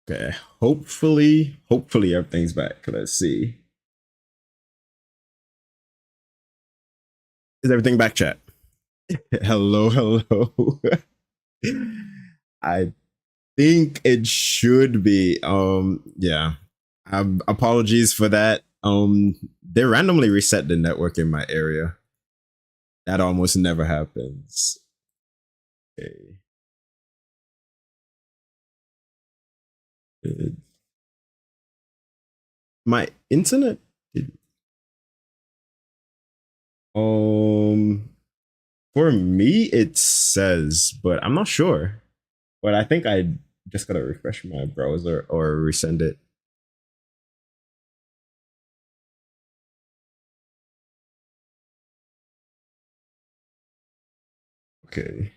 Okay, hopefully everything's back. Let's see. Is everything back, chat? Hello, hello. I think it should be. Yeah. Apologies for that. They randomly reset the network in my area. That almost never happens. Okay. Uh, My internet. Um, for me, it says, but I'm not sure. But I think I just gotta refresh my browser or resend it. Okay.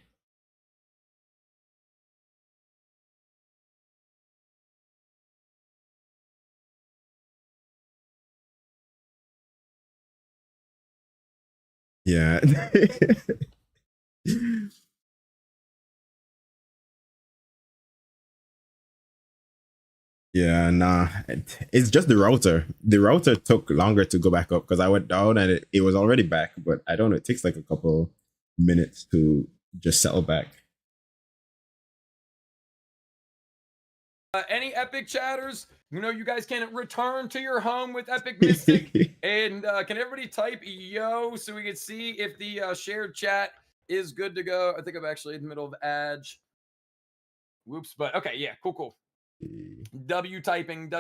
Yeah. Yeah, nah. It's just the router. The router took longer to go back up because I went down and it was already back, but I don't know. It takes like a couple minutes to just settle back. Any Epic chatters? You guys can return to your home with Epic Mystic. And can everybody type yo so we can see if the shared chat is good to go? I think I'm actually in the middle of Edge. Whoops, but okay, yeah, cool. W typing.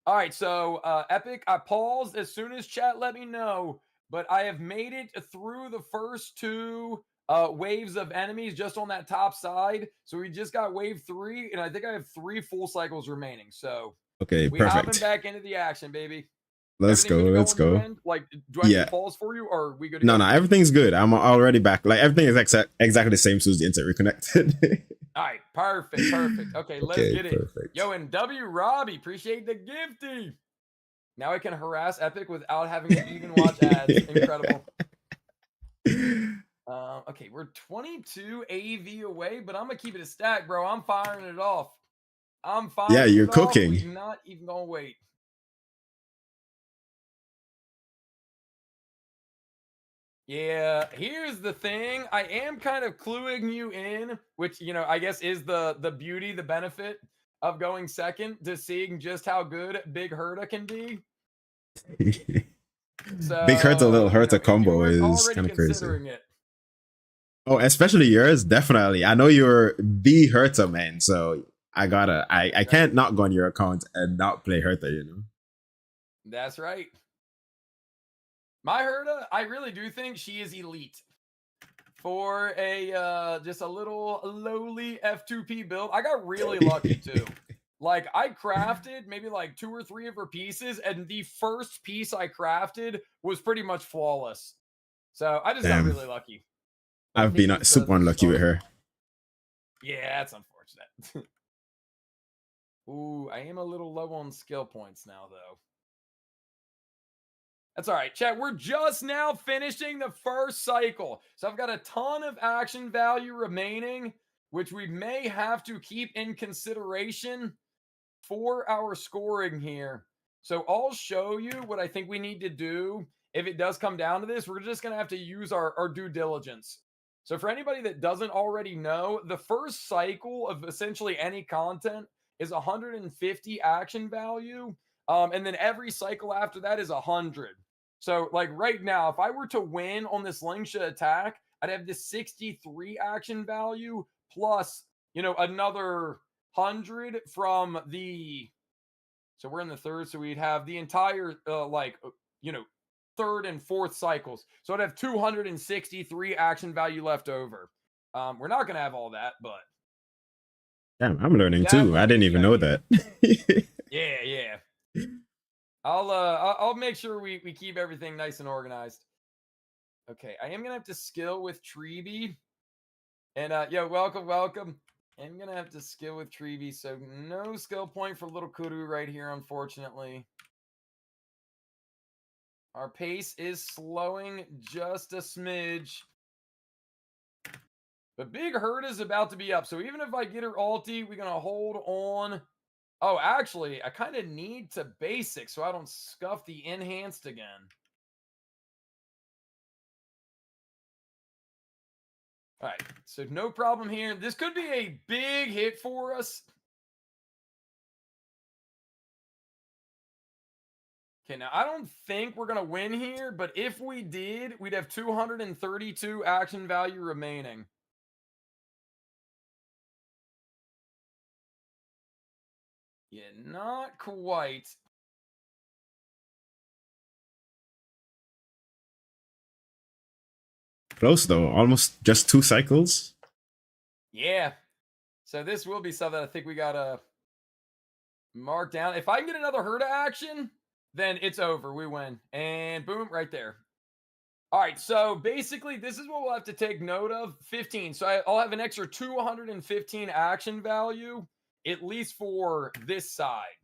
All right, so Epic, I paused as soon as chat let me know, but I have made it through the first two waves of enemies just on that top side. So we just got wave 3, and I think I have 3 full cycles remaining. So Okay, we have them perfect. back into the action, baby. Let's Everything go. good to go Let's on your go. end? Like, do I need to Yeah. pause for you, or are we good to No, go? no, everything's good. I'm already back. Like everything is exactly the same as soon as the internet reconnected. All right, perfect. Okay, let's Okay, get it. perfect. Yo, and W Robbie, appreciate the gifty. Now I can harass Epic without having to even watch ads. Incredible. Okay, we're 22 AV away, but I'm gonna keep it a stack, bro. I'm firing it off. Yeah, you're We cooking. not even gonna wait. Yeah, here's the thing. I am kind of cluing you in, which I guess is the beauty, the benefit of going second to seeing just how good Big Herta can be. Big Hurta, little So, Hurta if you combo weren't is already kind of crazy. considering it, Oh, especially yours, definitely. I know you're the Herta man, so I right? can't not go on your account and not play Herta, you know? That's right. My Herta, I really do think she is elite for a just a little lowly F2P build. I got really lucky too. Like I crafted maybe like 2 or 3 of her pieces, and the first piece I crafted was pretty much flawless. So I just got Damn, really lucky. But I I've think it been was super the unlucky with start. her. Yeah, that's unfortunate. Ooh, I am a little low on skill points now though. That's all right, chat. We're just now finishing the first cycle. So I've got a ton of action value remaining, which we may have to keep in consideration for our scoring here. So I'll show you what I think we need to do. If it does come down to this, we're just going to have to use our due diligence. So for anybody that doesn't already know, the first cycle of essentially any content is 150 action value. And then every cycle after that is 100. So like right now, if I were to win on this Lingsha attack, I'd have this 63 action value plus, another 100 from the, so we're in the third, so we'd have the entire third and fourth cycles, so I'd have 263 action value left over. We're not going to have all that, but Damn, I'm learning too. definitely I didn't get the even know idea. that. Yeah. I'll make sure we keep everything nice and organized. Okay, I am gonna have to skill with Treeby. And yeah, welcome. I'm gonna have to skill with Treeby, so no skill point for little Kudu right here, unfortunately. Our pace is slowing just a smidge. But Big Hurt is about to be up. So even if I get her ulti, we're going to hold on. Oh, actually, I kind of need to basic so I don't scuff the enhanced again. All right, so no problem here. This could be a big hit for us. Okay, now I don't think we're going to win here, but if we did, we'd have 232 action value remaining. Yeah, not quite. Close though, almost just 2 cycles. Yeah. So this will be something I think we got to mark down. If I can get another Herta action, then it's over. We win. And boom, right there. All right, so basically, this is what we'll have to take note of. 15. So I'll have an extra 215 action value, at least for this side.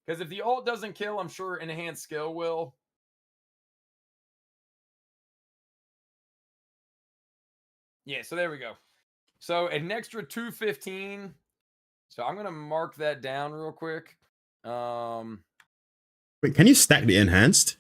Because if the ult doesn't kill, I'm sure enhanced skill will. Yeah, so there we go. So an extra 215. So I'm going to mark that down real quick. Wait, can you stack the enhanced?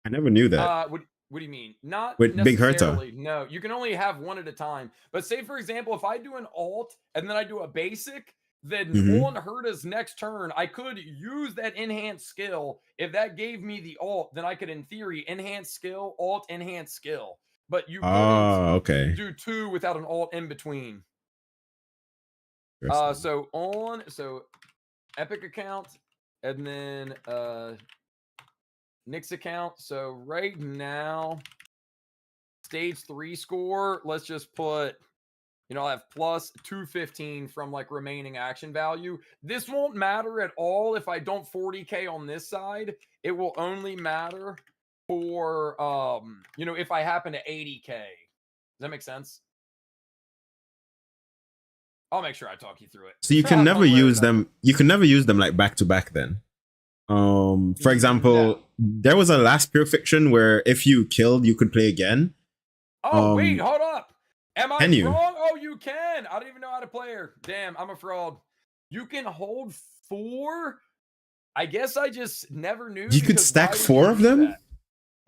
I never knew that. What do you mean? Not With Big necessarily. Herta. No, you can only have one at a time. But say, for example, if I do an alt and then I do a basic, then on Herta's next turn, I could use that enhanced skill. If that gave me the alt, then I could, in theory, enhance skill, alt, enhance skill. But you couldn't do 2 without an alt in between. So Epic account, and then Nick's account. So right now, stage 3 score, let's just put, I'll have plus 215 from like remaining action value. This won't matter at all if I don't 40k on this side. It will only matter for if I happen to 80k. Does that make sense? I'll make sure I talk you through it. So you can never use them. You can never use them like back to back then. For example, there was a last Pure Fiction where if you killed, you could play again. Oh, wait, hold up. Am I wrong? Oh, you can. I don't even know how to play her. Damn, I'm a fraud. You can hold 4? I guess I just never knew. You could stack 4 of them? That?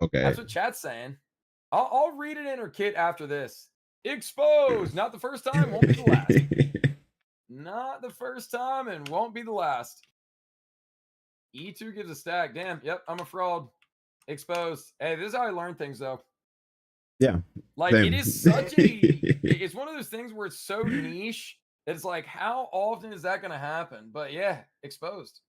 Okay. That's what chat's saying. I'll read it in her kit after this. Exposed. Not the first time, won't be the last. Not the first time and won't be the last. E2 gives a stack. Damn. Yep, I'm a fraud. Exposed. Hey, this is how I learn things, though. Yeah. Like, same. It is such a... it's one of those things where it's so niche that it's like, how often is that going to happen? But yeah, exposed.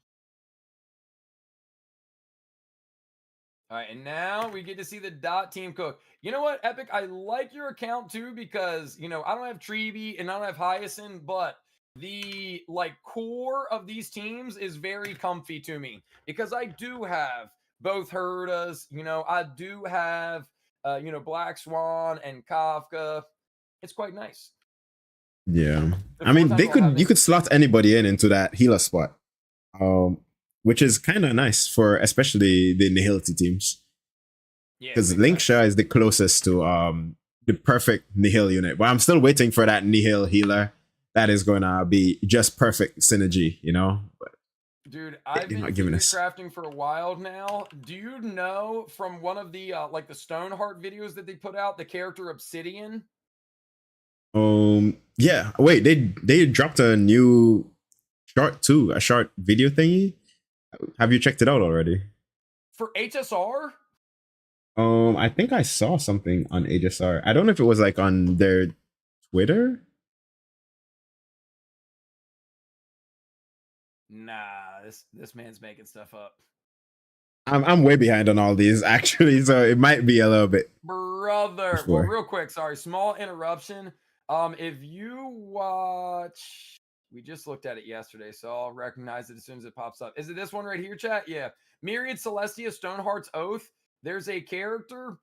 All right, and now we get to see the dot team cook. You know what, Epic? I like your account, too, because, I don't have Treeby and I don't have Hyacinth, but the core of these teams is very comfy to me because I do have both Hertas. I do have Black Swan and Kafka. It's quite nice. Yeah, I mean you could slot anybody into that healer spot, which is kind of nice for especially the Nihility teams. Yeah, because Linksha is the closest to the perfect Nihil unit, but I'm still waiting for that Nihil healer. That is going to be just perfect synergy, But dude, I've been crafting for a while now. Do you know from one of the the Stoneheart videos that they put out, the character Obsidian? Yeah. Wait, they dropped a new short too, a short video thingy. Have you checked it out already? For HSR? I think I saw something on HSR. I don't know if it was on their Twitter. Nah, this man's making stuff up. I'm way behind on all these actually, so it might be a little bit. Brother, well, real quick, sorry, small interruption. If you watch, we just looked at it yesterday, so I'll recognize it as soon as it pops up. Is it this one right here, chat? Yeah. Myriad Celestia, Stoneheart's Oath. There's a character.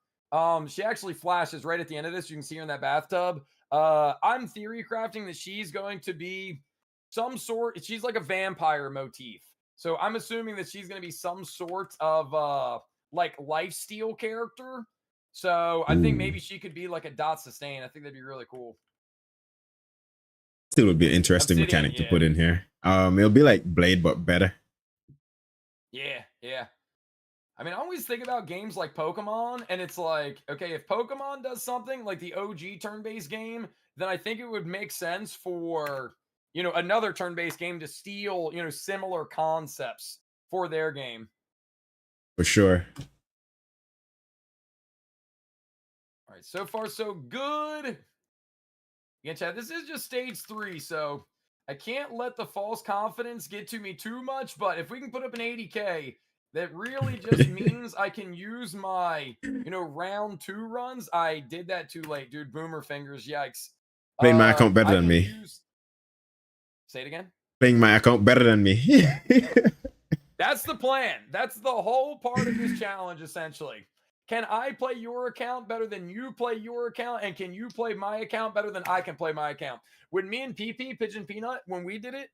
She actually flashes right at the end of this. You can see her in that bathtub. I'm theory crafting that she's going to be some sort. She's like a vampire motif. So I'm assuming that she's going to be some sort of lifesteal character. So I think Ooh. maybe she could be like a dot sustain. I think that'd be really cool. Still would be an interesting Obsidian, mechanic to yeah. put in here. It'll be like Blade, but better. Yeah, yeah. I mean, I always think about games like Pokemon, and it's like, okay, if Pokemon does something like the OG turn-based game, then I think it would make sense for, another turn-based game to steal, similar concepts for their game. For sure. All right, so far so good. Again, Chad, this is just stage 3, so I can't let the false confidence get to me too much, but if we can put up an 80K, that really just means I can use my, round 2 runs. I did that too late, dude. Boomer fingers, yikes. Playing my account better I than can me. Say it again. Playing my account better than me. That's the plan. That's the whole part of this challenge, essentially. Can I play your account better than you play your account? And can you play my account better than I can play my account? When me and PP, Pigeon Peanut, when we did it,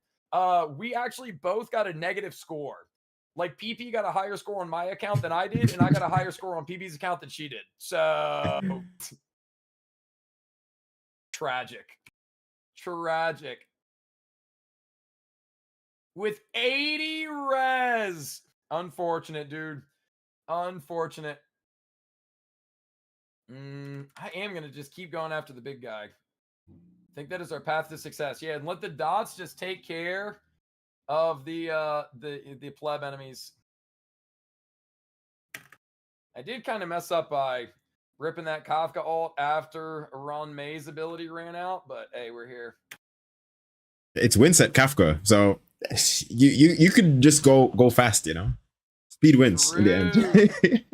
we actually both got a negative score. Like PP got a higher score on my account than I did, and I got a higher score on PP's account than she did. So tragic. Tragic. With 80 res. Unfortunate, dude. Unfortunate. I am going to just keep going after the big guy. I think that is our path to success. Yeah, and let the dots just take care of the pleb enemies. I did kind of mess up by ripping that Kafka ult after Ron May's ability ran out, but hey, we're here. It's Winset Kafka, so you could just go fast, Speed wins in the end.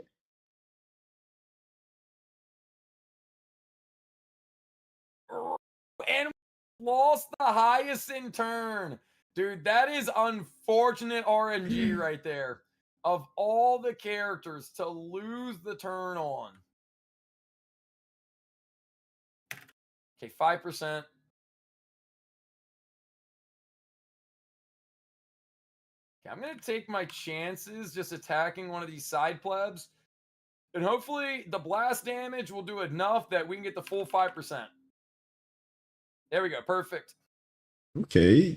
And lost the highest in turn. Dude, that is unfortunate RNG right there. Of all the characters to lose the turn on. Okay, 5%. Okay, I'm going to take my chances just attacking one of these side plebs. And hopefully the blast damage will do enough that we can get the full 5%. There we go. Perfect. Okay.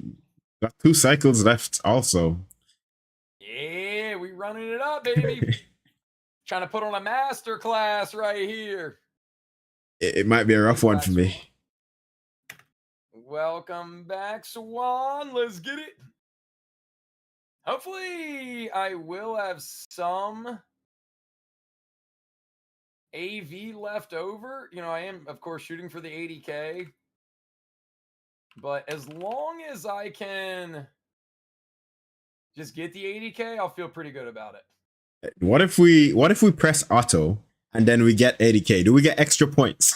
Got 2 cycles left also. Yeah, we running it up, baby. Trying to put on a master class right here. It might be a rough one for me. Welcome back, Swan. Let's get it. Hopefully, I will have some AV left over. I am, of course, shooting for the 80K. But as long as I can just get the 80K, I'll feel pretty good about it. What if we press auto and then we get 80K? Do we get extra points?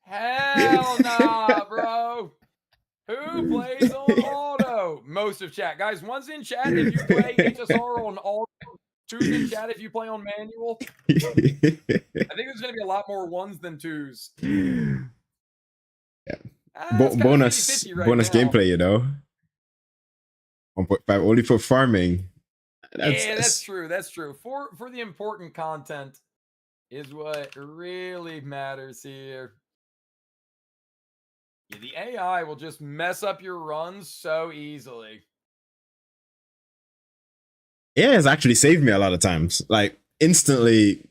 Hell nah, bro. Who plays on auto? Most of chat. Guys, one's in chat if you play HSR on auto. Two's in chat if you play on manual. I think there's going to be a lot more ones than twos. Yeah. Bonus bonus gameplay, 1.5 only for farming. That's true. That's true. For the important content is what really matters here. Yeah, the AI will just mess up your runs so easily. Yeah, it's actually saved me a lot of times. Like instantly,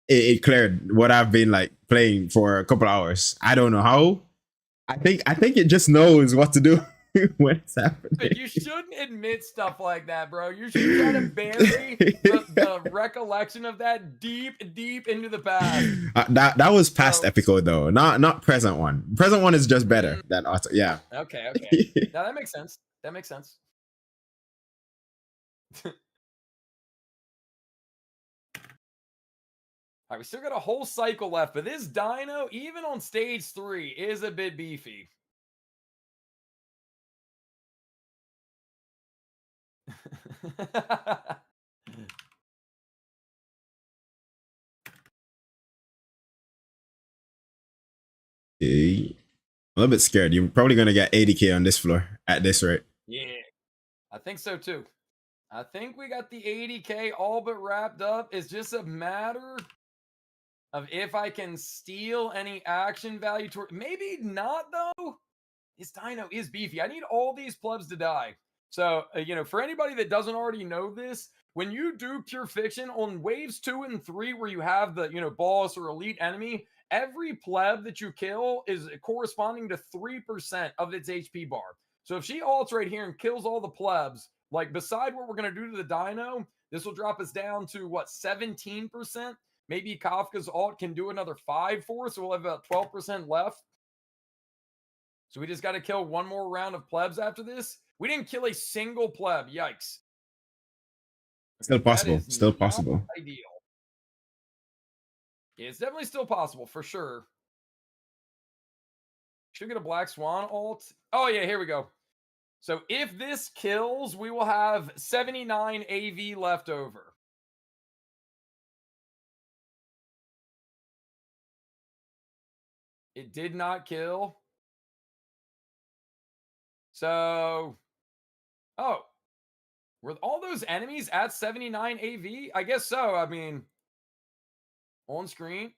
it cleared what I've been like playing for a couple hours. I don't know how. I think it just knows what to do when it's happening. But you shouldn't admit stuff like that, bro. You should try to bury the recollection of that deep into the past. That was past Epico though, not present one. Present one is just better than auto. Yeah. Okay. Now that makes sense. That makes sense. All right, we still got a whole cycle left, but this dino, even on stage 3, is a bit beefy. I'm a little bit scared. You're probably going to get 80K on this floor at this rate. Yeah, I think so too. I think we got the 80K all but wrapped up. It's just a matter of if I can steal any action value toward. Maybe not though. This dino is beefy. I need all these plebs to die. So for anybody that doesn't already know this, when you do pure fiction on waves 2 and 3, where you have the boss or elite enemy, every pleb that you kill is corresponding to 3% of its HP bar. So if she ults right here and kills all the plebs, like beside what we're going to do to the dino, this will drop us down to what, 17%? Maybe Kafka's ult can do another 5 for us, so we'll have about 12% left. So we just got to kill one more round of plebs after this. We didn't kill a single pleb. Yikes. Still possible. Still possible. Ideal. Yeah, it's definitely still possible for sure. Should get a Black Swan ult. Oh yeah, here we go. So if this kills, we will have 79 AV left over. It did not kill. So, oh, were all those enemies at 79 AV? I guess so. I mean, on screen.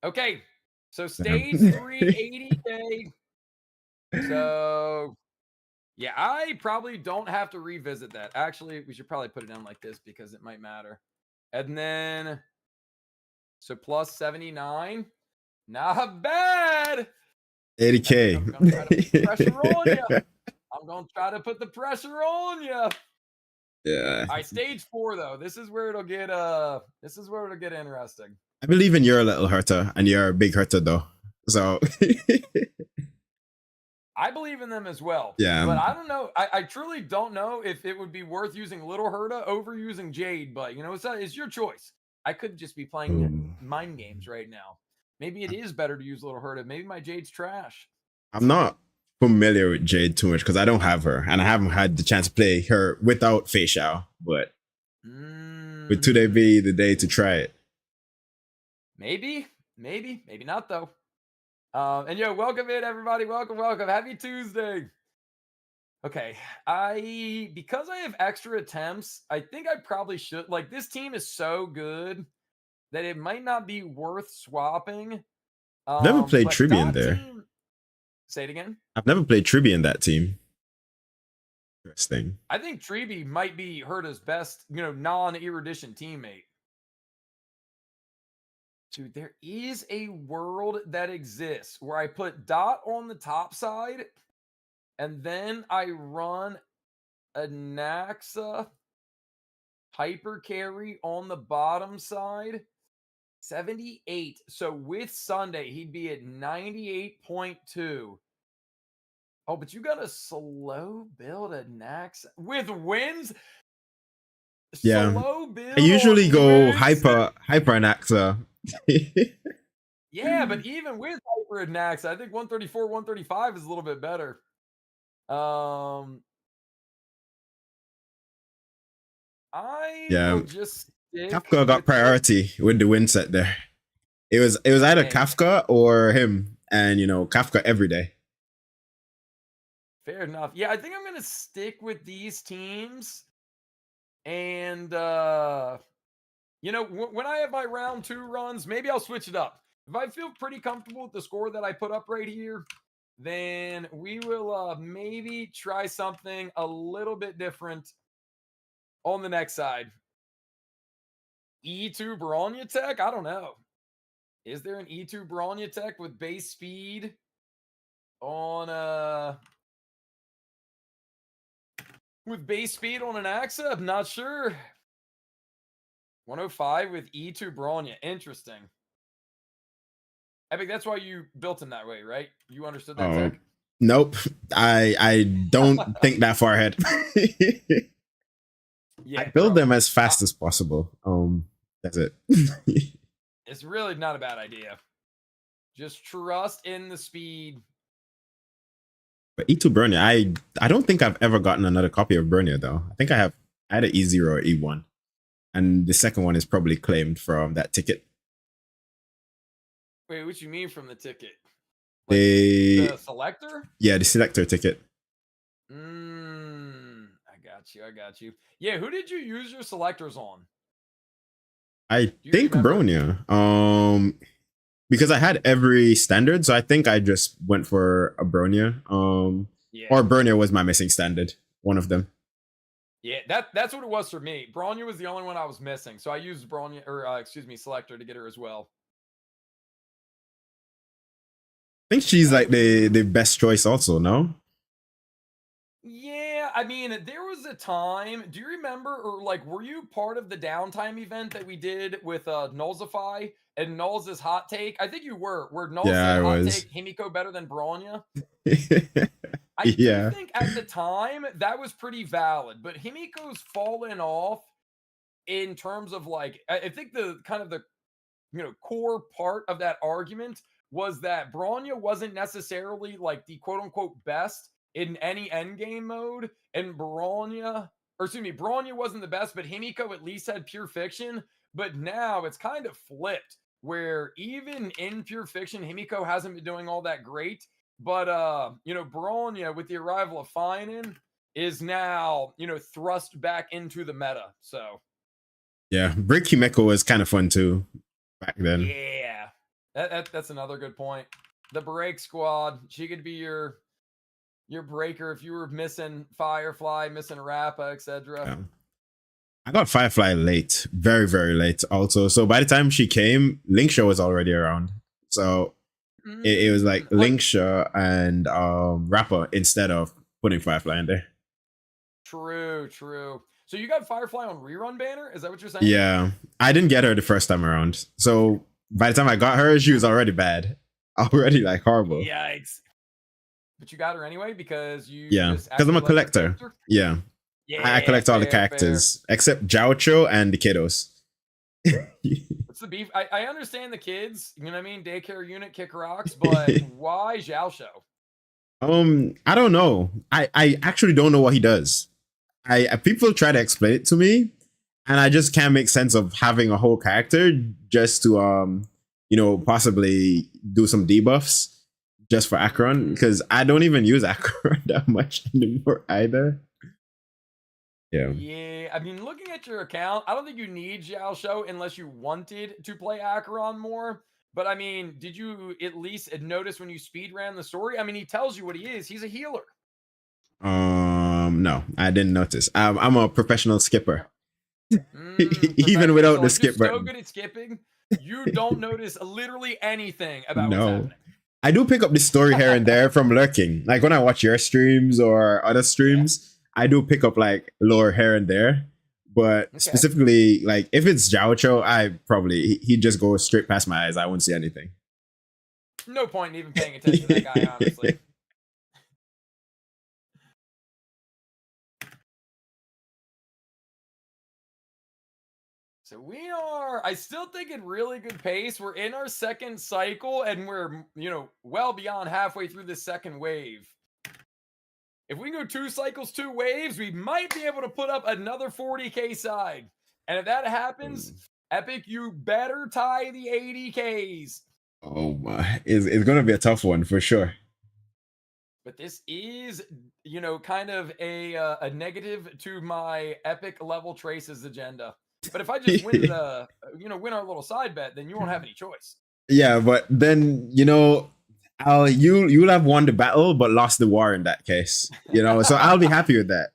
Okay, so stage 3, 80K. So, yeah, I probably don't have to revisit that. Actually, we should probably put it down like this because it might matter. And then, so plus 79. Not bad. 80K. I'm going to try to put the pressure on you. I'm going to try to put the pressure on you. Yeah. All right, stage 4 though. This is where it'll get interesting. I believe in your little Herta, and you're a big Herta though. So I believe in them as well. Yeah. But I don't know. I truly don't know if it would be worth using Little Herta over using Jade, but it's your choice. I could just be playing mind games right now. Maybe it is better to use Little Herta. Maybe my Jade's trash. I'm not familiar with Jade too much because I don't have her, and I haven't had the chance to play her without Fei Xiao, but would today be the day to try it? Maybe not though. And welcome in everybody. Welcome. Happy Tuesday. Okay, because I have extra attempts, I think I probably should. Like, this team is so good that it might not be worth swapping. Never played Tribi in there. Say it again. I've never played Tribi in that team. Interesting. I think Tribi might be Herta's best, non-erudition teammate. Dude, there is a world that exists where I put Dot on the top side, and then I run a Naxa hyper carry on the bottom side. 78. So with Sunday, he'd be at 98.2. Oh, but you got to slow build a Naxa with wins. Yeah, slow build. I usually go hyper Naxa. Yeah, but even with hyper Naxa, I think 134, 135 is a little bit better. Will just Kafka got priority with the win set there. It was either Kafka or him, and Kafka every day. Fair enough. Yeah, I think I'm gonna stick with these teams, and when I have my round 2 runs, maybe I'll switch it up. If I feel pretty comfortable with the score that I put up right here, then we will maybe try something a little bit different on the next side. E2 Bronya Tech? I don't know. Is there an E2 Bronya Tech with base speed on with base speed on an Naxa? I'm not sure. 105 with E2 Bronya. Interesting. Epic, that's why you built him that way, right? You understood that tech? Nope. I don't think that far ahead. Yeah, I build them as fast as possible. That's it. It's really not a bad idea. Just trust in the speed. But E2 Bronya, I don't think I've ever gotten another copy of Bronya though. I think I had an E0 or E1. And the second one is probably claimed from that ticket. Wait, what you mean from the ticket? Like the selector? Yeah, the selector ticket. I got you. Yeah, who did you use your selectors on? I Do you think remember? Bronya. Because I had every standard, so I think I just went for a Bronya. Yeah. Or Bronya was my missing standard. One of them. Yeah, that's what it was for me. Bronya was the only one I was missing, so I used Bronya, or excuse me, Selector to get her as well. I think she's like the best choice also, no? Yeah, I mean, there was a time. Do you remember, or like, were you part of the downtime event that we did with Nullsify and Null's hot take? I think you were. Where Null Yeah, said I hot was. take Himiko better than Bronya. I do Yeah. think at the time that was pretty valid, but Himiko's fallen off in terms of like I think the kind of the core part of that argument was that Bronya wasn't necessarily like the quote unquote best in any endgame mode, and Bronya wasn't the best, but Himiko at least had pure fiction. But now it's kind of flipped, where even in pure fiction, Himiko hasn't been doing all that great. But Bronya with the arrival of Finan is now, thrust back into the meta. So Yeah. Brick Himeko was kind of fun too back then. yeah, that's another good point. The break squad, she could be your breaker if you were missing Firefly, missing Rappa, etc. Yeah. I got Firefly late, very, very late also. So by the time she came, Linkshaw was already around. So it was like Linkshaw and Rapper instead of putting Firefly in there. True. So you got Firefly on rerun banner? Is that what you're saying? Yeah. I didn't get her the first time around. So by the time I got her, she was already bad. Already like horrible. Yikes. But you got her anyway because you because I'm a collector. Yeah. I collect all the characters except Joucho and the kiddos. What's the beef? I understand the kids, you know what I mean? Daycare unit kick rocks, but why Xiaoshu? I don't know. I actually don't know what he does. People try to explain it to me, and I just can't make sense of having a whole character just to possibly do some debuffs just for Acheron, because I don't even use Acheron that much anymore either. Yeah. I mean, looking at your account, I don't think you need Xiaoshu unless you wanted to play Acheron more. But I mean, did you at least notice when you speed ran the story? I mean, he tells you what he is. He's a healer. No, I didn't notice. I'm a professional skipper. Even without the skip button. So good at skipping, you don't notice literally anything about what's happening. I do pick up the story here and there from lurking. Like when I watch your streams or other streams, I do pick up like lore here and there. But specifically, like if it's Joucho, he'd just go straight past my eyes. I wouldn't see anything. No point in even paying attention to that guy, honestly. So I still think in really good pace. We're in our second cycle and we're, well beyond halfway through the second wave. If we go 2 cycles, 2 waves, we might be able to put up another 40K side. And if that happens, Epic, you better tie the 80Ks. Oh my, it's going to be a tough one for sure. But this is, kind of a negative to my Epic level Traces agenda. But if I just win win our little side bet, then you won't have any choice. Yeah, but then you'll have won the battle but lost the war in that case. So I'll be happy with that.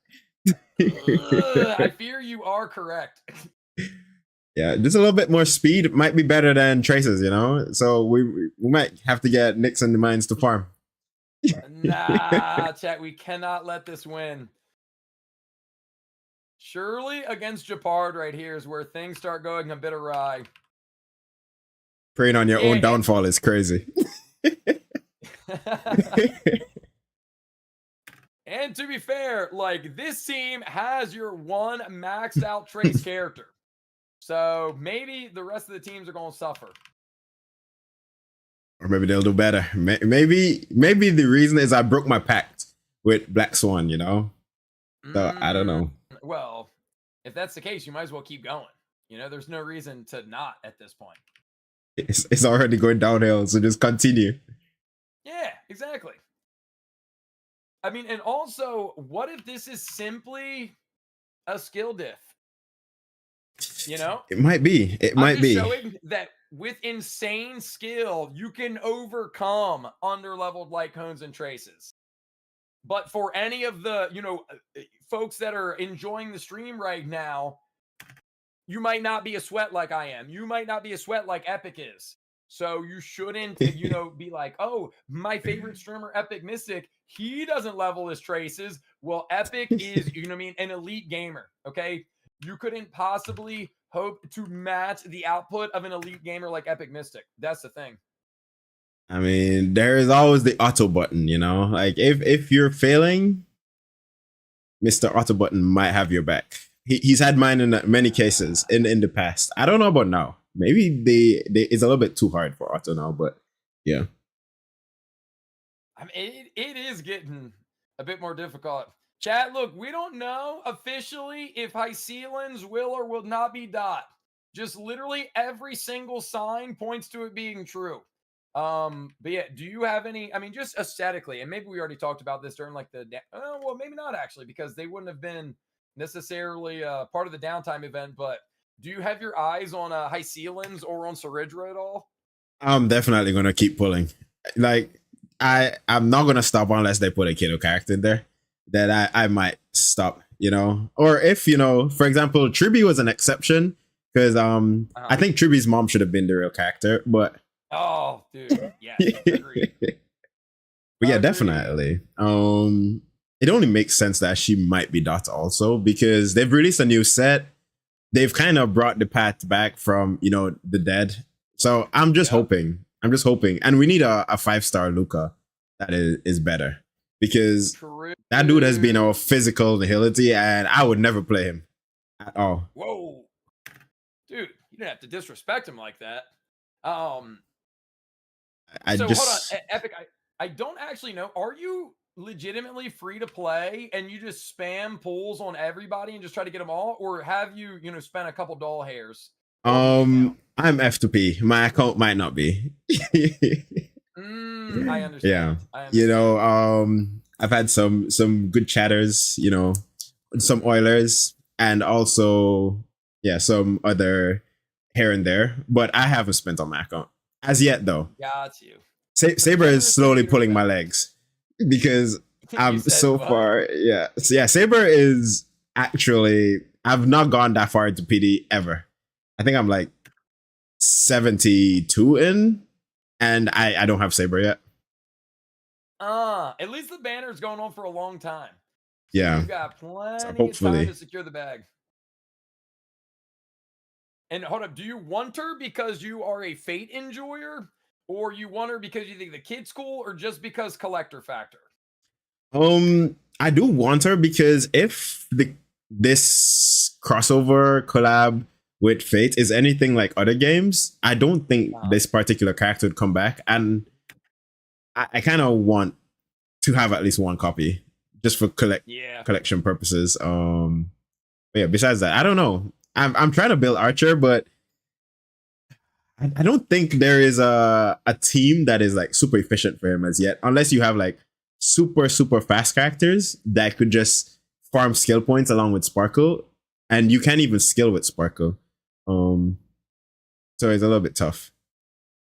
I fear you are correct. Yeah, just a little bit more speed might be better than Traces, So we might have to get Nyx in the mines to farm. Nah, chat, we cannot let this win. Surely against Japard right here is where things start going a bit awry. Preying on your own downfall is crazy. And to be fair, like this team has your one maxed out Trace character. So maybe the rest of the teams are going to suffer. Or maybe they'll do better. Maybe the reason is I broke my pact with Black Swan, So I don't know. Well, if that's the case, you might as well keep going. There's no reason to not at this point. It's already going downhill, so just continue. Yeah, exactly. I mean, and also, what if this is simply a skill diff? You know, It might be. It I'm might just be. showing that with insane skill, you can overcome under-leveled light cones and traces. But for any of the, folks that are enjoying the stream right now, you might not be a sweat like I am. You might not be a sweat like Epic is. So you shouldn't, be like, oh, my favorite streamer, Epic Mystic, he doesn't level his traces. Well, Epic is, an elite gamer. Okay. You couldn't possibly hope to match the output of an elite gamer like Epic Mystic. That's the thing. I mean, there is always the auto button, Like if you're failing, Mr. Auto Button might have your back. He's had mine in many cases in the past. I don't know about now. Maybe it's a little bit too hard for Auto now, but yeah. I mean, it is getting a bit more difficult. Chat, look, we don't know officially if Hyceilans will or will not be dot. Just literally every single sign points to it being true. But yeah, do you have any, just aesthetically, and maybe we already talked about this during like well, maybe not actually, because they wouldn't have been necessarily part of the downtime event, but do you have your eyes on Hyceilans or on Saridra at all? I'm definitely gonna keep pulling. Like I'm not gonna stop unless they put a Kiddo character in there. That I might stop, Or if, for example, Triby was an exception because I think Triby's mom should have been the real character, but oh, dude, yeah, agreed. But yeah, definitely. It only makes sense that she might be Dot also because they've released a new set. They've kind of brought the path back from, the dead. So I'm just hoping. And we need a 5-star Luca that is better because that dude has been our physical nihility and I would never play him at all. Whoa. Dude, you didn't have to disrespect him like that. Hold on, Epic, I don't actually know. Are you legitimately free to play and you just spam pulls on everybody and just try to get them all, or have you spent a couple doll hairs? I'm F2P. My account might not be. I understand. Yeah. I've had some good chatters, some Oilers and also some other here and there, but I haven't spent on my account as yet though. Got you. Saber is slowly pulling my legs because I'm so far. Yeah. So yeah, Saber is actually, I've not gone that far into PD ever. I think I'm like 72 in and I don't have Saber yet. At least the banner's going on for a long time. So yeah. You've got plenty of time to secure the bag. And hold up, do you want her because you are a Fate enjoyer? Or you want her because you think the kid's cool, or just because collector factor? I do want her because if this crossover collab with Fate is anything like other games, I don't think this particular character would come back. And I kind of want to have at least one copy just for collection purposes. But yeah, besides that, I don't know. I'm trying to build Archer, but I don't think there is a team that is like super efficient for him as yet, unless you have like super fast characters that could just farm skill points along with Sparkle, and you can't even skill with Sparkle. So it's a little bit tough.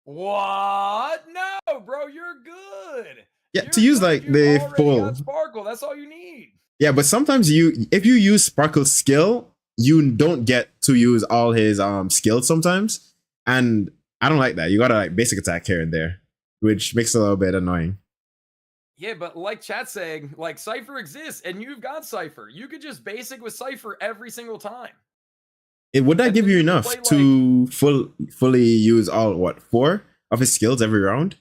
What? No, bro, you're good. Yeah, to use like the full Sparkle, that's all you need. Yeah, but sometimes if you use Sparkle's skill, you don't get to use all his skills sometimes. And I don't like that. You gotta like basic attack here and there, which makes it a little bit annoying. Yeah, but like chat saying, like Cypher exists and you've got Cypher. You could just basic with Cypher every single time. Would that give you enough to fully use all 4 of his skills every round?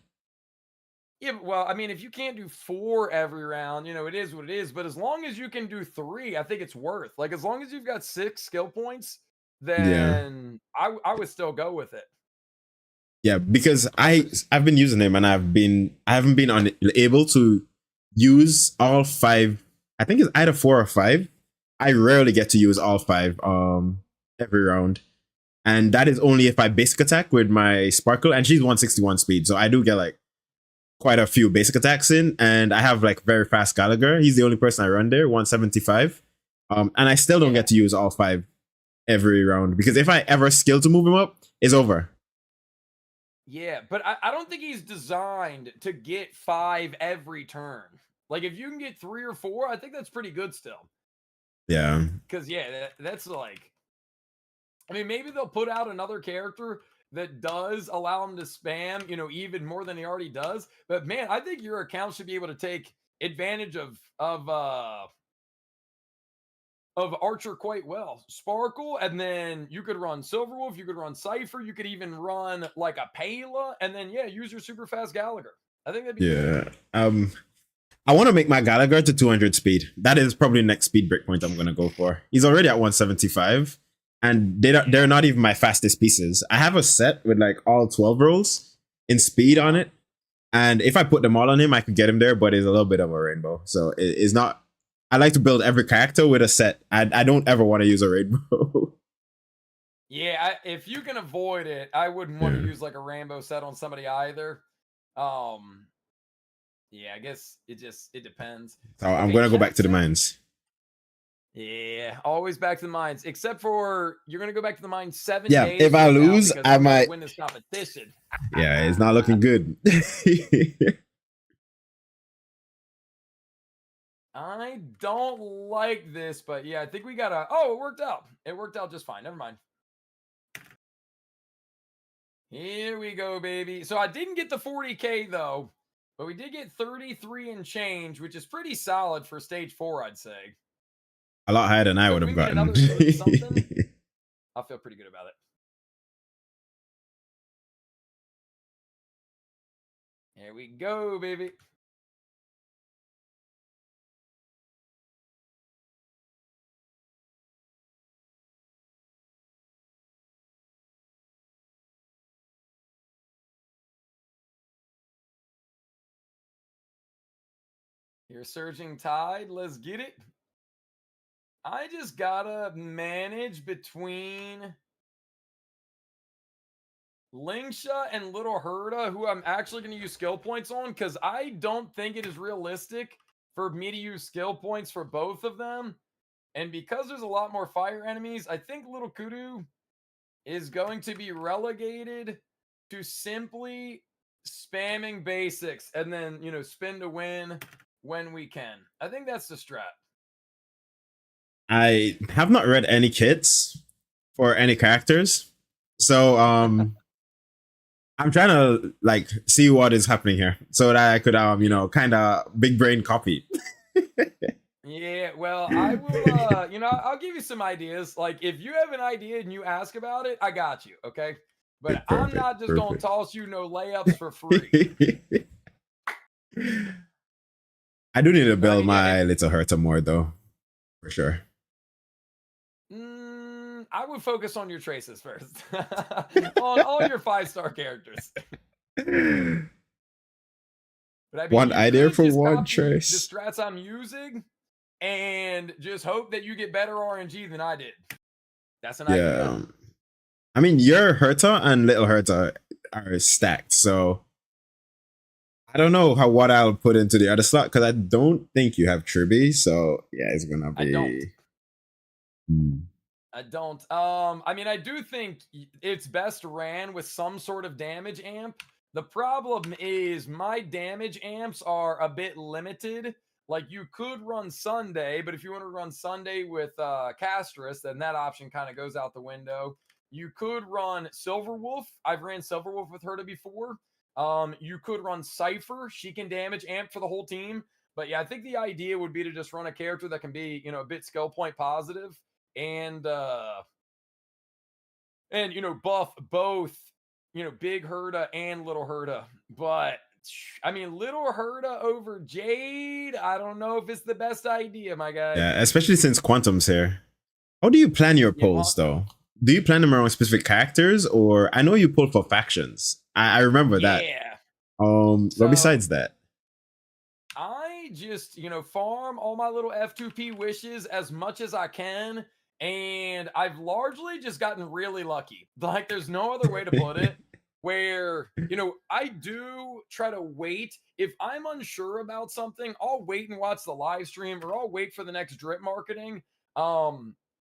Yeah, well, I mean, if you can't do 4 every round, it is what it is. But as long as you can do 3, I think it's worth. Like as long as you've got 6 skill points, then I would still go with it. Yeah, because I've been using him and I haven't been able to use all 5. I think it's either 4 or 5. I rarely get to use all 5 every round. And that is only if I basic attack with my Sparkle, and she's 161 speed. So I do get like quite a few basic attacks in, and I have like very fast Gallagher. He's the only person I run there, 175. And I still don't get to use all 5 every round because if I ever skill to move him up, it's over. Yeah, but I don't think he's designed to get 5 every turn. Like, if you can get 3 or 4, I think that's pretty good still. Yeah. Because, yeah, that's like, I mean, maybe they'll put out another character that does allow him to spam, you know, even more than he already does. But man, I think your account should be able to take advantage of Archer quite well. Sparkle, and then you could run Silverwolf, you could run Cypher, you could even run like a Pela, and then yeah, use your super fast Gallagher. I think that'd be Yeah. I want to make my Gallagher to 200 speed. That is probably the next speed breakpoint I'm gonna go for. He's already at 175, and they're not even my fastest pieces. I have a set with like all 12 rolls in speed on it, and if I put them all on him, I could get him there. But it's a little bit of a rainbow, so it's not. I like to build every character with a set. I don't ever want to use a rainbow. Yeah, if you can avoid it, I wouldn't want to Yeah. use like a rainbow set on somebody either. Um, yeah, I guess it depends. So I'm Okay, gonna go back chat to the said, mines. yeah, always back to the mines. Except for you're gonna go back to the mines 7 Yeah, days if I from now lose, because I I'm gonna might. win this competition. Yeah, it's not looking good. I don't like this, but yeah, I think we gotta. Oh, it worked out. It worked out just fine. Never mind. Here we go, baby. So I didn't get the 40K though, but we did get 33 and change, which is pretty solid for stage 4, I'd say. A lot higher than I So would if have we can get gotten. another good something, I'll feel pretty good about it. Here we go, baby. Here, surging tide. Let's get it. I just gotta manage between Lingsha and Little Herda, who I'm actually going to use skill points on, because I don't think it is realistic for me to use skill points for both of them. And because there's a lot more fire enemies, I think Little Kudu is going to be relegated to simply spamming basics and then, you know, spin to win when we can. I think that's the strat. I have not read any kits for any characters, so I'm trying to like see what is happening here so that I could kind of big brain copy. Yeah, well, I will you know, I'll give you some ideas. Like if you have an idea and you ask about it, I got you, okay? But I'm Perfect, not just going to perfect. toss you no layups for free. I do need to But I build mean, yeah, my little Herta more though, for sure. I would focus on your traces first. On all your 5-star characters. But I mean, One you idea could for just one copy the trace. strats I'm using and just hope that you get better RNG than I did. That's an idea. Yeah. I mean, your Herta and little Herta are stacked, so I don't know what I'll put into the other slot because I don't think you have Tribby. So yeah, it's gonna I don't. be. Hmm. I don't. I mean, I do think it's best ran with some sort of damage amp. The problem is my damage amps are a bit limited. Like you could run Sunday, but if you want to run Sunday with Castris, then that option kind of goes out the window. You could run Silverwolf. I've ran Silverwolf with Herta before. You could run Cypher. She can damage amp for the whole team. But yeah, I think the idea would be to just run a character that can be, you know, a bit skill point positive and you know, buff both, you know, big Herda and little Herda. But I mean, little Herda over Jade, I don't know if it's the best idea, my guy. Yeah, especially since Quantum's here. How do you plan your Yeah, polls though? Do you plan them around specific characters, or I know you pull for factions? I remember that. yeah. But So besides that, I just, you know, farm all my little F2P wishes as much as I can. And I've largely just gotten really lucky. Like, there's no other way to put it. Where, you know, I do try to wait. If I'm unsure about something, I'll wait and watch the live stream or I'll wait for the next drip marketing.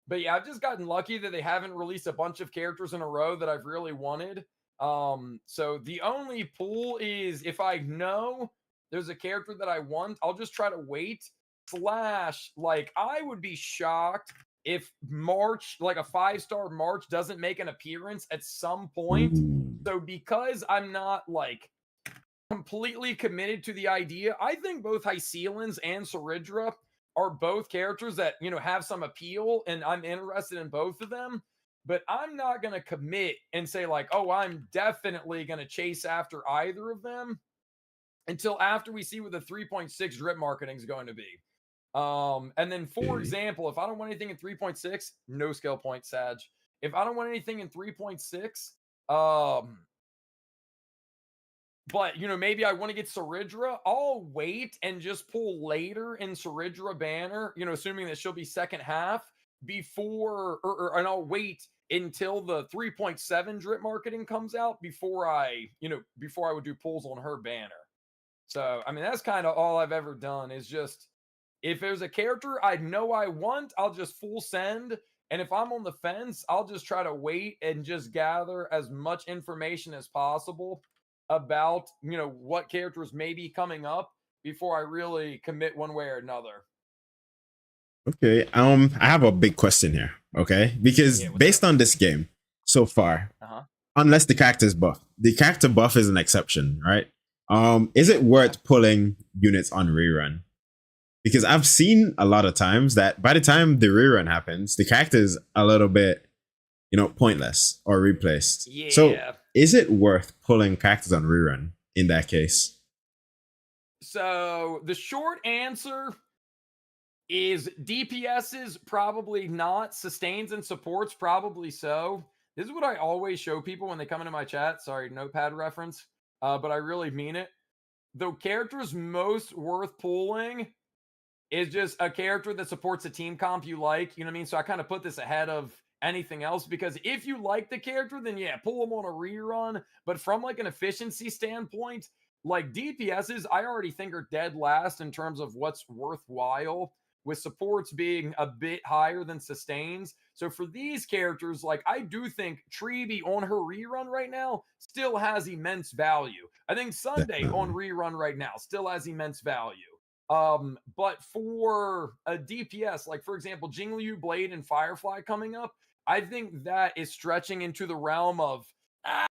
But yeah, I've just gotten lucky that they haven't released a bunch of characters in a row that I've really wanted. So the only pull is if I know there's a character that I want, I'll just try to wait. Slash, like, I would be shocked if March, like a 5-star March, doesn't make an appearance at some point. So because I'm not like completely committed to the idea, I think both Hycealans and Saridra are both characters that, you know, have some appeal, and I'm interested in both of them. But I'm not going to commit and say, like, oh, I'm definitely going to chase after either of them until after we see what the 3.6 drip marketing is going to be. And then, for example, if I don't want anything in 3.6, no skill point, Sag. If I don't want anything in 3.6, but, you know, maybe I want to get Saridra, I'll wait and just pull later in Saridra banner, you know, assuming that she'll be second half before, and I'll wait until the 3.7 drip marketing comes out before I would do pulls on her banner. So, I mean, that's kind of all I've ever done is just, if there's a character I know I want, I'll just full send. And if I'm on the fence, I'll just try to wait and just gather as much information as possible about, you know, what characters may be coming up before I really commit one way or another. Okay. I have a big question here. Okay, because based on this game so far, unless the character's buff, the character buff is an exception, right? Is it worth pulling units on rerun? Because I've seen a lot of times that by the time the rerun happens, the character is a little bit, you know, pointless or replaced. Yeah. So is it worth pulling characters on rerun in that case? So the short answer is DPSs probably not, sustains and supports probably so. This is what I always show people when they come into my chat. Sorry, notepad reference, but I really mean it. The characters most worth pulling is just a character that supports a team comp you like. You know what I mean? So I kind of put this ahead of anything else, because if you like the character, then yeah, pull them on a rerun. But from like an efficiency standpoint, like DPSs, I already think are dead last in terms of what's worthwhile, with supports being a bit higher than sustains. So for these characters, like, I do think Treeby on her rerun right now still has immense value. I think Sunday on rerun right now still has immense value. But for a DPS, like for example, Jingliu, Blade, and Firefly coming up, I think that is stretching into the realm of I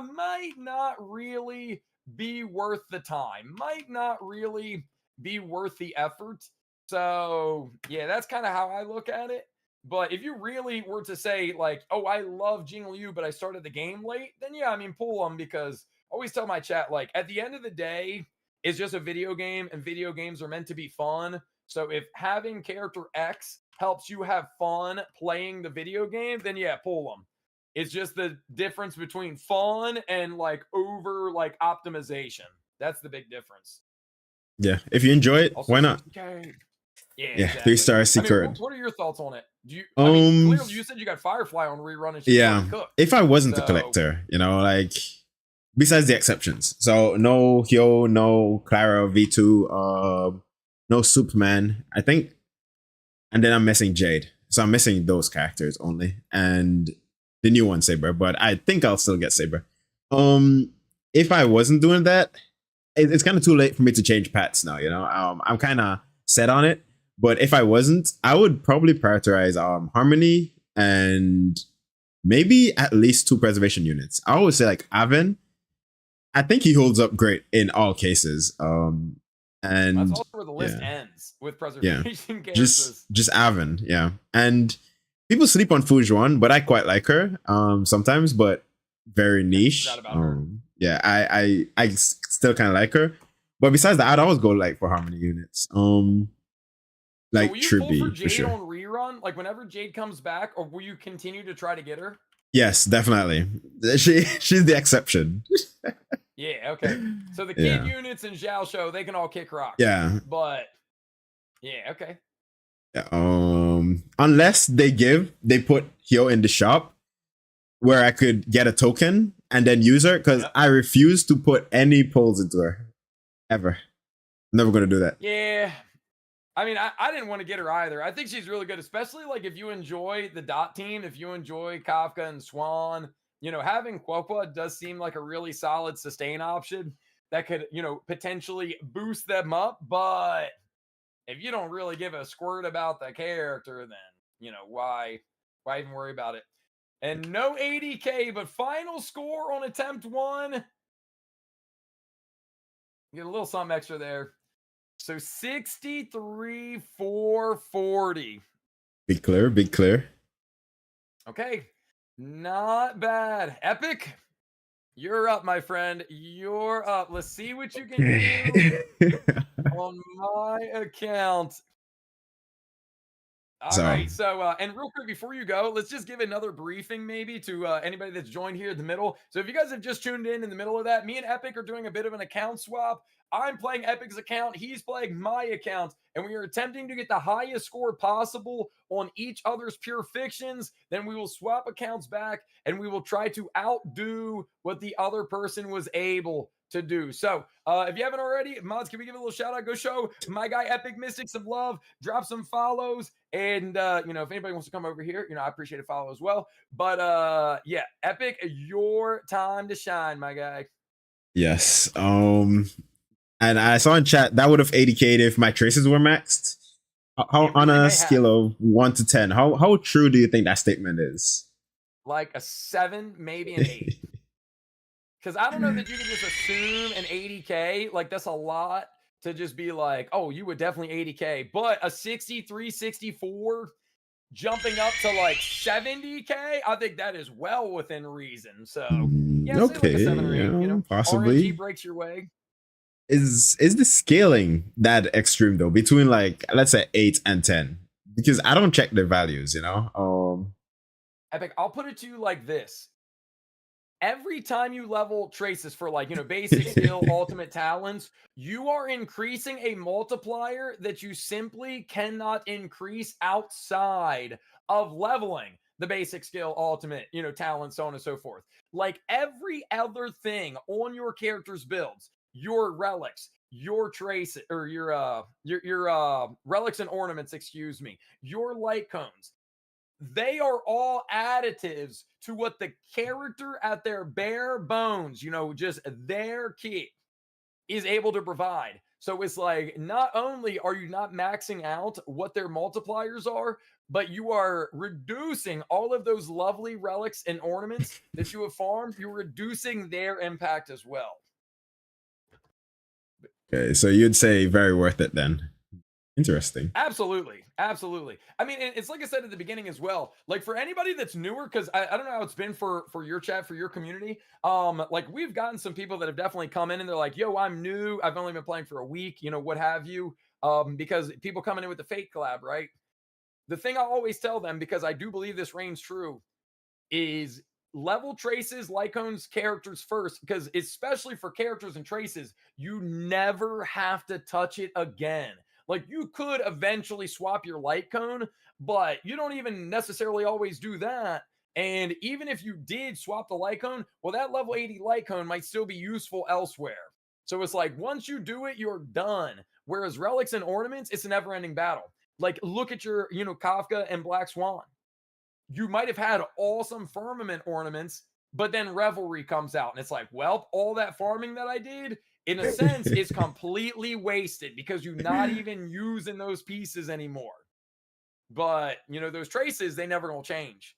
might not really be worth the time, might not really be worth the effort. So yeah, that's kind of how I look at it. But if you really were to say like, oh, I love Jingliu, but I started the game late, then yeah, I mean, pull them, because I always tell my chat, like, at the end of the day, it's just a video game, and video games are meant to be fun. So if having character X helps you have fun playing the video game, then yeah, pull them. It's just the difference between fun and like over like optimization. That's the big difference. Yeah, if you enjoy it, also, why not? Yeah, exactly. 3-star secret. I mean, what are your thoughts on it? Do you? I mean, clearly you said you got Firefly on rerun, and yeah. If I wasn't a collector, you know, like, besides the exceptions, so no Hyo, no Clara V2, no Superman, I think, and then I'm missing Jade, so I'm missing those characters only, and the new one Saber. But I think I'll still get Saber. If I wasn't doing that, it's kind of too late for me to change pats now. You know, I'm kind of set on it. But if I wasn't, I would probably prioritize Harmony and maybe at least 2 preservation units. I always say like Aven. I think he holds up great in all cases. And that's also where the list ends with preservation characters. Just Aven, yeah. And people sleep on Fujuan, but I quite like her sometimes, but very niche. Yeah, I still kind of like her. But besides that, I'd always go like for Harmony units. Like so will you pull for Jade on rerun? Like whenever Jade comes back, or will you continue to try to get her? Yes, definitely. She's the exception. Yeah, okay. So the kid units in Zhao Show, they can all kick rock. Yeah. But yeah, okay. Unless they put Hyo in the shop where I could get a token and then use her, because I refuse to put any pulls into her. Ever. I'm never gonna do that. Yeah. I mean, I didn't want to get her either. I think she's really good, especially like if you enjoy the dot team, if you enjoy Kafka and Swan, having Quoqua does seem like a really solid sustain option that could, potentially boost them up. But if you don't really give a squirt about the character, then, why even worry about it? And no 80K, but final score on attempt one. Get a little something extra there. So 63,440. Big clear, big clear. Okay. Not bad. Epic, you're up, my friend. You're up. Let's see what you can do on my account. All right. So, and real quick before you go, let's just give another briefing maybe to anybody that's joined here in the middle. So, if you guys have just tuned in the middle of that, me and Epic are doing a bit of an account swap. I'm playing Epic's account, he's playing my account, and we are attempting to get the highest score possible on each other's pure fictions. Then we will swap accounts back and we will try to outdo what the other person was able to do. So, if you haven't already, mods, can we give a little shout out? Go show my guy Epic Mystic some love, drop some follows, and if anybody wants to come over here, I appreciate a follow as well. But yeah, Epic, your time to shine, my guy. Yes. And I saw in chat that would have 80K'd if my traces were maxed. How on a scale of 1 to 10, how true do you think that statement is? Like a 7, maybe an 8. Because I don't know that you can just assume an 80K. Like, that's a lot to just be like, oh, you would definitely 80K. But a 63, 64 jumping up to like 70K, I think that is well within reason. So, yeah, okay, like a 7 or 8, possibly. RNG breaks your way. Is the scaling that extreme though between like let's say 8 and 10? Because I don't check the values, Epic, I'll put it to you like this. Every time you level traces for like, basic skill, ultimate talents, you are increasing a multiplier that you simply cannot increase outside of leveling the basic skill, ultimate, talent, so on and so forth. Like every other thing on your character's builds, your relics, your trace or your relics and ornaments, excuse me, your light cones, they are all additives to what the character at their bare bones, just their kit is able to provide. So it's like, not only are you not maxing out what their multipliers are, but you are reducing all of those lovely relics and ornaments that you have farmed. You're reducing their impact as well. Okay, so you'd say very worth it then. Interesting. Absolutely. Absolutely. I mean, it's like I said at the beginning as well. Like for anybody that's newer, because I don't know how it's been for your chat, for your community. Like we've gotten some people that have definitely come in and they're like, yo, I'm new. I've only been playing for a week, what have you. Because people coming in with the Fate collab, right? The thing I always tell them, because I do believe this reigns true, is level traces, Lycone's characters first, because especially for characters and traces, you never have to touch it again. Like you could eventually swap your light cone, but you don't even necessarily always do that. And even if you did swap the light cone, well, that level 80 light cone might still be useful elsewhere. So it's like once you do it, you're done. Whereas relics and ornaments, it's a never-ending battle. Like look at your, Kafka and Black Swan. You might have had awesome firmament ornaments, but then Revelry comes out and it's like, well, all that farming that I did, in a sense, is completely wasted because you're not even using those pieces anymore. But, those traces, they never gonna change.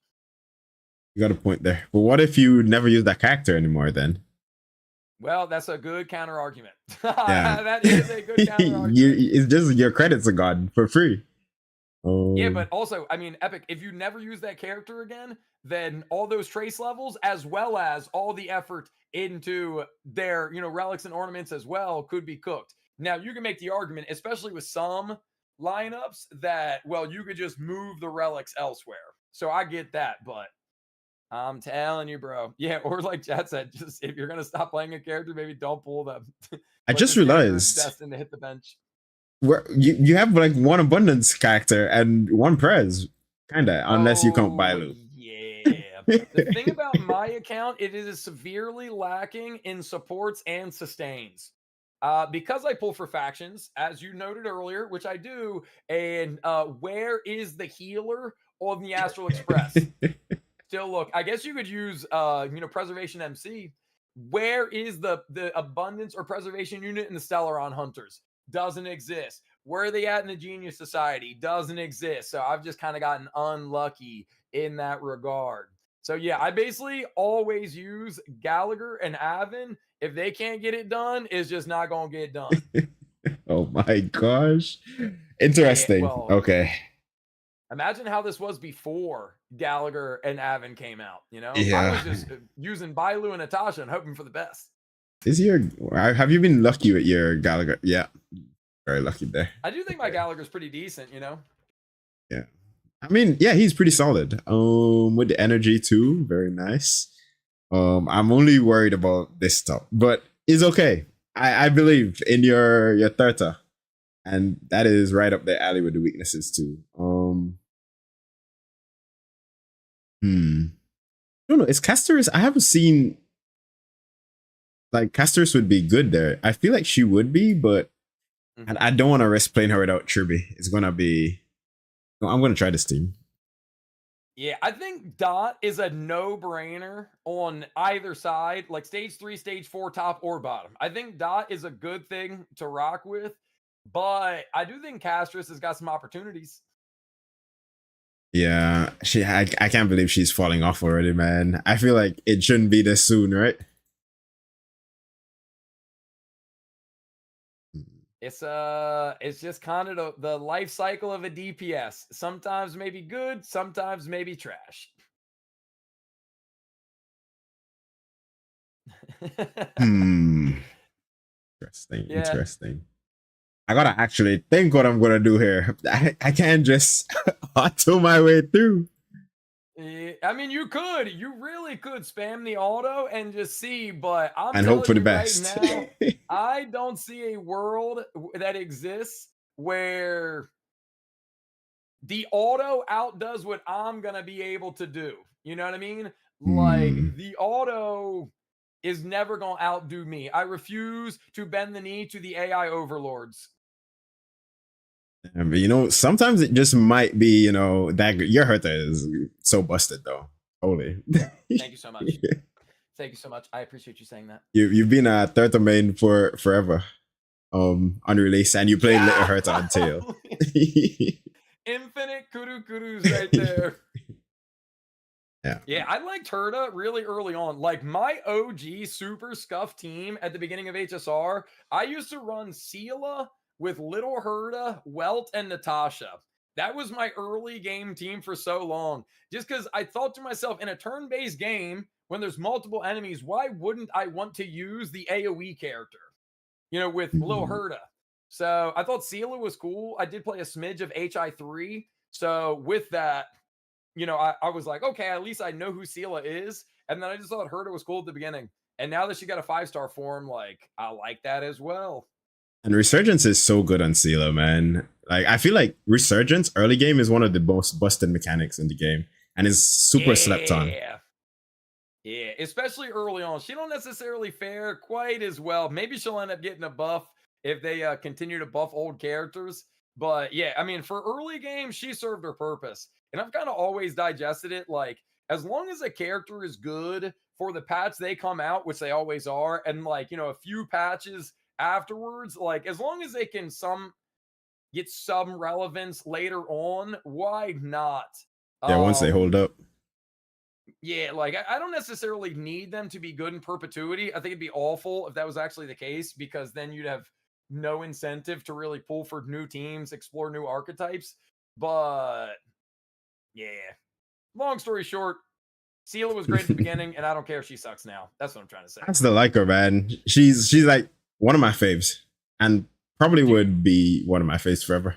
You got a point there. But what if you never use that character anymore then? Well, that's a good counter argument. Yeah. That is a good counter argument. It's just your credits are gone for free. Yeah, but also, I mean, Epic, if you never use that character again, then all those trace levels, as well as all the effort into their, relics and ornaments as well, could be cooked. Now, you can make the argument, especially with some lineups, that, well, you could just move the relics elsewhere. So I get that, but I'm telling you, bro. Yeah, or like Chad said, just if you're going to stop playing a character, maybe don't pull them. I just realized. Destined to hit the bench. Where you have like one abundance character and one prez, kinda, unless you count Bailu. Yeah. The thing about my account, it is severely lacking in supports and sustains. Because I pull for factions, as you noted earlier, which I do, and where is the healer on the Astral Express? Still, look, I guess you could use Preservation MC. Where is the abundance or preservation unit in the Stellaron Hunters? Doesn't exist. Where are they at in the Genius Society? Doesn't exist. So I've just kind of gotten unlucky in that regard. So yeah, I basically always use Gallagher and Avon. If they can't get it done, it's just not gonna get done. Oh my gosh. Yeah, Interesting. well, Okay. imagine how this was before Gallagher and Avon came out. I was Yeah. just using Bailu and Natasha and hoping for the best. Is your have you been lucky with your Gallagher? Yeah. Very lucky there. I do think my Gallagher's pretty decent. Yeah. I mean, yeah, he's pretty solid. With the energy too, very nice. I'm only worried about this stuff, but it's okay. I believe in your Thurta, and that is right up the alley with the weaknesses too. I don't know. Is Castor's? I haven't seen like Castor's would be good there. I feel like she would be, but I don't want to risk playing her without Tribby. It's gonna be. No, I'm gonna try this team. Yeah, I think Dot is a no-brainer on either side, like stage 3, stage 4, top or bottom. I think Dot is a good thing to rock with, but I do think Castris has got some opportunities. Yeah, I can't believe she's falling off already, man. I feel like it shouldn't be this soon, right? It's just kind of the life cycle of a DPS. Sometimes maybe good, sometimes maybe trash. Interesting. Yeah. Interesting. I gotta actually think what I'm gonna do here. I can't just auto my way through. I mean, you really could spam the auto and just see, but I'm and telling hope for the you best. right now, I don't see a world that exists where the auto outdoes what I'm gonna be able to do. You know what I mean? Like the auto is never gonna outdo me. I refuse to bend the knee to the AI overlords. But sometimes it just might be, that your Hertha is so busted though. Holy. Thank you so much. Thank you so much. I appreciate you saying that. You've been a Thurta main for forever. On release, and you played Little Hertha on tail. Infinite kudos right there. Yeah, I liked Herta really early on. Like my OG super scuff team at the beginning of HSR, I used to run Seela with Little Herta, Welt, and Natasha. That was my early game team for so long. Just because I thought to myself, in a turn-based game, when there's multiple enemies, why wouldn't I want to use the AoE character? With Little Herta. So I thought Seela was cool. I did play a smidge of HI3. So with that, I was like, okay, at least I know who Seela is. And then I just thought Herta was cool at the beginning. And now that she got a 5-star form, like, I like that as well. And Resurgence is so good on Seela, man. Like, I feel like Resurgence early game is one of the most busted mechanics in the game. And is super slept on. Yeah, especially early on. She don't necessarily fare quite as well. Maybe she'll end up getting a buff if they continue to buff old characters. But yeah, I mean, for early games, she served her purpose. And I've kind of always digested it. Like, as long as a character is good for the patch they come out, which they always are, and like, a few patches afterwards, like, as long as they can get some relevance later on, why not? Yeah, once they hold up. Yeah, like I don't necessarily need them to be good in perpetuity. I think it'd be awful if that was actually the case, because then you'd have no incentive to really pull for new teams, explore new archetypes. But yeah, long story short, Seela was great at the beginning, and I don't care if she sucks now. That's what I'm trying to say. I still like her, man. She's like one of my faves, and probably would be one of my faves forever.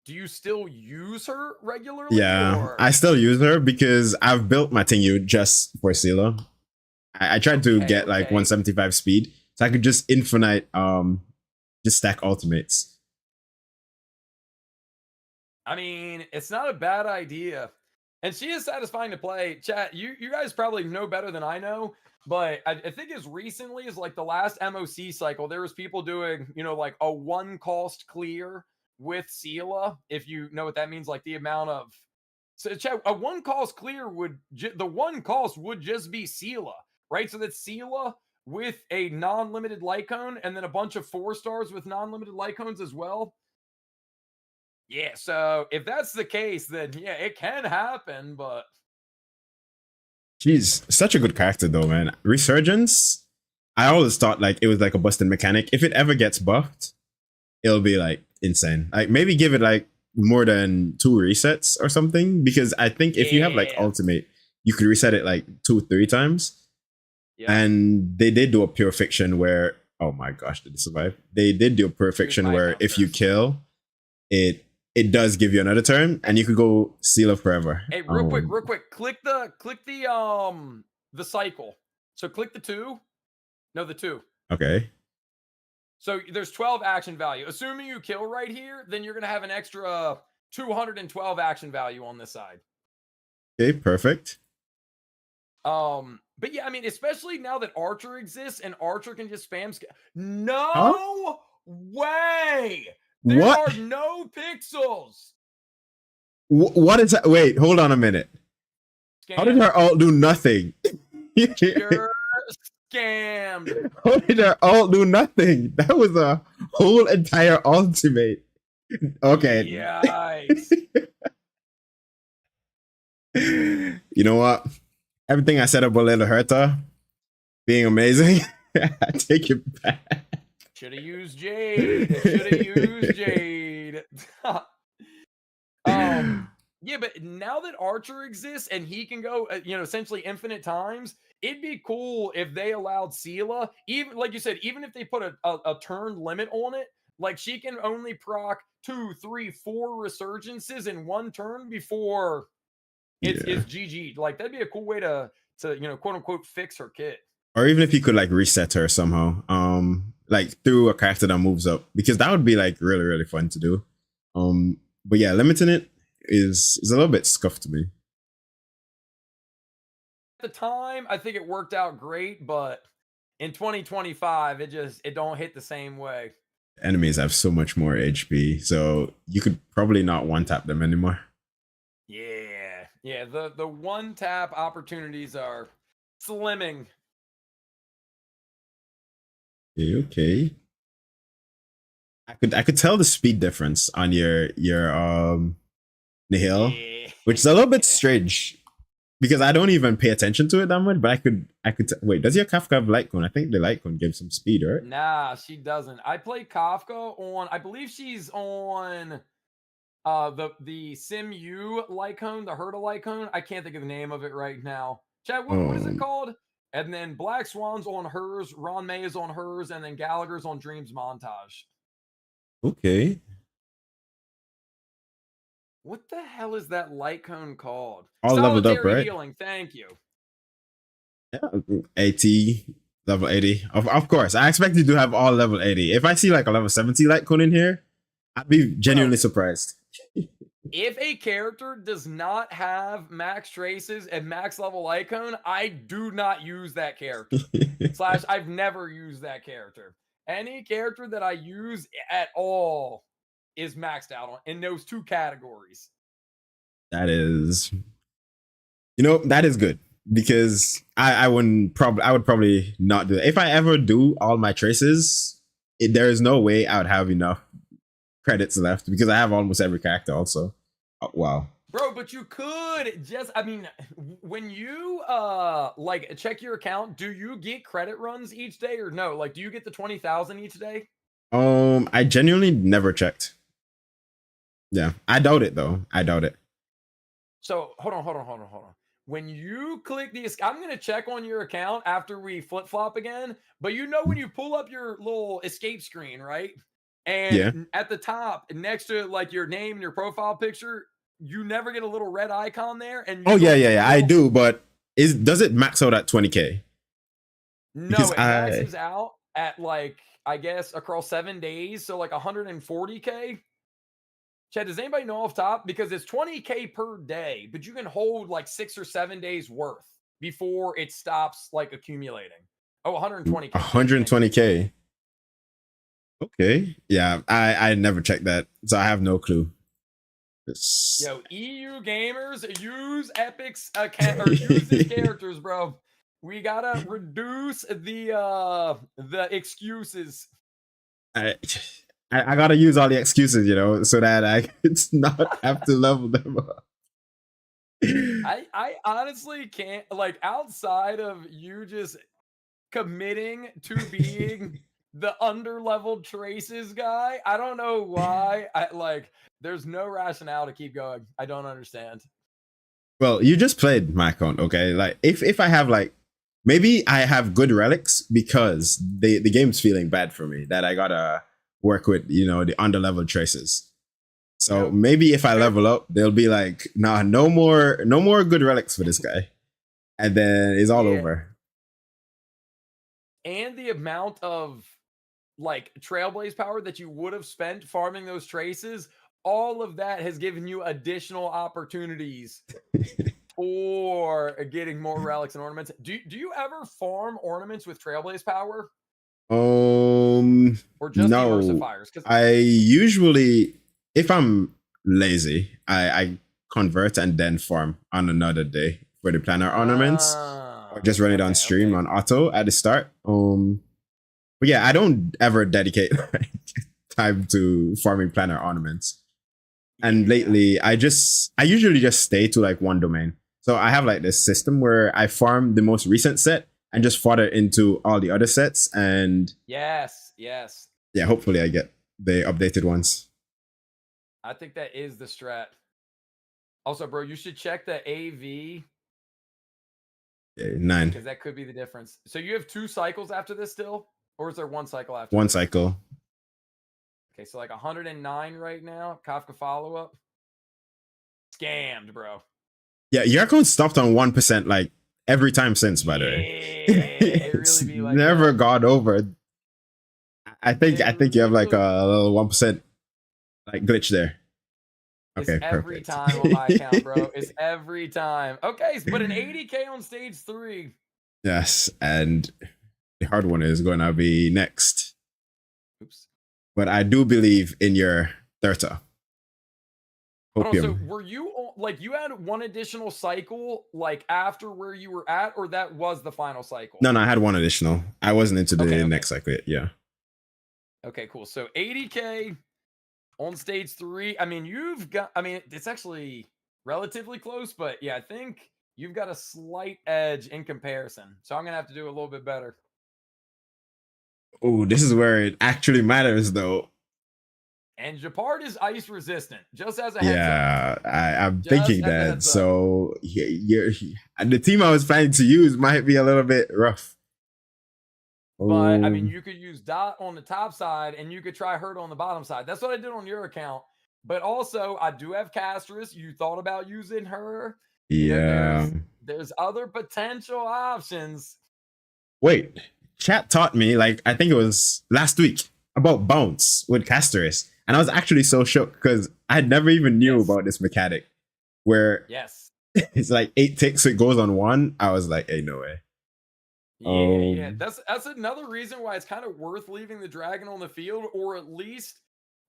Do you still use her regularly? Yeah, I still use her because I've built my Tingu just for Seela. I tried to get like 175 speed, so I could just infinite just stack ultimates. I mean, it's not a bad idea. And she is satisfying to play. Chat, you guys probably know better than I know, But I think as recently as like the last MOC cycle, there was people doing, like a one cost clear with Sela. If you know what that means, like the amount of so Chad, a one cost clear the one cost would just be Sela, right? So that's Sela with a non-limited light cone and then a bunch of 4 stars with non-limited light cones as well. Yeah, so if that's the case, then yeah, it can happen, but She's such a good character though, man. Resurgence, I always thought like it was like a busted mechanic. If it ever gets buffed, it'll be like insane. Like maybe give it like more than 2 resets or something. Because I think if you have like yeah. ultimate, you could reset it like 2-3 times. Yeah. And they did do a pure fiction where, oh my gosh, did it survive? They did do a pure fiction where if you kill, it does give you another turn and you could go seal it forever. Hey, real quick. Click the cycle. So click the 2. No, the 2. Okay. So there's 12 action value. Assuming you kill right here, then you're gonna have an extra 212 action value on this side. Okay, perfect. But yeah, I mean, especially now that Archer exists and Archer can just spam. No way! There are no pixels. What is that? Wait, hold on a minute. How did her ult do nothing? You're scammed. How did her ult do nothing? That was a whole entire ultimate. Okay. Yikes. You know what? Everything I said about Little Herta being amazing, I take it back. Should have used Jade. Yeah, but now that Archer exists and he can go, essentially infinite times, it'd be cool if they allowed Sela, even like you said, even if they put a turn limit on it, like she can only proc 2, 3, 4 resurgences in one turn before it's GG. Like that'd be a cool way to quote unquote fix her kit. Or even if you could like reset her somehow, like through a character that moves up, because that would be like really, really fun to do. But yeah, limiting it is a little bit scuffed to me. At the time, I think it worked out great, but in 2025, it don't hit the same way. Enemies have so much more HP, so you could probably not one tap them anymore. Yeah. The one tap opportunities are slimming. Okay. I could tell the speed difference on your Nihil, which is a little bit strange because I don't even pay attention to it that much. But I could wait. Does your Kafka have light cone? I think the light cone gives some speed, right? Nah, she doesn't. I play Kafka on. I believe she's on the Sim-U Lycone, the Herta Lycone. I can't think of the name of it right now. Chad, what is it called? And then Black Swan's on hers, Ron May is on hers, and then Gallagher's on Dreams Montage. Okay. What the hell is that light cone called? All leveled up, right? Healing. Thank you. Yeah, 80, level 80. Of course, I expect you to have all level 80. If I see like a level 70 light cone in here, I'd be genuinely surprised. If a character does not have max traces and max level light cone, I do not use that character. / I've never used that character. Any character that I use at all is maxed out on in those 2 categories. That is, that is good because I would probably not do it. If I ever do all my traces, there is no way I would have enough credits left because I have almost every character also. Oh, wow. Bro, but you could just, when you like check your account, do you get credit runs each day or no? Like, do you get the 20,000 each day? I genuinely never checked. Yeah, I doubt it though. I doubt it. So hold on. When you click the, I'm going to check on your account after we flip flop again. But when you pull up your little escape screen, right? And at the top, next to like your name and your profile picture, you never get a little red icon there. And I do. But does it max out at 20K? No, because it maxes out at like, I guess across 7 days, so like 140K. Chad, does anybody know off top? Because it's 20K per day, but you can hold like 6 or 7 days worth. before it stops like accumulating. Oh, 120K. Thank you. 120K. Okay. Yeah, I never checked that, so I have no clue. Yo, EU gamers, use Epic's account or use these characters, bro. We gotta reduce the excuses. I, I gotta use all the excuses, you know, so that I it's not have to level them up. I honestly can't, like, outside of you just committing to being the underleveled traces guy. I don't know why. There's no rationale to keep going. I don't understand. Well, you just played my account, okay? Like if I have like maybe I have good relics because the game's feeling bad for me that I gotta work with, you know, the underleveled traces. So Yep. maybe if I level up, they'll be like, nah, no more good relics for this guy. And then it's all Yeah. over. And the amount of like trailblaze power that you would have spent farming those traces, all of that has given you additional opportunities for getting more relics and ornaments. Do you ever farm ornaments with trailblaze power or just the No. emulsifiers? Because I usually if I'm lazy, I convert and then farm on another day for the planner ornaments. Or just run it on stream on auto at the start. But yeah, I don't ever dedicate like, time to farming planner ornaments. And lately, I usually just stay to like one domain. So I have like this system where I farm the most recent set and just fodder into all the other sets. And yes, yeah, hopefully I get the updated ones. I think that is the strat. Also, bro, you should check the AV. Yeah, 9. Because that could be the difference. So you have 2 cycles after this still? Or is there 1 cycle after One this? cycle. Okay, so like 109 right now. Kafka follow-up. Scammed, bro. Yeah, your account stopped on 1% like every time since, by the way. It's really be like never that. gone over. I think you have like a little 1% like glitch there. It's Okay, every perfect. time on my account, bro. It's every time. Okay, but an 80K on stage 3. Yes, and the hard one is going to be next. Oops. But I do believe in your Thurta. So were you like you had 1 additional cycle like after where you were at, or that was the final cycle? No, I had 1 additional. I wasn't into the next cycle yet. Yeah. Okay, cool. So 80K on stage 3. I mean, it's actually relatively close, but yeah, I think you've got a slight edge in comparison. So I'm gonna have to do a little bit better. Oh, this is where it actually matters, though. And Japard is ice resistant, just as a heads up. I'm thinking that. So the team I was planning to use might be a little bit rough. But I mean, you could use Dot on the top side and you could try Hurt on the bottom side. That's what I did on your account. But also, I do have Castris. You thought about using her. Yeah. You know, there's other potential options. Wait, chat taught me, like, I think it was last week, about bounce with Castris. And I was actually so shocked because I had never even knew about this mechanic where it's like 8 ticks, so it goes on 1. I was like, hey, no way. Yeah. That's another reason why it's kind of worth leaving the dragon on the field, or at least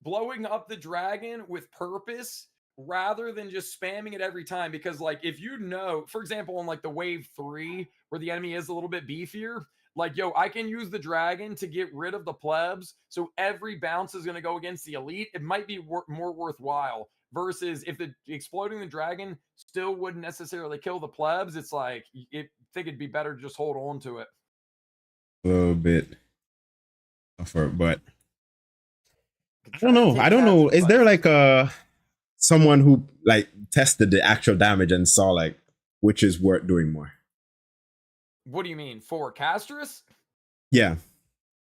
blowing up the dragon with purpose rather than just spamming it every time. Because like if you know, for example, on like the wave 3 where the enemy is a little bit beefier, like, yo, I can use the dragon to get rid of the plebs. So every bounce is going to go against the elite. It might be more worthwhile versus if the exploding the dragon still wouldn't necessarily kill the plebs. It's like, I think it'd be better to just hold on to it. A little bit tougher, but I don't know. Is there like someone who like tested the actual damage and saw like which is worth doing more? What do you mean, for Castris? Yeah,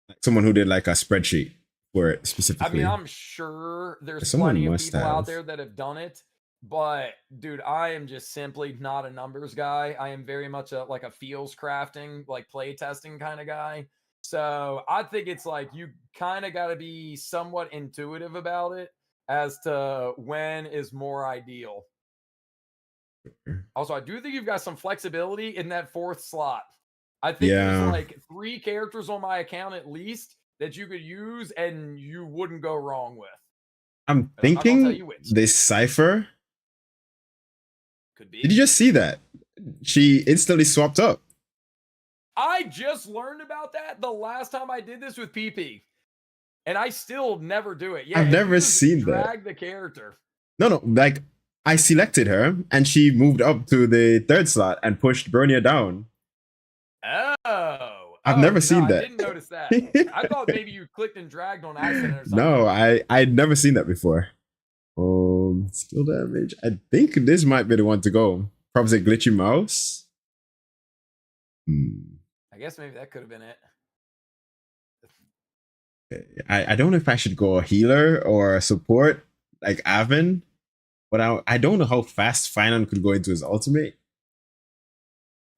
like someone who did like a spreadsheet for it specifically. I mean, I'm sure there's plenty of people out there that have done it, but dude, I am just simply not a numbers guy. I am very much like a feels crafting, like play testing kind of guy. So I think it's like you kind of got to be somewhat intuitive about it as to when is more ideal. Also, I do think you've got some flexibility in that fourth slot. I think there's Yeah, like 3 characters on my account at least that you could use and you wouldn't go wrong with. I'm And I'm not gonna tell thinking you which. this Cypher. Could Did you be. just see that? She instantly swapped up. I just learned about that the last time I did this with PP, and I still never do it. Yeah, I've if you never just seen that. drag the character. No, no, like I selected her and she moved up to the third slot and pushed Bronya down. I've Oh, never no, seen I that. didn't notice that. I thought maybe you clicked and dragged on accident or something. No, I'd never seen that before. Skill damage. I think this might be the one to go. Probably a glitchy mouse. Hmm. I guess maybe that could have been it. I don't know if I should go a healer or a support like Avin, but I don't know how fast Finan could go into his ultimate.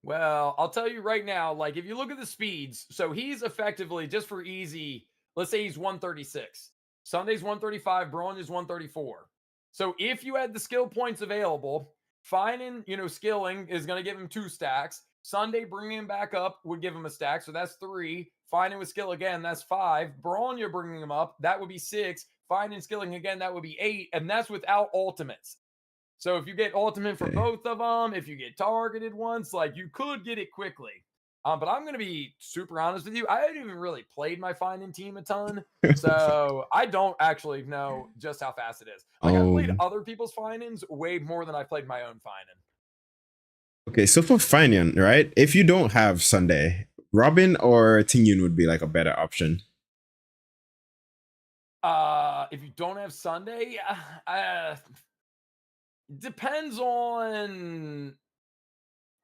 Well, I'll tell you right now, like if you look at the speeds, so he's effectively just for easy, let's say he's 136. Sunday's 135, Braun is 134. So if you had the skill points available, finding, skilling is going to give him 2 stacks. Sunday bringing him back up would give him a stack, so that's 3. Finding with skill again, that's 5. Braun, you're bringing him up, that would be 6. Finding skilling again, that would be 8, and that's without ultimates. So if you get ultimate for Okay. both of them, if you get targeted once, like you could get it quickly. But I'm going to be super honest with you. I haven't even really played my finding team a ton. So I don't actually know just how fast it is. Like I've played other people's findings way more than I've played my own finding. Okay, so for Finan, right? If you don't have Sunday, Robin or Tingyun would be like a better option. If you don't have Sunday, depends on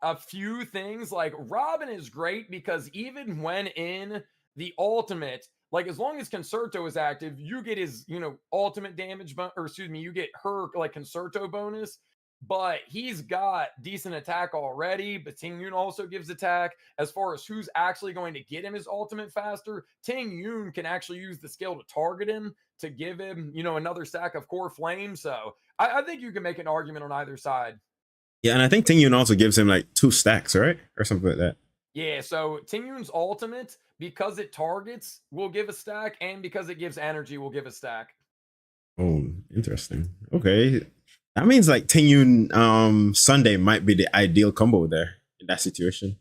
a few things. Like Robin is great because even when in the ultimate, like as long as Concerto is active, you get his, ultimate damage, or excuse me, you get her like Concerto bonus. But he's got decent attack already. But Ting Yun also gives attack. As far as who's actually going to get him his ultimate faster, Ting Yun can actually use the skill to target him to give him, another stack of core flame. So I think you can make an argument on either side. Yeah, and I think Tingyun also gives him like 2 stacks, right? Or something like that. Yeah, so Ting Yun's ultimate, because it targets, will give a stack, and because it gives energy, will give a stack. Oh, interesting. Okay. That means like Tingyun Sunday might be the ideal combo there in that situation.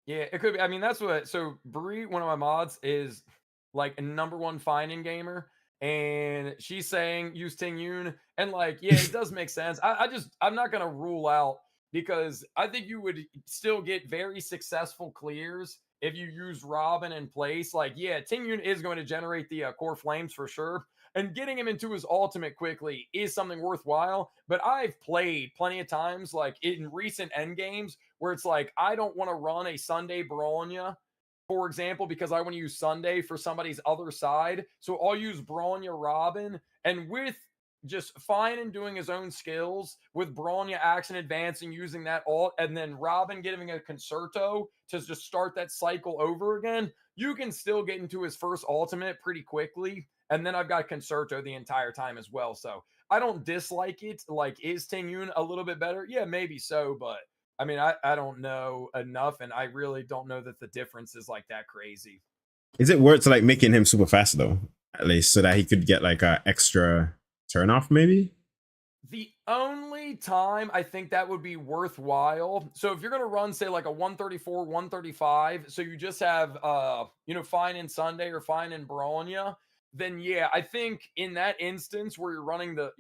Yeah, it could be. I mean, that's what. So Brie, one of my mods, is like a #1 finding gamer, and she's saying use Ting Yun, and like, yeah, it does make sense. I'm not gonna rule out because I think you would still get very successful clears if you use Robin in place. Like, yeah, Ting Yun is going to generate the core flames for sure, and getting him into his ultimate quickly is something worthwhile. But I've played plenty of times, like in recent end games, where it's like I don't want to run a Sunday Bronya, for example, because I want to use Sunday for somebody's other side. So I'll use Bronya Robin, and with just fine and doing his own skills with Bronya action advancing using that alt, and then Robin giving a concerto to just start that cycle over again, you can still get into his first ultimate pretty quickly. And then I've got concerto the entire time as well. So I don't dislike it. Like, is Ting Yun a little bit better? Yeah, maybe so, but I mean, I don't know enough, and I really don't know that the difference is like that crazy. Is it worth like making him super fast though? At least so that he could get like a extra turn off, maybe? The only time I think that would be worthwhile. So if you're going to run, say, like a 134, 135, so you just have, fine in Sunday or fine in Bronya, then yeah, I think in that instance where you're running the,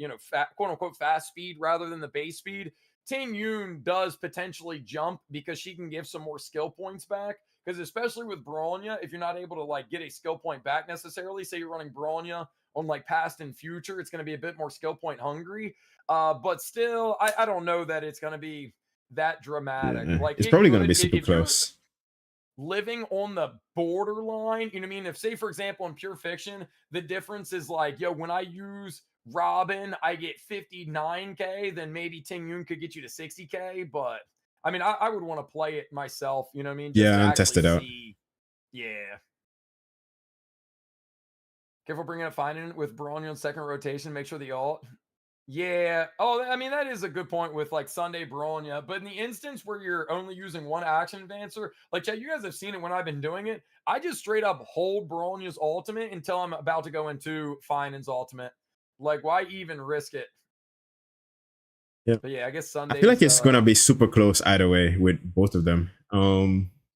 quote unquote fast speed rather than the base speed, Ting Yun does potentially jump because she can give some more skill points back. Because especially with Bronya, if you're not able to like get a skill point back necessarily, say you're running Bronya on like past and future, it's going to be a bit more skill point hungry. But still, I don't know that it's going to be that dramatic. Yeah, Like it's it probably gonna could be super if you're close. living on the borderline. You know what I mean? If, say, for example, in pure fiction, the difference is like, yo, when I use Robin, I get 59K, then maybe Ting Yun could get you to 60K. But I mean, I would want to play it myself, you know what I mean? Just to Yeah, and test actually it out. see. Yeah. Careful bringing up finding with Bronya on second rotation. Make sure the alt. Yeah. Oh, I mean, that is a good point with like Sunday Bronya. But in the instance where you're only using one action advancer, like Chad, you guys have seen it when I've been doing it. I just straight up hold Bronya's ultimate until I'm about to go into Finan's ultimate. Like, why even risk it? Yeah. But yeah, I guess I feel like Sunday's it's gonna be super close either way with both of them.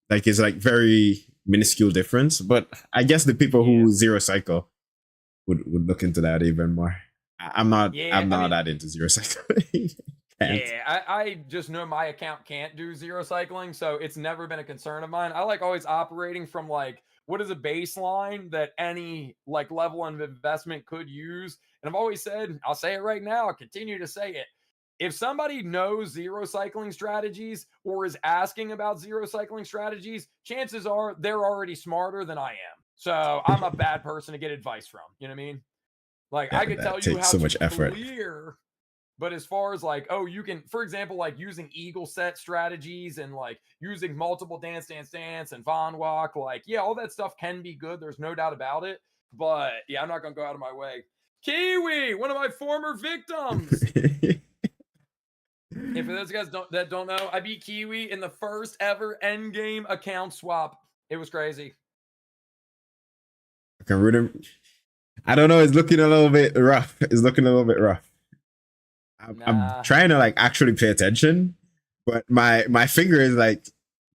Like it's like very minuscule difference, but I guess the people yeah. who zero cycle would look into that even more. I'm not Yeah, I'm I not mean, that into zero cycle. Can't. yeah, I just know my account can't do zero cycling, so it's never been a concern of mine. I like always operating from like what is a baseline that any like level of investment could use. And I've always said, I'll say it right now, I'll continue to say it. If somebody knows zero cycling strategies or is asking about zero cycling strategies, chances are they're already smarter than I am. So I'm a bad person to get advice from. You know what I mean? Like Yeah, I could that tell you takes how so to much effort. clear, but as far as like, oh, you can, for example, like using eagle set strategies and like using multiple dance, dance, dance and Von Walk, like, yeah, all that stuff can be good. There's no doubt about it. But yeah, I'm not going to go out of my way. Kiwi, one of my former victims. If those guys don't know, I beat Kiwi in the first ever endgame account swap. It was crazy. I can root him. I don't know. It's looking a little bit rough. It's looking a little bit rough. I'm Nah. trying to like actually pay attention, but my finger is like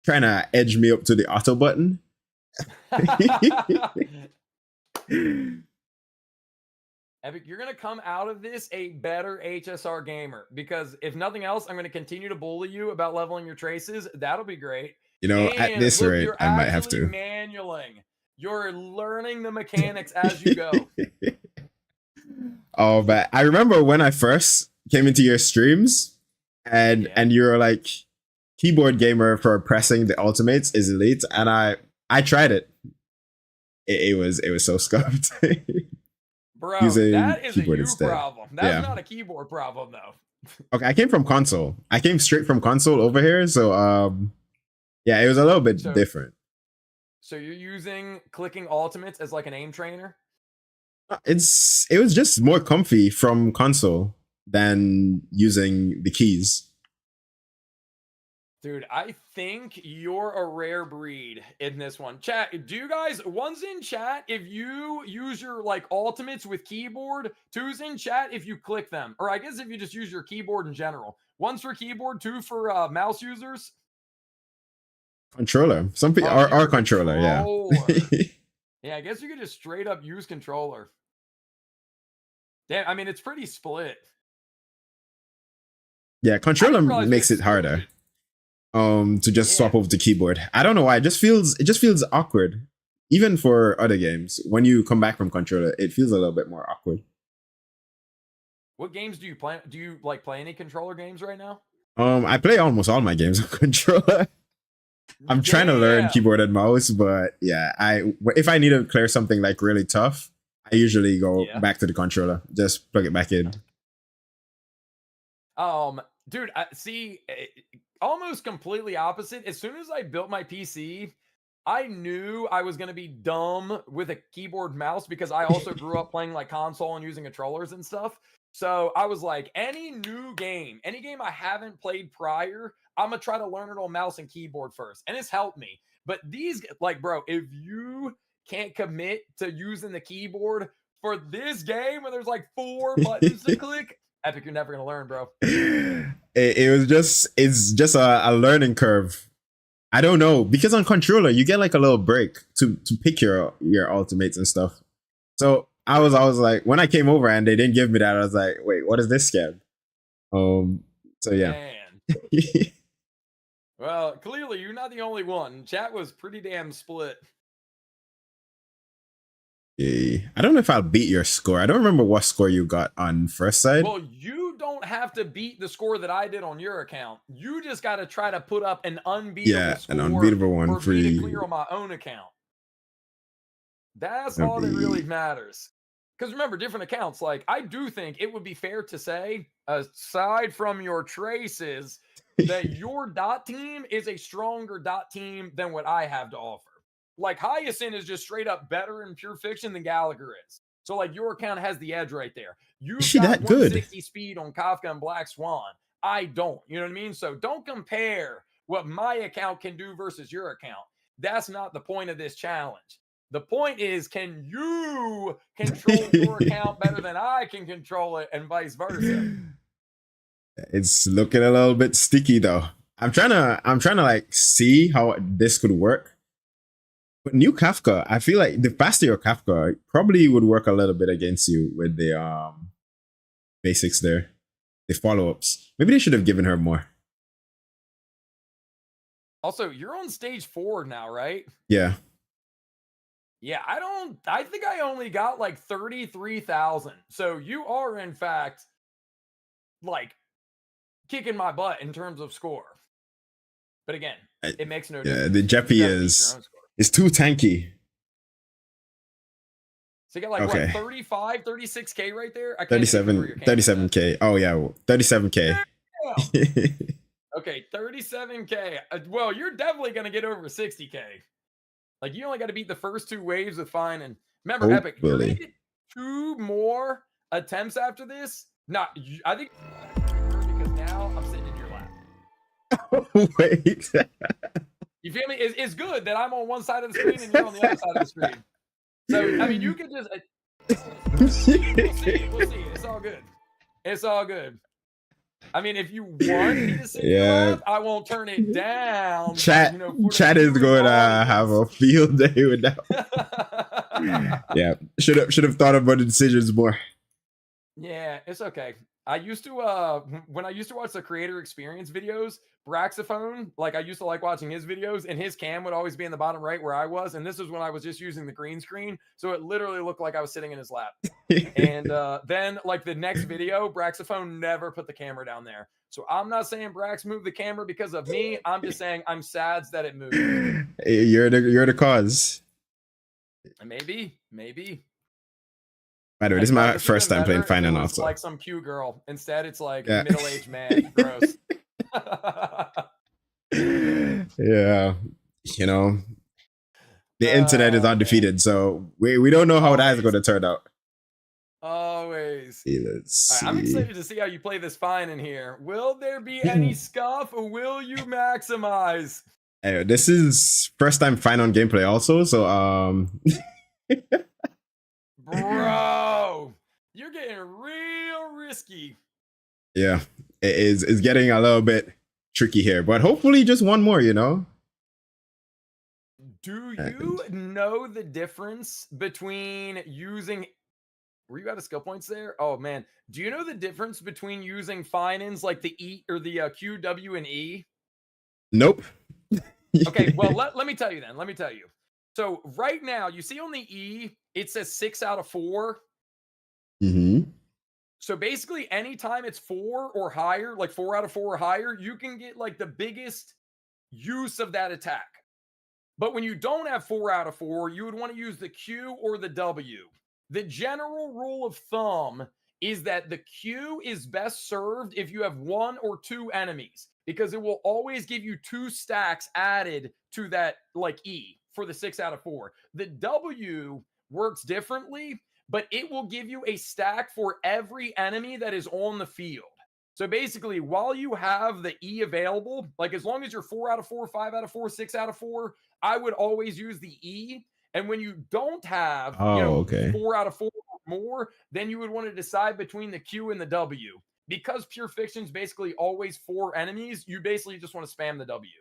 trying to edge me up to the auto button. Epic, you're going to come out of this a better HSR gamer because if nothing else, I'm going to continue to bully you about leveling your traces. That'll be great. You know, at And this look, rate, you're I might have actually to. manualing. You're learning the mechanics as you go. Oh, but I remember when I first came into your streams, and you're like keyboard gamer for pressing the ultimates is elite, and I tried it. It was so scuffed. Bro, Using that is a keyboard you instead. problem. That's Yeah. not a keyboard problem, though. Okay, I came from console. I came straight from console over here, so yeah, it was a little bit different. So you're using clicking ultimates as like an aim trainer? It was just more comfy from console than using the keys. Dude, I think you're a rare breed in this one. Chat, do you guys, one's in chat if you use your like ultimates with keyboard, two's in chat if you click them. Or I guess if you just use your keyboard in general. One's for keyboard, two for mouse users. Controller. Some people are controller, yeah. Yeah, I guess you could just straight up use controller. Damn, I mean, it's pretty split. Yeah, controller makes it harder. To just swap over to keyboard. I don't know why. It just feels awkward. Even for other games, when you come back from controller, it feels a little bit more awkward. What games do you play? Do you like play any controller games right now? I play almost all my games on controller. I'm trying to learn keyboard and mouse, but yeah, if I need to clear something like really tough, I usually go back to the controller. Just plug it back in. Dude, see, almost completely opposite. As soon as I built my PC, I knew I was going to be dumb with a keyboard mouse because I also grew up playing like console and using controllers and stuff. So I was like, any new game, any game I haven't played prior, I'm going to try to learn it on mouse and keyboard first. And it's helped me. But these, like, bro, if you can't commit to using the keyboard for this game where there's like 4 buttons to click, Epic, you're never going to learn, bro. It's just a learning curve. I don't know, because on controller you get like a little break to pick your ultimates and stuff. So I was like, when I came over and they didn't give me that, I was like, wait, what is this scam? So yeah. Man. Well, clearly you're not the only one. Chat was pretty damn split. I don't know if I'll beat your score. I don't remember what score you got on first side. Well, you don't have to beat the score that I did on your account. You just got to try to put up an unbeatable score. An unbeatable one for me to clear on my own account. That's all that really matters. Because remember, different accounts, like, I do think it would be fair to say, aside from your traces, that your dot team is a stronger dot team than what I have to offer. Like, Hyacinth is just straight up better in pure fiction than Gallagher is. So like your account has the edge right there. Is You've she got that good? 160 speed on Kafka and Black Swan. I don't. You know what I mean? So don't compare what my account can do versus your account. That's not the point of this challenge. The point is, can you control your account better than I can control it, and vice versa? It's looking a little bit sticky though. I'm trying to like see how this could work. But new Kafka, I feel like the faster your Kafka probably would work a little bit against you with the basics there, the follow-ups. Maybe they should have given her more. Also, you're on stage 4 now, right? Yeah. Yeah, I think I only got like 33,000. So you are in fact like kicking my butt in terms of score. But again, it makes no difference. The Jeppy is too tanky. So you got like what, 35, 36K right there? I can't 37K. Oh yeah, 37K. Yeah. Okay, 37K. Well, you're definitely going to get over 60K. Like, you only got to beat the first 2 waves with fine. And remember, Epic, you're going to get 2 more attempts after this. I think because now I'm sitting in your lap. Wait. You feel me? It's good that I'm on one side of the screen and you're on the other side of the screen. So, I mean, you could just... We'll see. It's all good. It's all good. I mean, if you want me to sit left, I won't turn it down. Chat is going to have a field day with that. Yeah, should have thought about the decisions more. Yeah, it's okay. I used to when I used to watch the creator experience videos, Braxophone, like I used to like watching his videos, and his cam would always be in the bottom right where I was, and this was when I was just using the green screen, so it literally looked like I was sitting in his lap. And then like the next video, Braxophone never put the camera down there. So I'm not saying Brax moved the camera because of me. I'm just saying I'm sad that it moved. You're the cause. Maybe. By the way, this is my first time playing Final It's like some cute girl. Instead, it's like middle-aged man. Gross. Yeah, you know, the internet is undefeated, so we don't know how that is going to turn out. Always. Let's see. I'm excited to see how you play this fine in here. Will there be any scuff, or will you maximize? Anyway, this is first time fine on gameplay also, so Bro, you're getting real risky. Yeah, it's getting a little bit tricky here, but hopefully just one more, you know? Do you know the difference between using... Were you out of skill points there? Oh, man. Do you know the difference between using fine-ins like the E or the Q, W, and E? Nope. Okay, well, let me tell you then. Let me tell you. So right now, you see on the E, it says 6 out of 4. Mm-hmm. So basically, anytime it's 4 or higher, like 4 out of 4 or higher, you can get like the biggest use of that attack. But when you don't have 4 out of 4, you would want to use the Q or the W. The general rule of thumb is that the Q is best served if you have 1 or 2 enemies, because it will always give you 2 stacks added to that like E for the 6 out of 4. The W works differently, but it will give you a stack for every enemy that is on the field. So basically, while you have the E available, like as long as you're 4 out of 4, 5 out of 4, 6 out of 4, I would always use the E. And when you don't have 4 out of 4 or more, then you would want to decide between the Q and the W. Because Pure Fiction's basically always 4 enemies, you basically just want to spam the W.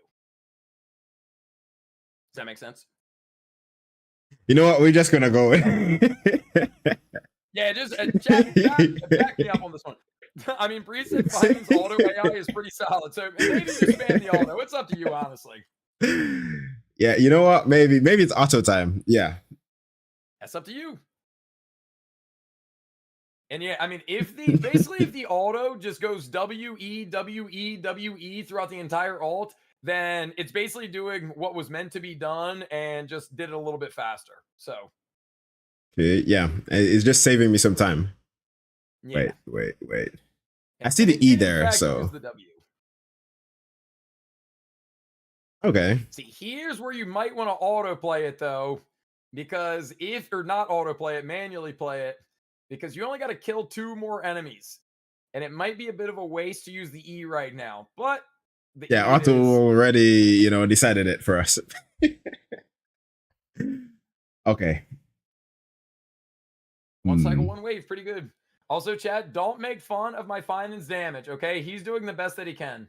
Does that make sense? You know what? We're just gonna go. Yeah, just back me up on this one. I mean, Preset Finance auto AI is pretty solid, so maybe just spam the auto. It's up to you, honestly. Yeah, you know what? Maybe it's auto time. Yeah, that's up to you. And yeah, I mean, if the auto just goes W-E, W-E, W-E throughout the entire alt, then it's basically doing what was meant to be done and just did it a little bit faster. So, okay, yeah, it's just saving me some time. Yeah. Wait. I see the E there, so the W. Okay. See, here's where you might want to autoplay it though, because if or not autoplay it, manually play it, because you only got to kill 2 more enemies. And it might be a bit of a waste to use the E right now, but the Yeah, E it Otto is. already, decided it for us. Okay. One cycle, one wave, pretty good. Also, Chad, don't make fun of my Finance damage, okay? He's doing the best that he can.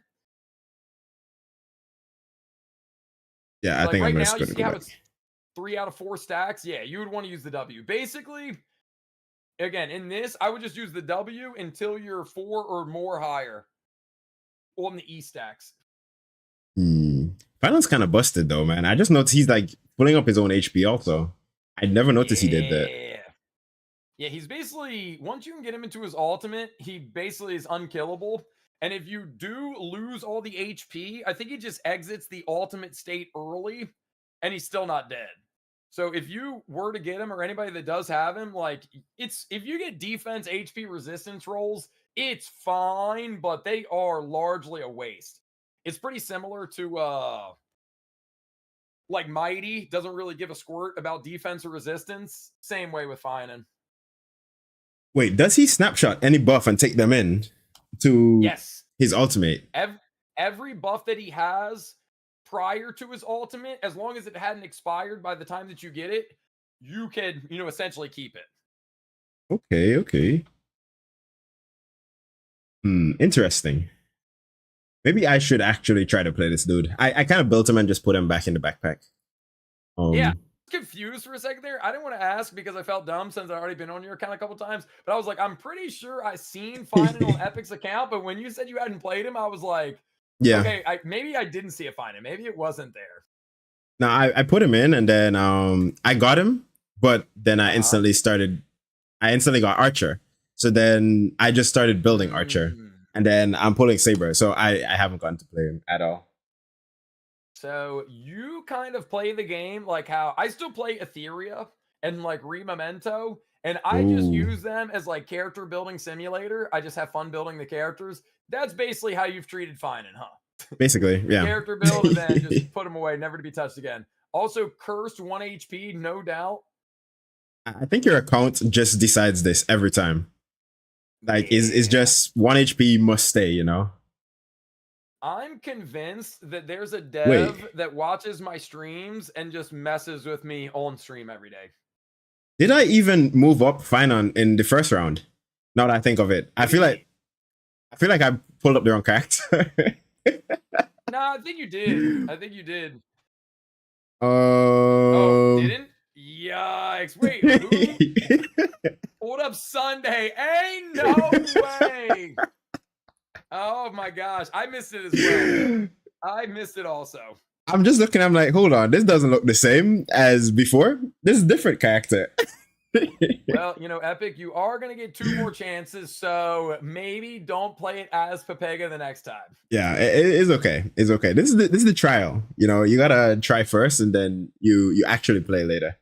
Yeah, I Like think I'm right just now, you gonna see go how back. it's 3 out of 4 stacks? Yeah, you would want to use the W. Basically, again, in this, I would just use the W until you're 4 or more higher on the E stacks. Finland's kind of busted though, man. I just noticed he's like pulling up his own HP also. I never noticed he did that. Yeah, he's basically, once you can get him into his ultimate, he basically is unkillable. And if you do lose all the HP, I think he just exits the ultimate state early and he's still not dead. So if you were to get him, or anybody that does have him, like, it's, if you get defense HP resistance rolls, it's fine, but they are largely a waste. It's pretty similar to like Mighty doesn't really give a squirt about defense or resistance. Same way with Finan. Wait, does he snapshot any buff and take them in to Yes. his ultimate? Every buff that he has prior to his ultimate, as long as it hadn't expired by the time that you get it, you could, essentially keep it. Okay. Interesting. Maybe I should actually try to play this dude. I kind of built him and just put him back in the backpack. Yeah. Confused for a second there. I didn't want to ask because I felt dumb since I'd already been on your account a couple times. But I was like, I'm pretty sure I seen Finan on Epic's account. But when you said you hadn't played him, I was like, yeah. Okay, maybe I didn't see a Finan. Maybe it wasn't there. No, I put him in and then I got him, but then I instantly got Archer. So then I just started building Archer. And then I'm pulling Saber. So I haven't gotten to play him at all. So you kind of play the game like how I still play Etheria and like Rememento, and I just use them as like character building simulator. I just have fun building the characters. That's basically how you've treated Finan, huh? Basically, yeah. Character build and then just put them away, never to be touched again. Also, cursed 1 HP, no doubt. I think your account just decides this every time. Like, is just 1 HP must stay, I'm convinced that there's a dev that watches my streams and just messes with me on stream every day. Did I even move up Finan in the first round? Now that I think of it, I feel like I pulled up the wrong character. No, I think you did. Didn't? Yikes! Wait, who? Hold up, Sunday? Ain't no way! Oh my gosh, I missed it as well. I missed it also. I'm just looking, I'm like, hold on, this doesn't look the same as before. This is a different character. Well, Epic, you are going to get 2 more chances, so maybe don't play it as Pepega the next time. Yeah, it's okay. It's okay. This is the trial. You gotta try first, and then you actually play later.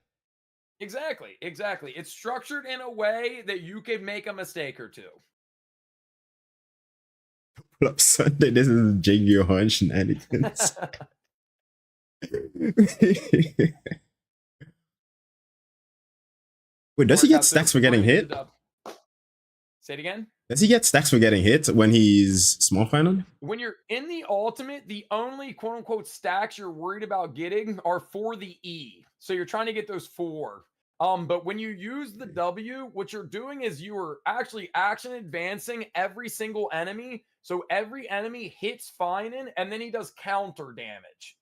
Exactly. It's structured in a way that you could make a mistake or two. Pull up Sunday. This is Jake Johan shenanigans. Wait, does he get stacks for getting hit? Say it again. Does he get stacks for getting hit when he's small final? When you're in the ultimate, the only quote unquote stacks you're worried about getting are for the E. So you're trying to get those 4. But when you use the W, what you're doing is you are actually action advancing every single enemy. So every enemy hits Finan and then he does counter damage.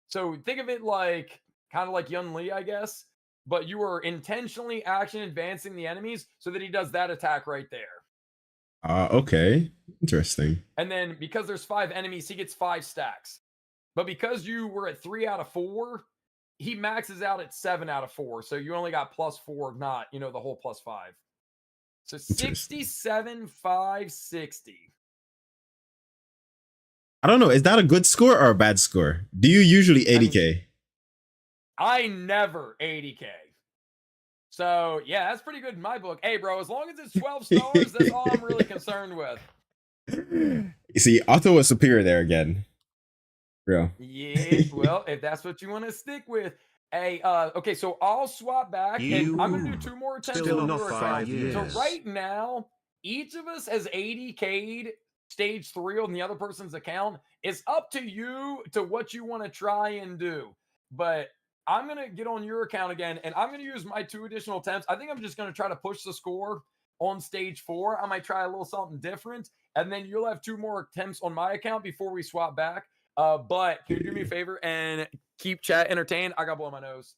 So think of it like kind of like Yun Li, I guess. But you are intentionally action advancing the enemies so that he does that attack right there. Okay. Interesting. And then because there's 5 enemies, he gets 5 stacks. But because you were at 3 out of 4, he maxes out at 7 out of 4. So you only got +4, not, the whole +5. So 67, 560. I don't know. Is that a good score or a bad score? Do you usually 80K? I never 80K. So, yeah, that's pretty good in my book. Hey, bro, as long as it's 12 stars, that's all I'm really concerned with. You see, Otto was superior there again. Real. Yeah, well, if that's what you want to stick with. Hey, okay, so I'll swap back, and I'm gonna do 2 more attempts Still on not your 5 account. years. So right now, each of us has 80K'd stage 3 on the other person's account. It's up to you to what you want to try and do. But I'm gonna get on your account again, and I'm gonna use my 2 additional attempts. I think I'm just gonna try to push the score on stage 4. I might try a little something different, and then you'll have 2 more attempts on my account before we swap back. But can you do me a favor and keep chat entertained? I got to blow my nose.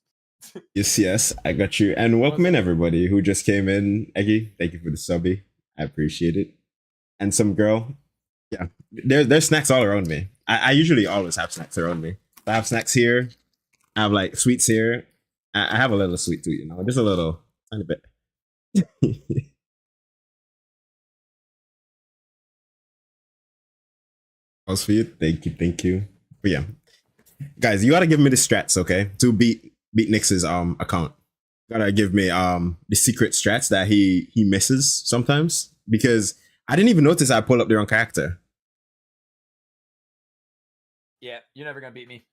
Yes, I got you. And welcome in everybody who just came in. Eggy, thank you for the subby. I appreciate it. And some girl. Yeah. There's snacks all around me. I usually always have snacks around me. I have snacks here. I have like sweets here. I have a little sweet too, you know, just a little tiny bit. Else for you. Thank you. But yeah. Guys, you gotta give me the strats, okay? To beat Nyx's account. Gotta give me the secret strats that he misses sometimes. Because I didn't even notice I pulled up the wrong character. Yeah, you're never gonna beat me.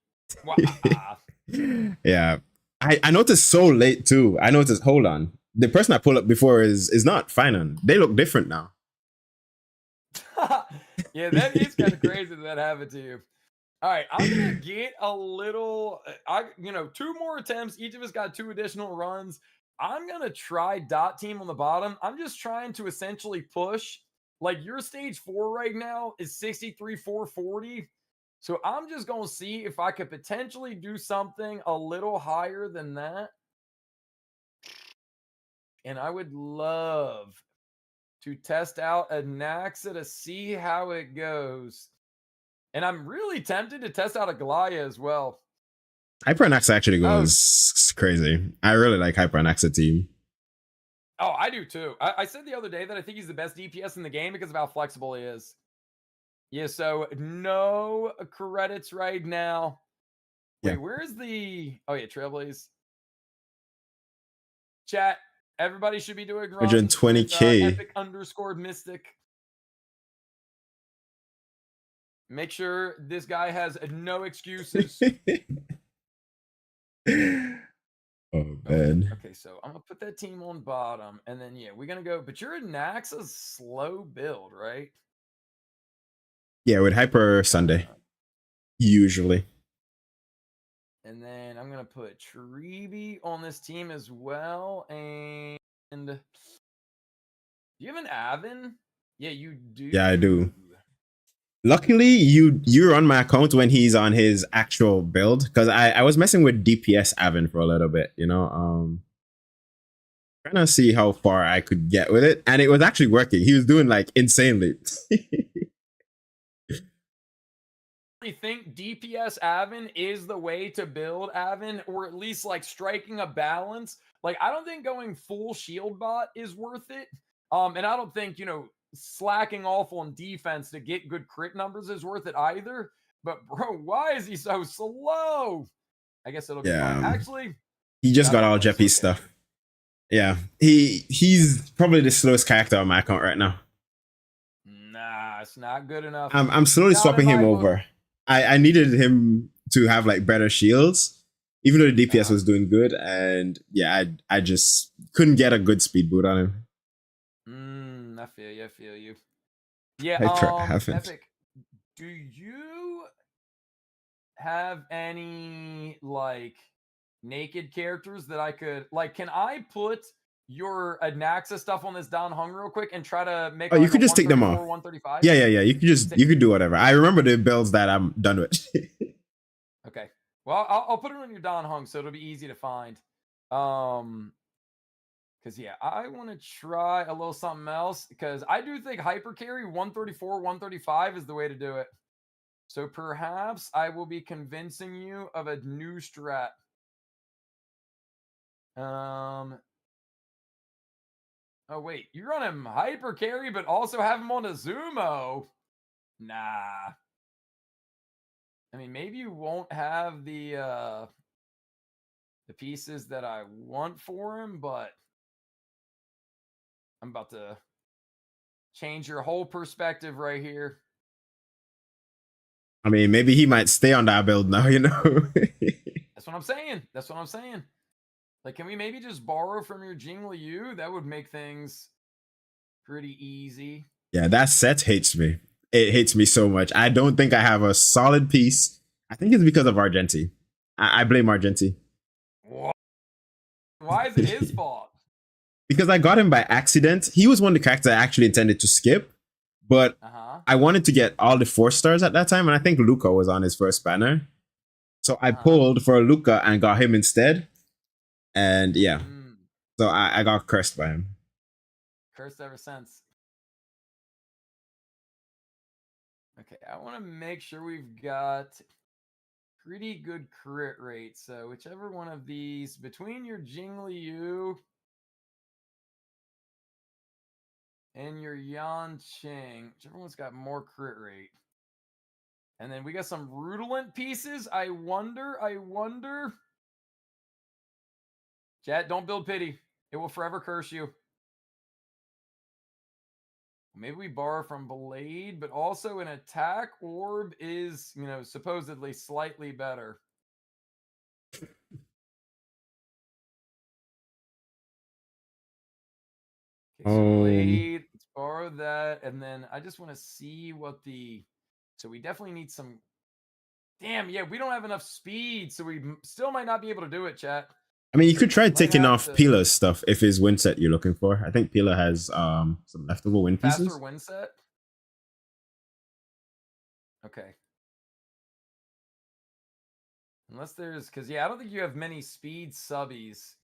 Yeah. I noticed so late too. I noticed, hold on. The person I pulled up before is not Finan. They look different now. Yeah, that is kind of crazy that happened to you. All right, I'm gonna get a little. 2 more attempts. Each of us got 2 additional runs. I'm gonna try dot team on the bottom. I'm just trying to essentially push. Like your stage 4 right now is 63,440. So I'm just gonna see if I could potentially do something a little higher than that. And I would love to test out a Naxa to see how it goes. And I'm really tempted to test out a Galaya as well. Hyperanaxa actually goes crazy. I really like Hyperanaxa team. Oh, I do too. I said the other day that I think he's the best DPS in the game because of how flexible he is. Yeah, so no credits right now. Wait, where is the... Oh, yeah, Trailblaze. Chat, everybody should be doing runs 120K. with, epic_mystic. Make sure this guy has no excuses. Oh, man. Okay, so I'm going to put that team on bottom. And then, yeah, we're going to go... But you're in Naxa's slow build, right? Yeah, with Hyper Sunday. Usually. And then I'm going to put Tribi on this team as well. And do you have an Avon? Yeah, you do. Yeah, I do. Luckily, you're on my account when he's on his actual build, because I was messing with DPS Avon for a little bit, you know, trying to see how far I could get with it, and it was actually working. He was doing like insanely. I think DPS Avon is the way to build Avon, or at least like striking a balance. Like I don't think going full shield bot is worth it, and I don't think slacking off on defense to get good crit numbers is worth it either. But bro, why is he so slow? I guess it'll be fine. Actually, he just got all Jeppy's stuff. Yeah, he's probably the slowest character on my account right now. Nah, it's not good enough. I'm slowly swapping him over. I needed him to have like better shields, even though the DPS was doing good, and yeah, I just couldn't get a good speed boot on him. I feel you. Yeah, Epic, do you have any like naked characters that I could like? Can I put your Naxa stuff on this Dan Heng real quick and try to make? Oh, you could just take them off. 135? Yeah. You could do whatever. I remember the builds that I'm done with. Okay. Well, I'll put it on your Dan Heng so it'll be easy to find. Because, yeah, I want to try a little something else because I do think hyper carry 134, 135 is the way to do it. So perhaps I will be convincing you of a new strat. Oh, wait, you run him hyper carry, but also have him on a Zumo? Nah. I mean, maybe you won't have the pieces that I want for him, but I'm about to change your whole perspective right here. I mean, maybe he might stay on that build now, you know? That's what I'm saying. That's what I'm saying. Like, can we maybe just borrow from your Jing Liu? That would make things pretty easy. Yeah, that set hates me. It hates me so much. I don't think I have a solid piece. I think it's because of Argenti. I blame Argenti. What? Why is it his fault? Because I got him by accident. He was one of the characters I actually intended to skip, but I wanted to get all the 4 stars at that time, and I think Luca was on his first banner. So I pulled for Luca and got him instead. And yeah, so I got cursed by him. Cursed ever since. Okay, I want to make sure we've got pretty good crit rate. So whichever one of these, between your Jing Liu and your Yan Qing, whichever one's got more crit rate. And then we got some Rutilant pieces. I wonder. Chat, don't build pity. It will forever curse you. Maybe we borrow from Blade, but also an attack orb is, supposedly slightly better. Okay, so Blade, let's borrow that. And then I just want to see what so we definitely need some. Damn, yeah, we don't have enough speed, so we still might not be able to do it, chat. I mean, you could try taking off Pila's stuff if his win set you're looking for. I think Pila has some leftover win pieces. Faster win set? Okay. Unless there's, because I don't think you have many speed subbies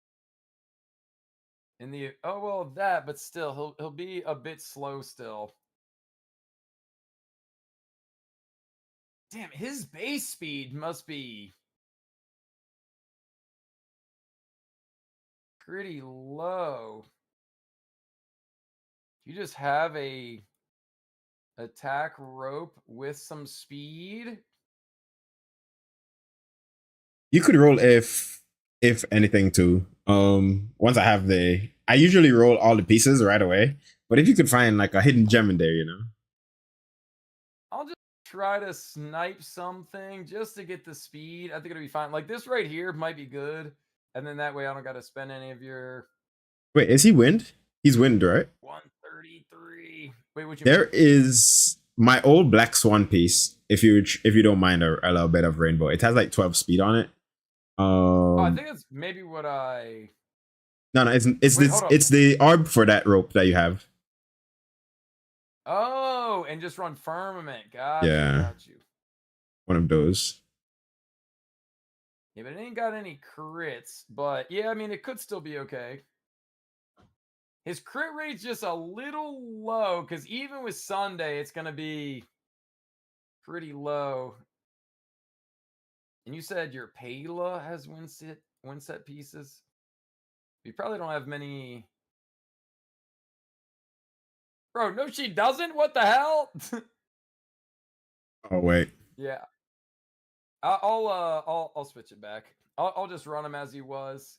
in the. Oh well, that, but still, he'll be a bit slow still. Damn, his base speed must be pretty low. You just have a attack rope with some speed. You could roll if anything too. Once I usually roll all the pieces right away. But if you could find like a hidden gem in there, I'll just try to snipe something just to get the speed. I think it'll be fine. Like this right here might be good. And then that way I don't got to spend any of your. Wait, is he wind? He's wind, right? 133. Wait, what you There mean? is my old Black Swan piece. If you don't mind a little bit of rainbow, it has like 12 speed on it. I think it's maybe what I. No, it's the orb for that rope that you have. Oh, and just run firmament. Got you. One of those. Yeah, but it ain't got any crits. But yeah, I mean, it could still be okay. His crit rate's just a little low because even with Sunday, it's gonna be pretty low. And you said your Pela has win set pieces. You probably don't have many. Bro, no, she doesn't. What the hell? Oh wait. Yeah. I'll switch it back. I'll just run him as he was,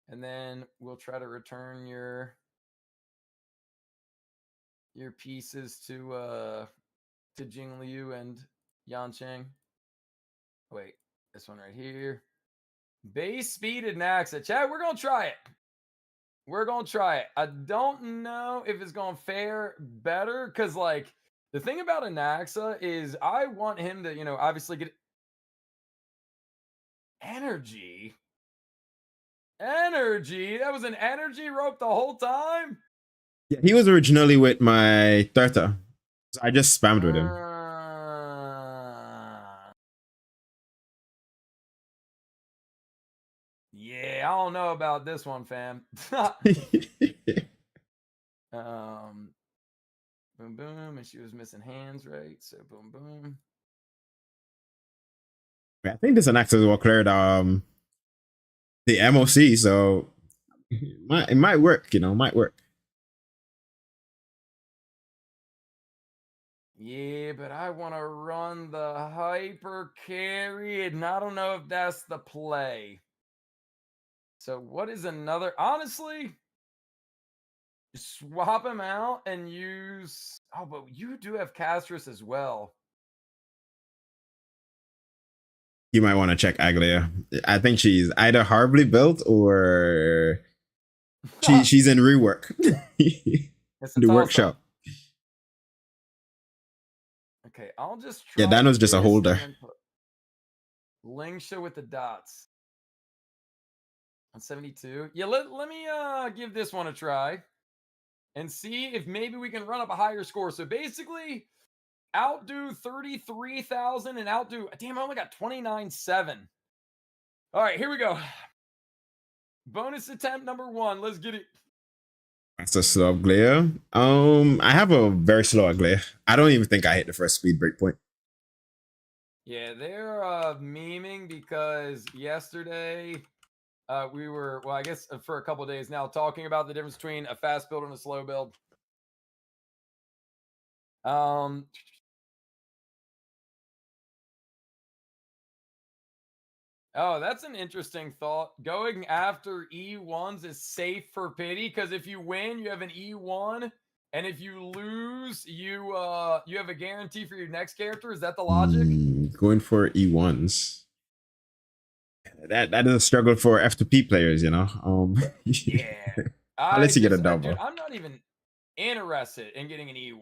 and then we'll try to return your pieces to Jing Liu and Yan Qing. Wait, this one right here. Base speeded Naxa. Chat, we're gonna try it. We're gonna try it. I don't know if it's gonna fare better because, like, the thing about a Naxa is I want him to, obviously get energy. Energy? That was an energy rope the whole time? Yeah, he was originally with my Turta. So I just spammed with him. Yeah, I don't know about this one, fam. Boom, boom, and she was missing hands, right? So boom, boom. I think this Anaxes will clear the MOC, so it might work, might work. Yeah, but I want to run the hyper carry, and I don't know if that's the play. So what is another? Honestly, swap him out and use. Oh, but you do have Castris as well. You might want to check Aglia. I think she's either horribly built or she's in rework. It's a The toss workshop. up. Okay, I'll just Yeah, try Dano's just a this and holder. then put Lingsha with the dots on 72. Yeah, let me give this one a try and see if maybe we can run up a higher score. So basically, outdo 33,000 and outdo. Damn, I only got 29.7. All right, here we go. Bonus attempt number 1. Let's get it. That's a slow Aglia. I have a very slow Aglia. I don't even think I hit the first speed break point. Yeah, they're memeing because yesterday we were, well, I guess for a couple days now, talking about the difference between a fast build and a slow build. Oh, that's an interesting thought. Going after E1s is safe for pity because if you win, you have an E1, and if you lose, you have a guarantee for your next character. Is that the logic? Going for E1s. That is a struggle for F2P players, you know. Yeah. Unless you get a Dude, double. I'm not even interested in getting an E1.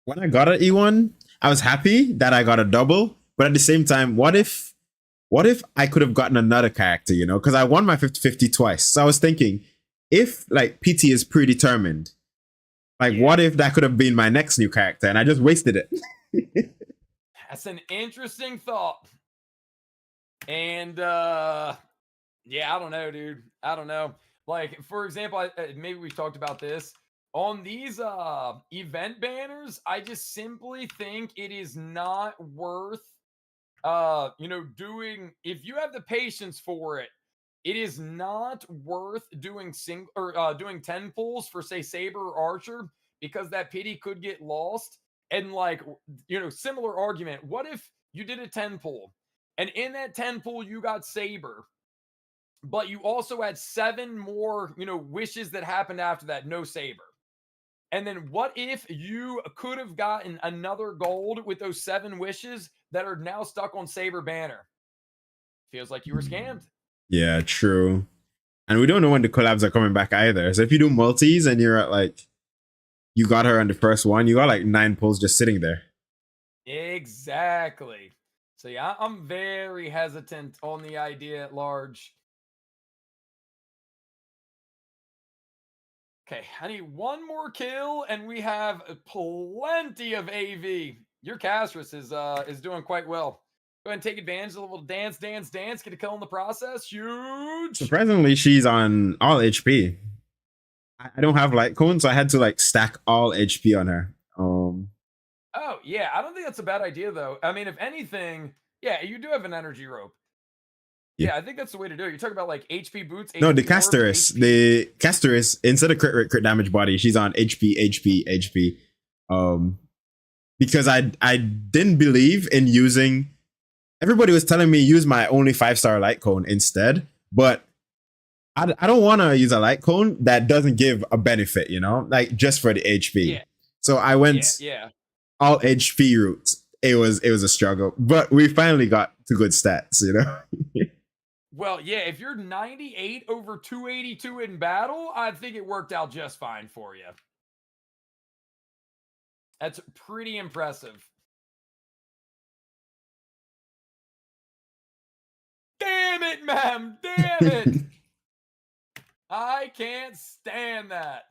When I got an E1, I was happy that I got a double, but at the same time, what if I could have gotten another character, you know? Because I won my 50-50 twice. So I was thinking, if like PT is predetermined, like what if that could have been my next new character and I just wasted it? That's an interesting thought. And yeah, I don't know, dude. I don't know. Like, for example, maybe we've talked about this. On these event banners, I just simply think it is not worth doing, if you have the patience for it, it is not worth doing doing 10 pulls for, say, Saber or Archer, because that pity could get lost. And like, similar argument. What if you did a 10 pull and in that 10 pull you got Saber, but you also had 7 more, wishes that happened after that, no Saber. And then what if you could have gotten another gold with those 7 wishes that are now stuck on Saber banner? Feels like you were scammed. Yeah, true. And we don't know when the collabs are coming back either. So if you do multis and you're at like, you got her on the first one, you got like 9 pulls just sitting there. Exactly. So yeah, I'm very hesitant on the idea at large. Okay, I need one more kill, and we have plenty of AV. Your Castris is doing quite well. Go ahead and take advantage of a little dance, get a kill in the process. Huge. Surprisingly, she's on all HP. I don't have light cone, so I had to like stack all HP on her. Oh yeah, I don't think that's a bad idea though. I mean, if anything, yeah, you do have an energy rope. Yeah, I think that's the way to do it. You're talking about like HP boots. No, HP the Casterus. The Casterus, instead of crit damage body, she's on HP. Because I didn't believe in using. Everybody was telling me use my only 5-star light cone instead, but I don't want to use a light cone that doesn't give a benefit, you know, like just for the HP. Yeah. So I went all HP route. It was a struggle, but we finally got to good stats, you know. Well, yeah, if you're 98 over 282 in battle, I think it worked out just fine for you. That's pretty impressive. Damn it, ma'am. Damn it. I can't stand that.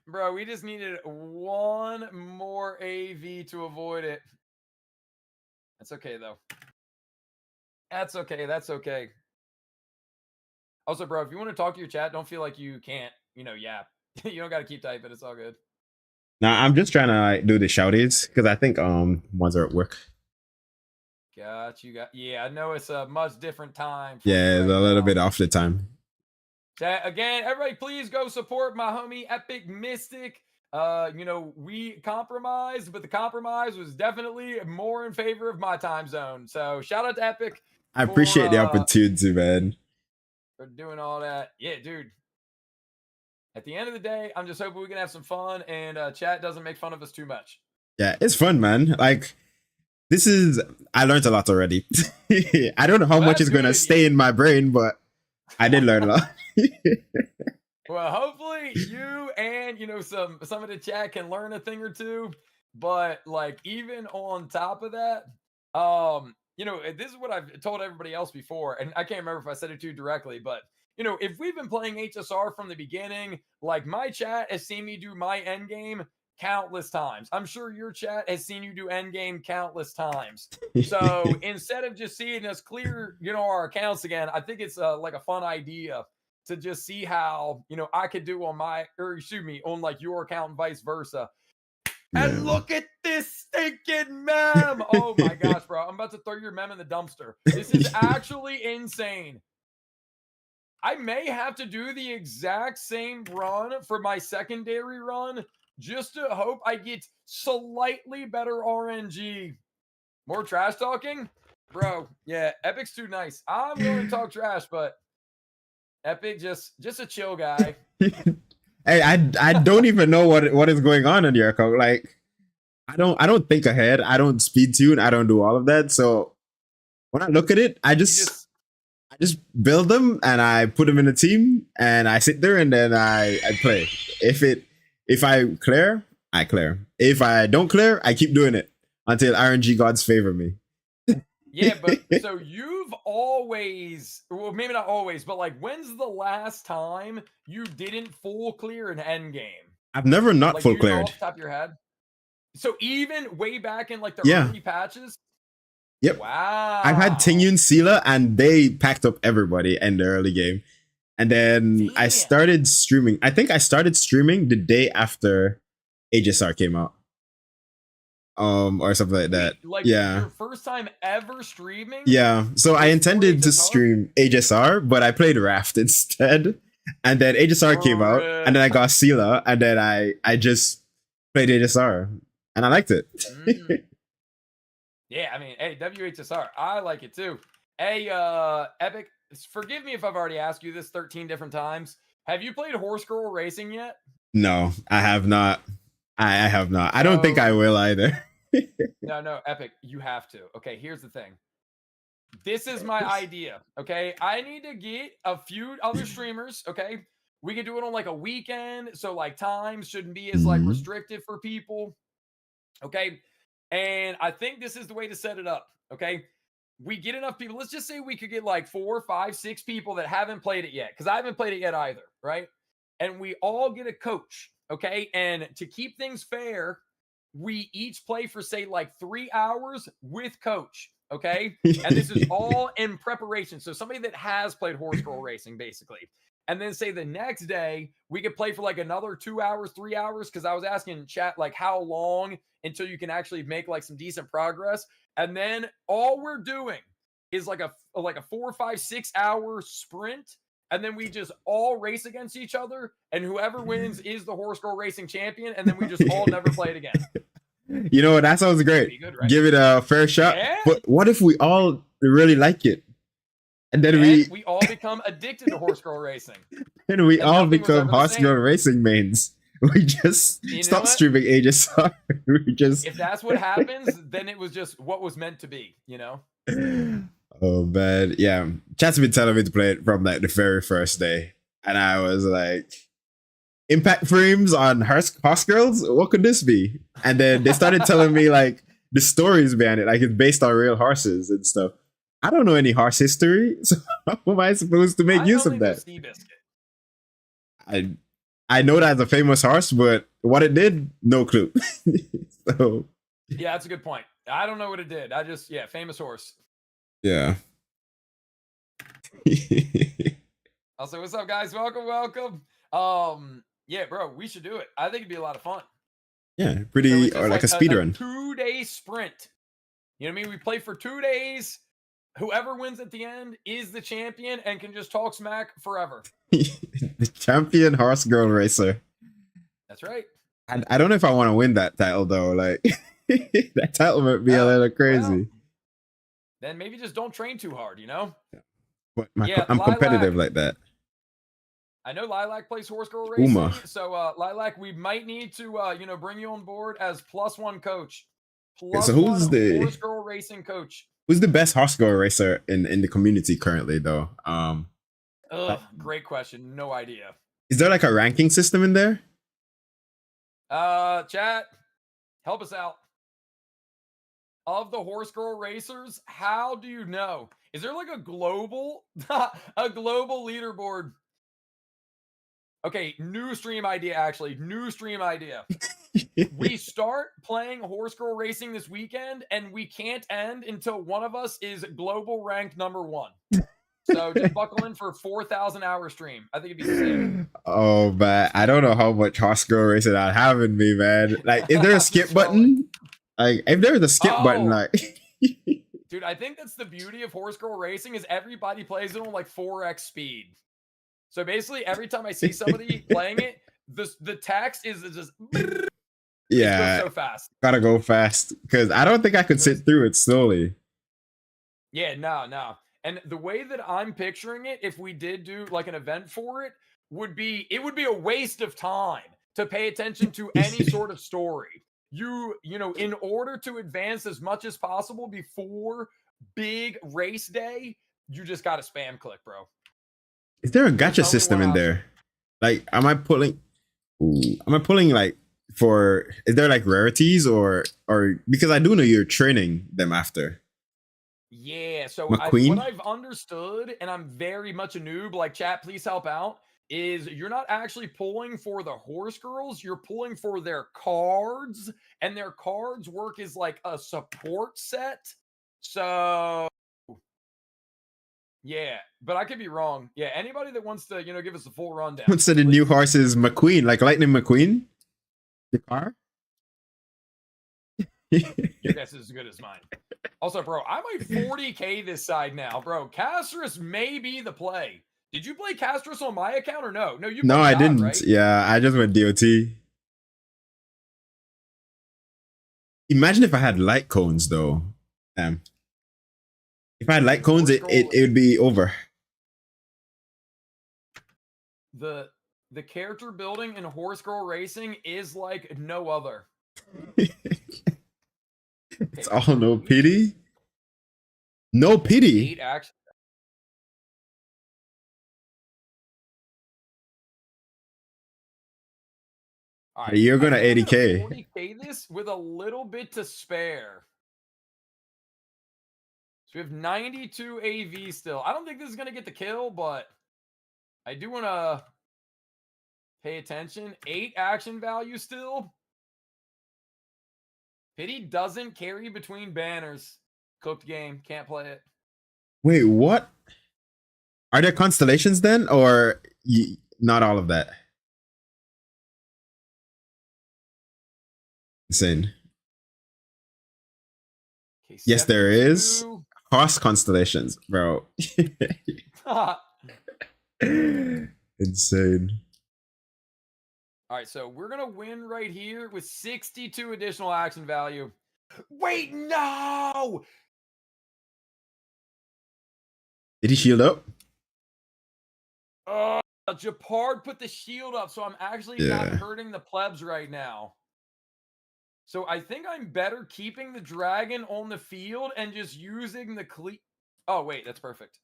Bro, we just needed one more AV to avoid it. That's okay, though. That's okay. That's okay. Also, bro, if you want to talk to your chat, don't feel like you can't, yap. You don't got to keep typing. It's all good. Now I'm just trying to like, do the shoutouts because I think ones are at work. Yeah, I know it's a much different time. Yeah, it's a little bit off the time. Again, everybody, please go support my homie Epic Mystic. We compromised, but the compromise was definitely more in favor of my time zone. So shout out to Epic. I appreciate the opportunity, man. For doing all that. Yeah, dude. at the end of the day, I'm just hoping we can have some fun and chat doesn't make fun of us too much. Yeah, it's fun, man. Like, I learned a lot already. I don't know how much is going to stay in my brain, but I did learn a lot. Well, hopefully you and, some of the chat can learn a thing or two. But like, even on top of that, this is what I've told everybody else before, and I can't remember if I said it to you directly, but if we've been playing HSR from the beginning, like my chat has seen me do my end game countless times. I'm sure your chat has seen you do end game countless times. So instead of just seeing us clear, our accounts again, I think it's like a fun idea to just see how, I could do on on like your account and vice versa. And look at this stinking mem. Oh my gosh, bro. I'm about to throw your mem in the dumpster. This is actually insane. I may have to do the exact same run for my secondary run just to hope I get slightly better RNG. More trash talking? Bro, yeah, Epic's too nice. I'm willing to talk trash, but Epic just a chill guy. Hey, I don't even know what is going on in your account. Like, I don't think ahead. I don't speed tune. I don't do all of that. So when I look at it, I just build them and I put them in a team and I sit there and then I play. If I clear, I clear. If I don't clear, I keep doing it until RNG gods favor me. Yeah, but so you've always, well, maybe not always, but like, when's the last time you didn't full clear an end game? I've never not like, full cleared. Off the top of your head. So even way back in like the early patches. Yep. Wow. I've had Tingyun Sela and they packed up everybody in the early game. And then I started streaming. I think I started streaming the day after HSR came out. Or something like that. Like your first time ever streaming? Yeah. So I intended to stream HSR, but I played Raft instead. And then HSR came out, and then I got Sela, and then I just played HSR, and I liked it. Yeah, I mean, hey, WHSR, I like it too. Hey, Epic, forgive me if I've already asked you this 13 different times. Have you played Horse Girl Racing yet? No, I have not. I have not. I don't think I will either. No, Epic, you have to. Okay, here's the thing. This is my idea, okay? I need to get a few other streamers, okay? We can do it on like a weekend, so like times shouldn't be as like restricted for people, okay? And I think this is the way to set it up, okay? We get enough people. Let's just say we could get like 4, 5, 6 people that haven't played it yet, because I haven't played it yet either, right? And we all get a coach, okay? And to keep things fair, we each play for, say, like 3 hours with coach, okay? And this is all in preparation. So somebody that has played Horse Girl Racing, basically. And then say the next day, we could play for like another 2 hours, 3 hours, because I was asking chat, like, how long until you can actually make like some decent progress. And then all we're doing is like a 4, 5, 6 hour sprint. And then we just all race against each other, and whoever wins is the Horse Girl Racing champion, and then we just all never play it again. You know, that sounds great. Good, right? Give it a fair shot. Yeah. But what if we all really like it? And then we all become addicted to Horse Girl Racing. And we all become Horse Girl Racing mains. We just stop streaming HSR. If that's what happens, then it was just what was meant to be, you know? Oh man, yeah. Chat's been telling me to play it from like the very first day, and I was like, "Impact frames on horse girls? What could this be?" And then they started telling me like the stories behind it, like it's based on real horses and stuff. I don't know any horse history, so how am I supposed to make use of that? I know that's a famous horse, but what it did, no clue. So yeah, that's a good point. I don't know what it did. Famous horse. Yeah. Also, what's up, guys? Welcome. Yeah, bro, we should do it. I think it'd be a lot of fun. Yeah, pretty, or like a speed run. 2-day sprint. You know what I mean? We play for 2 days. Whoever wins at the end is the champion and can just talk smack forever. The champion horse girl racer. That's right. I don't know if I want to win that title though. Like that title might be a little crazy. Well, then maybe just don't train too hard, you know? But I'm competitive like that. I know Lilac plays Horse Girl Uma. Racing, so Lilac, we might need to bring you on board as +1 coach, Okay, so +1 Horse Girl Racing coach. who's the best horse girl racer in the community currently though? Great question. No idea. Is there like a ranking system in there? Chat, help us out. Of the Horse Girl racers, how do you know? Is there like a global leaderboard? Okay, new stream idea actually. New stream idea. We start playing Horse Girl Racing this weekend and we can't end until one of us is global ranked #1. So just buckle in for a 4,000 hour stream. I think it'd be sick. Oh man, I don't know how much horse girl racing I have in me, man. Like, is there a skip button? Like, if there's a skip button, like dude, I think that's the beauty of Horse Girl Racing is everybody plays it on like 4x speed. So basically, every time I see somebody playing it, the text is just yeah, so fast. Gotta go fast because I don't think I could sit through it slowly. Yeah, no. And the way that I'm picturing it, if we did do like an event for it, would be a waste of time to pay attention to any sort of story. You know, in order to advance as much as possible before big race day, you just got to spam click, bro. Is there a gacha system in there? Like, am I pulling like for, is there like rarities or because I do know you're training them after. Yeah, so what I've understood, and I'm very much a noob, like chat, please help out, is you're not actually pulling for the horse girls, you're pulling for their cards, and their cards work as like a support set. So yeah, but I could be wrong. Yeah, anybody that wants to, give us a full rundown. What's the new horse is McQueen, like Lightning McQueen? The car? Your guess is as good as mine. Also, bro, I'm like 40K this side now, bro. Castris may be the play. Did you play Castris on my account or no? No, I didn't. Right? Yeah, I just went DOT. Imagine if I had light cones, though. If I had light cones, it would be over. The character building in Horse Girl Racing is like no other. It's all no pity. No pity. 8 action. All right, you're gonna 80K. 40K this with a little bit to spare. So we have 92 AV still. I don't think this is gonna get the kill, but I do want to pay attention. 8 action value still. Pity doesn't carry between banners. Cooked game. Can't play it. Wait, what? Are there constellations then? Or not all of that? Insane. Okay, yes, there is. Horse constellations, bro. Insane. All right, so we're going to win right here with 62 additional action value. Wait, no! Did he shield up? Japard put the shield up, so I'm actually not hurting the plebs right now. So I think I'm better keeping the dragon on the field and just using the Oh, wait, that's perfect.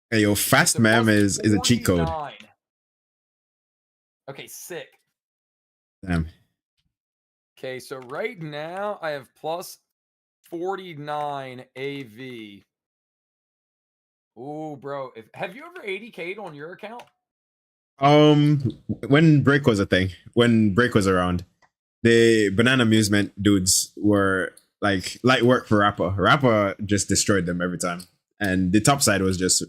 Hey, yo, fast ma'am is a cheat code. Okay, sick. Damn. Okay, so right now I have plus 49 AV. Ooh, bro. Have you ever 80K'd on your account? When break was a thing, when break was around, the banana amusement dudes were like light work for Rappa. Rappa just destroyed them every time. And the top side was just,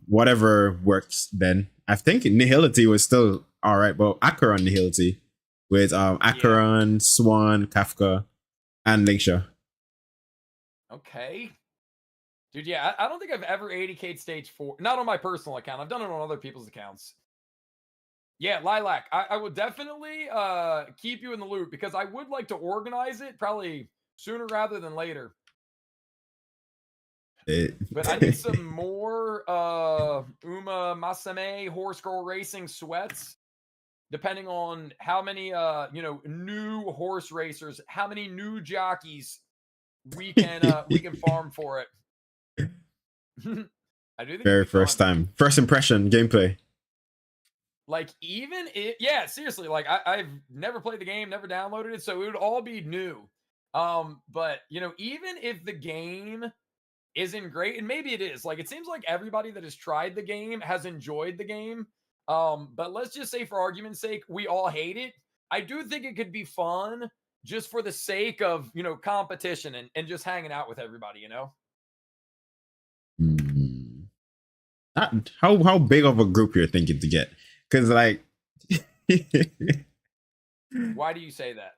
whatever worked then. I think Nihility was still all right, but Acheron Nihility with Acheron, Swan, Kafka, and Linksha. Okay. Dude, yeah, I don't think I've ever 80K'd stage 4. Not on my personal account. I've done it on other people's accounts. Yeah, Lilac, I will definitely keep you in the loop because I would like to organize it probably sooner rather than later. But I need some more Uma Masame horse girl racing sweats. Depending on how many new horse racers, how many new jockeys we can farm for it. I do think Very first time, first impression gameplay. Like even it, yeah, seriously. Like I've never played the game, never downloaded it, so it would all be new. But even if the game isn't great, and maybe it is, like it seems like everybody that has tried the game has enjoyed the game. But let's just say for argument's sake, we all hate it. I do think it could be fun just for the sake of competition and just hanging out with everybody, Hmm. How big of a group you're thinking to get? Because like, Why do you say that?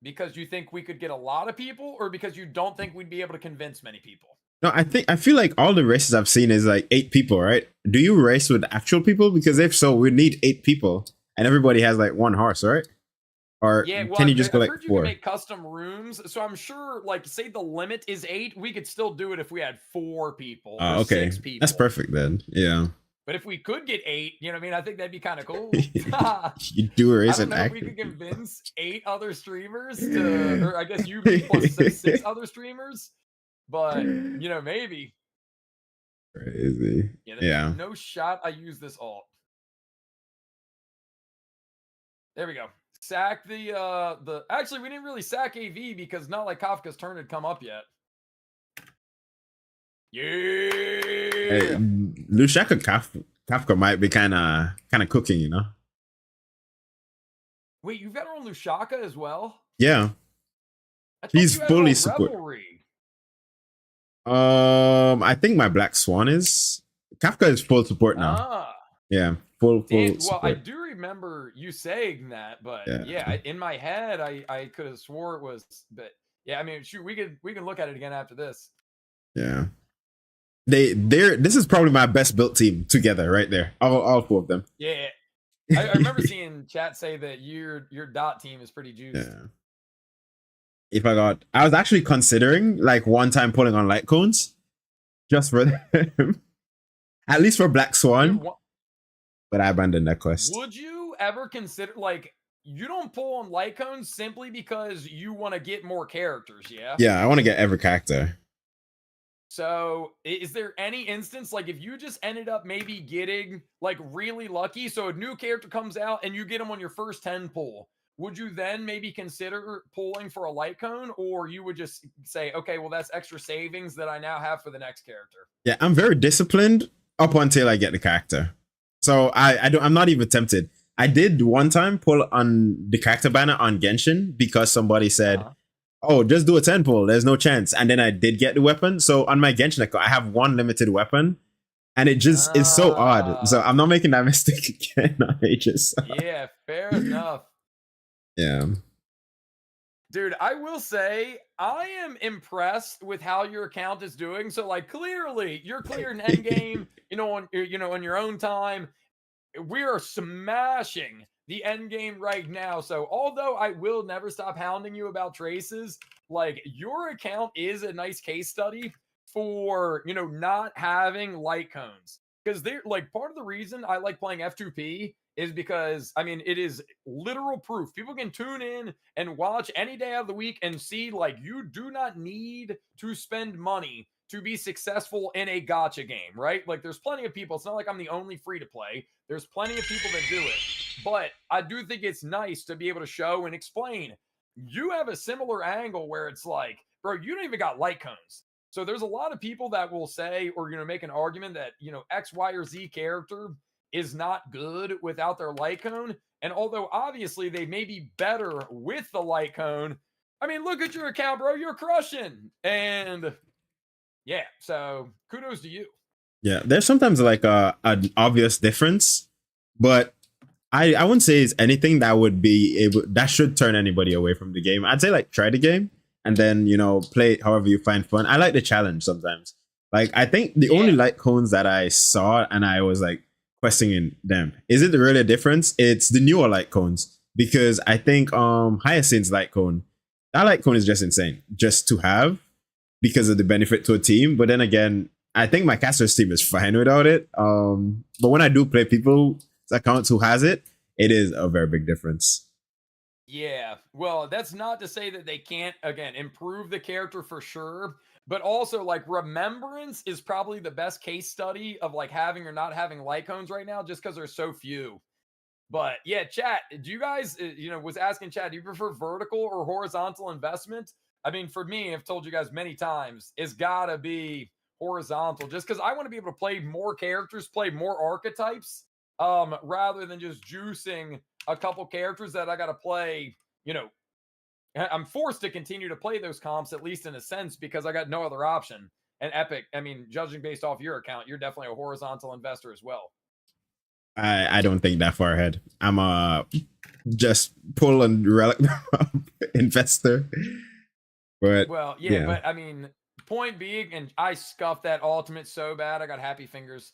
Because you think we could get a lot of people, or because you don't think we'd be able to convince many people? no, I feel like all the races I've seen is like 8 people, right? Do you race with actual people? Because if so, we need 8 people, and everybody has like 1 horse, right? Or yeah, well, can you just go I've like heard 4? You can make custom rooms, so I'm sure, like, say the limit is 8, we could still do it if we had 4 people or Okay, 6 people. that's perfect then. Yeah. But if we could get 8, I mean, I think that'd be kind of cool. You do a race I don't and know if we could convince 8 other streamers to, or I guess you plus 6 other streamers, but maybe. Crazy. Yeah. No shot I use this alt. There we go. Sack the actually we didn't really sack AV because not like Kafka's turn had come up yet. Yeah. Hey, Lushaka Kafka might be kind of cooking, Wait, you've got her on Lushaka as well? Yeah. He's fully support. I think my Black Swan is. Kafka is full support now. Yeah, full well, support. I do remember you saying that, but yeah in my head I could have swore it was, but yeah, I mean, shoot, we can look at it again after this. Yeah. This is probably my best built team together right there. All 4 of them. Yeah. I remember seeing chat say that your dot team is pretty juiced. Yeah. I was actually considering like one time pulling on light cones just for them. At least for Black Swan. Dude, but I abandoned that quest. Would you ever consider, like, you don't pull on light cones simply because you want to get more characters, yeah? Yeah, I want to get every character. So is there any instance, like if you just ended up maybe getting like really lucky, so a new character comes out and you get them on your first 10 pull, would you then maybe consider pulling for a light cone, or you would just say, okay, well, that's extra savings that I now have for the next character? Yeah, I'm very disciplined up until I get the character. So I'm not even tempted. I did one time pull on the character banner on Genshin because somebody said, oh, just do a 10 pull. There's no chance. And then I did get the weapon. So on my Genshin account, I have 1 limited weapon. And it just is so odd. So I'm not making that mistake again on Aegis. Yeah, fair enough. Yeah. Dude, I will say I am impressed with how your account is doing. So, like, clearly you're clearing endgame, on your own time. We are smashing the end game right now. So, although I will never stop hounding you about traces, like, your account is a nice case study for not having light cones, because they're like part of the reason I like playing F2P is because, I mean, it is literal proof. People can tune in and watch any day of the week and see, like, you do not need to spend money to be successful in a gacha game, right? Like, there's plenty of people. It's not like I'm the only free to play. There's plenty of people that do it. But I do think it's nice to be able to show and explain. You have a similar angle where it's like, bro, you don't even got light cones. So there's a lot of people that will say, or, make an argument that, X, Y, or Z character is not good without their light cone. And although obviously they may be better with the light cone, I mean, look at your account, bro. You're crushing. And yeah, so kudos to you. Yeah, there's sometimes like an obvious difference, but I wouldn't say it's anything that would be able that should turn anybody away from the game. I'd say like try the game and then play it however you find fun. I like the challenge sometimes. Like I think the only light cones that I saw and I was like questioning them, is it really a difference? It's the newer light cones, because I think Hyacinth's light cone, that light cone is just insane just to have. because of the benefit to a team. But then again, I think my caster's team is fine without it. But when I do play people's accounts who has it, it is a very big difference. Yeah, well, that's not to say that they can't, again, improve the character for sure, but also like Remembrance is probably the best case study of like having or not having Lycones right now, just because there's so few. But yeah, chat, do you guys, was asking chat, do you prefer vertical or horizontal investment? I mean, for me, I've told you guys many times, it's gotta be horizontal, just because I want to be able to play more characters, play more archetypes, rather than just juicing a couple characters that I got to play. You know, I'm forced to continue to play those comps, at least in a sense, because I got no other option. And Epic, I mean, judging based off your account, you're definitely a horizontal investor as well. I don't think that far ahead. I'm a just pull and relic investor. But Well, yeah, but I mean, point being, and I scuffed that ultimate so bad, I got happy fingers.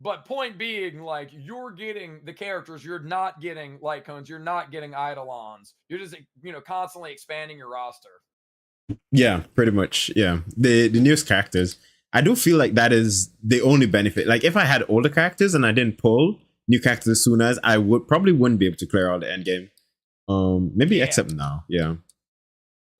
But point being, like, you're getting the characters, you're not getting Lycones, you're not getting Eidolons. You're just, constantly expanding your roster. yeah, pretty much. Yeah. The newest characters. I do feel like that is the only benefit. Like if I had older characters and I didn't pull new characters as soon as, I would probably wouldn't be able to clear all the end game. Maybe Yeah. except now. Yeah.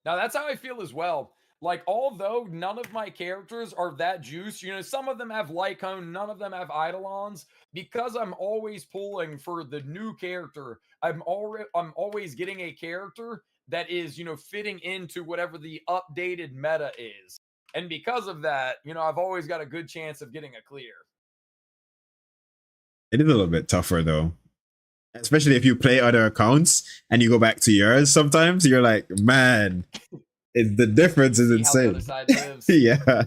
Now that's how I feel as well. Like, although none of my characters are that juice, some of them have Lycone, none of them have Eidolons. Because I'm always pulling for the new character, I'm always getting a character that is, fitting into whatever the updated meta is. And because of that, I've always got a good chance of getting a clear. It is a little bit tougher though. Especially if you play other accounts and you go back to yours sometimes, you're like, man, the difference is insane. How the other side lives. Yeah.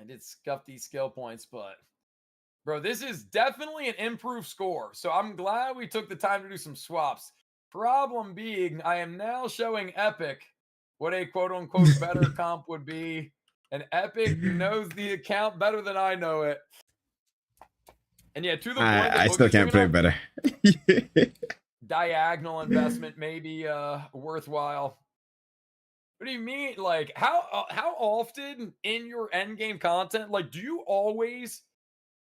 I did scuff these skill points, but bro, this is definitely an improved score. So I'm glad we took the time to do some swaps. Problem being, I am now showing Epic what a quote unquote better comp would be. And Epic knows the account better than I know it. And yeah, to the point that I still can't play better. Diagonal investment may be worthwhile. What do you mean? Like, how often in your end game content, like, do you always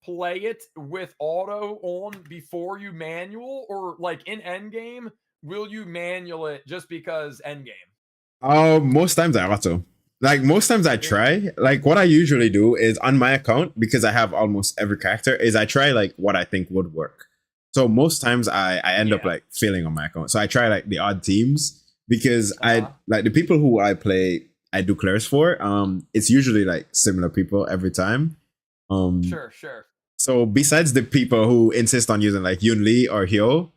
play it with auto on before you manual, or like in end game, will you manual it just because end game? Most times I auto. Like most times I try. Like what I usually do is on my account, because I have almost every character, is I try like what I think would work. So most times I end up like failing on my account. So I try like the odd teams, because I like the people who I play, I do clears for. It's usually like similar people every time. Sure. So besides the people who insist on using like Yun Li or Hyo,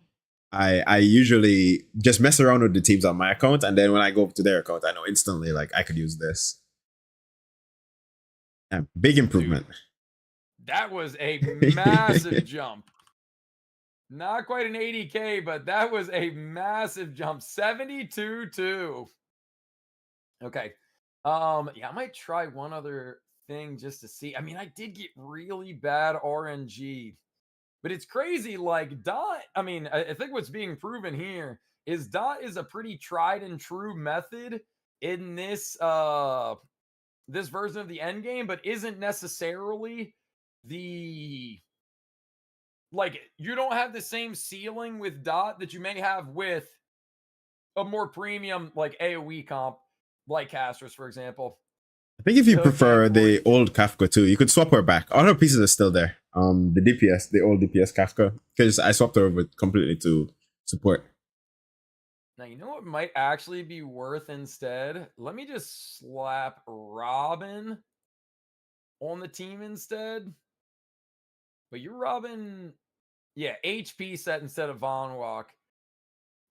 I usually just mess around with the teams on my account, and then when I go to their account, I know instantly like I could use this. Yeah, big improvement. Dude, that was a massive jump. Not quite an 80K, but that was a massive jump. 72-2. Okay. Yeah, I might try one other thing just to see. I mean, I did get really bad RNG. But it's crazy, like Dot. I mean, I think what's being proven here is Dot is a pretty tried and true method in this this version of the end game, but isn't necessarily the like you don't have the same ceiling with Dot that you may have with a more premium like AoE comp, like Castros, for example. I think if you prefer the old Kafka too, you could swap her back. All her pieces are still there. The DPS, the old DPS Kafka, because I swapped her over completely to support. Now, you know what might actually be worth instead? Let me just slap Robin on the team instead. But you're Robin, yeah, HP set instead of Von Walk.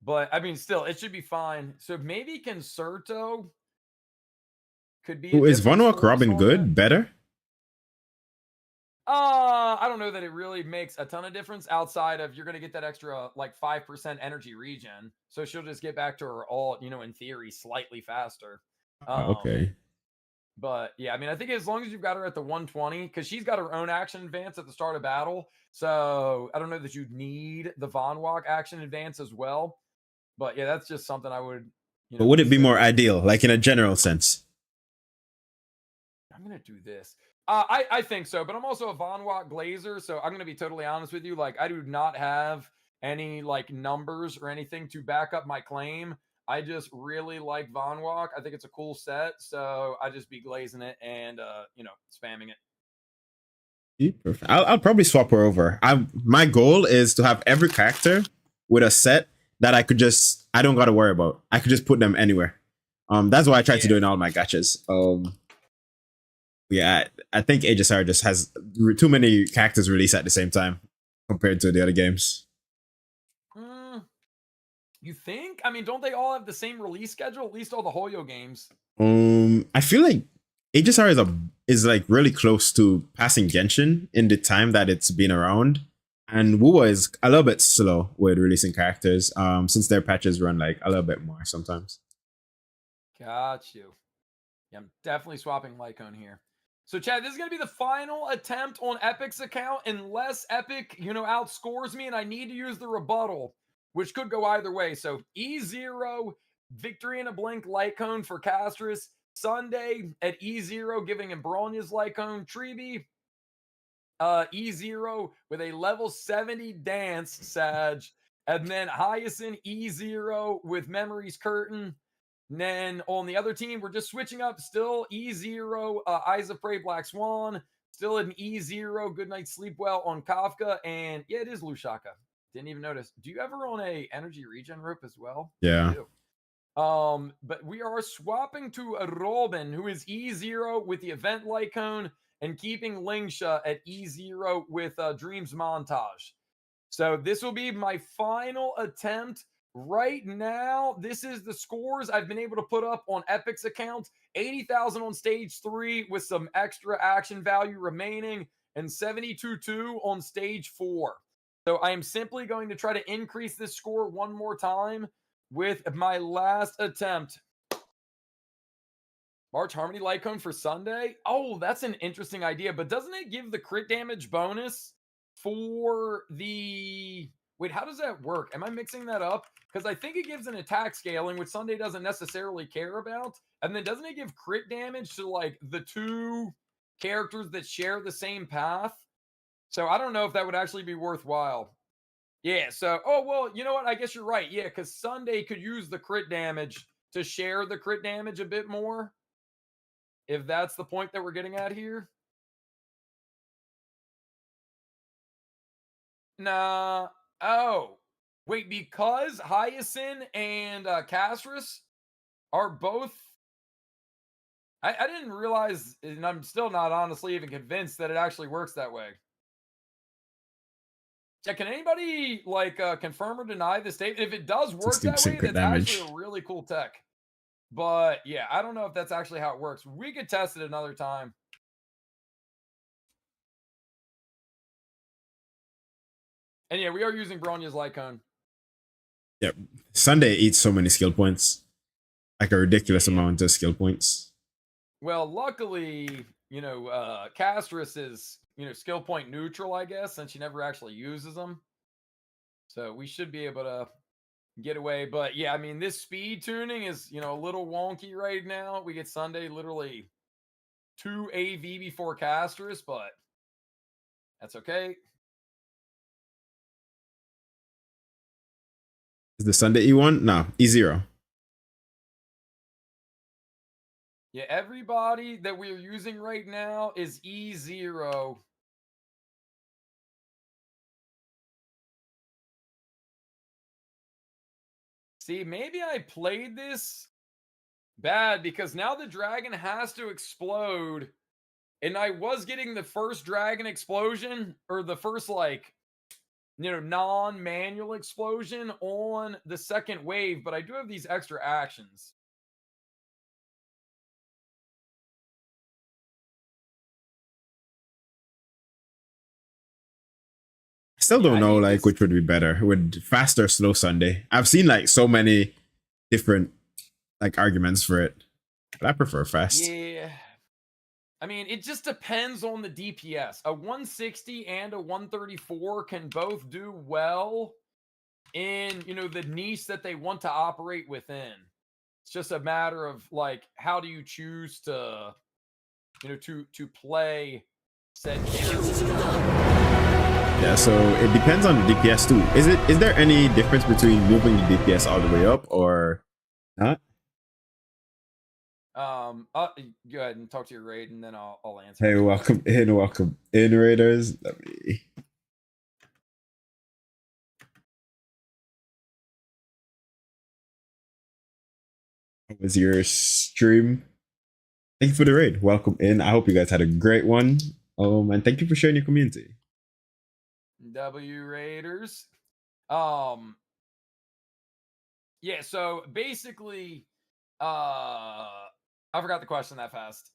But I mean, still, it should be fine. So maybe Concerto could be. Is Von Walk Robin good? Better? I don't know that it really makes a ton of difference outside of you're going to get that extra like 5% energy regen. So she'll just get back to her ult, in theory, slightly faster. Okay. But yeah, I mean, I think as long as you've got her at the 120, because she's got her own action advance at the start of battle. So I don't know that you'd need the Von Walk action advance as well. But yeah, that's just something I would You But know, would it be more so ideal, like in a general sense? I'm gonna do this. I think so, but I'm also a Von Watt Glazer, so I'm gonna be totally honest with you. Like, I do not have any like numbers or anything to back up my claim. I just really like Von Walk. I think it's a cool set, so I just be glazing it and spamming it. Perfect. I'll probably swap her over. My goal is to have every character with a set that I don't gotta worry about. I could just put them anywhere. That's what I try to do Yeah. in all my gachas. Yeah, I think HSR just has too many characters released at the same time compared to the other games. You think? I mean, don't they all have the same release schedule? At least all the Hoyo games. I feel like HSR is like really close to passing Genshin in the time that it's been around, and WoWa is a little bit slow with releasing characters. Since their patches run like a little bit more sometimes. Got you. Yeah, I'm definitely swapping Lycone here. So, Chad, this is going to be the final attempt on Epic's account unless Epic, outscores me and I need to use the rebuttal, which could go either way. So, E0, Victory in a Blink, Lycone for Castris. Sunday at E0, giving him Bronya's Lycone. Treeby, E0 with a level 70 dance, Sag. And then Hyacinth, E0 with Memories Curtain. And then on the other team, we're just switching up. Still E0, Eyes of Prey, Black Swan. Still an E0, Good Night Sleep Well on Kafka. And yeah, it is Lushaka. Didn't even notice. Do you ever own a energy regen rope as well? Yeah. You do. But we are swapping to a Robin, who is E0 with the event Lycone and keeping Lingsha at E0 with Dreams Montage. So this will be my final attempt. Right now, this is the scores I've been able to put up on Epic's account. 80,000 on stage 3 with some extra action value remaining and 72.2 on stage 4. So I am simply going to try to increase this score one more time with my last attempt. March Harmony Lycone for Sunday? Oh, that's an interesting idea, but doesn't it give the crit damage bonus for the... Wait, how does that work? Am I mixing that up? Because I think it gives an attack scaling, which Sunday doesn't necessarily care about. And then doesn't it give crit damage to like the two characters that share the same path? So I don't know if that would actually be worthwhile. Yeah, so, oh, well, you know what? I guess you're right. Yeah, because Sunday could use the crit damage to share the crit damage a bit more. If that's the point that we're getting at here. Nah. Oh, wait, because Hyacinth and Castris are both. I didn't realize, and I'm still not honestly even convinced that it actually works that way. Yeah, can anybody like confirm or deny this statement? If it does work that 60% way, crit that's damage. actually a really cool tech. But yeah, I don't know if that's actually how it works. We could test it another time. And yeah, we are using Bronya's Lycone. Yep. Sunday eats so many skill points. Like a ridiculous Yeah. amount of skill points. Well, luckily, Castris is, skill point neutral, I guess, since she never actually uses them. So we should be able to get away. But yeah, I mean, this speed tuning is, a little wonky right now. We get Sunday literally 2 AV before Castris, but that's okay. Is the Sunday E1? No, E0. Yeah, everybody that we're using right now is E0. See, maybe I played this bad because now the dragon has to explode. And I was getting the first dragon explosion or the first non-manual explosion on the second wave, but I do have these extra actions. I still don't I know need like this. which would be better with fast or slow Sunday. I've seen like so many different like arguments for it, but I prefer fast. Yeah. I mean, it just depends on the DPS. A 160 and a 134 can both do well in, the niche that they want to operate within. It's just a matter of like how do you choose to, to play said character. Yeah, so it depends on the DPS too. Is there any difference between moving the DPS all the way up or not? Go ahead and talk to your raid, and then I'll answer. Hey, welcome in, Raiders. Let me. How was your stream? Thank you for the raid. Welcome in. I hope you guys had a great one. And thank you for sharing your community. W Raiders. Yeah, so basically, I forgot the question that fast.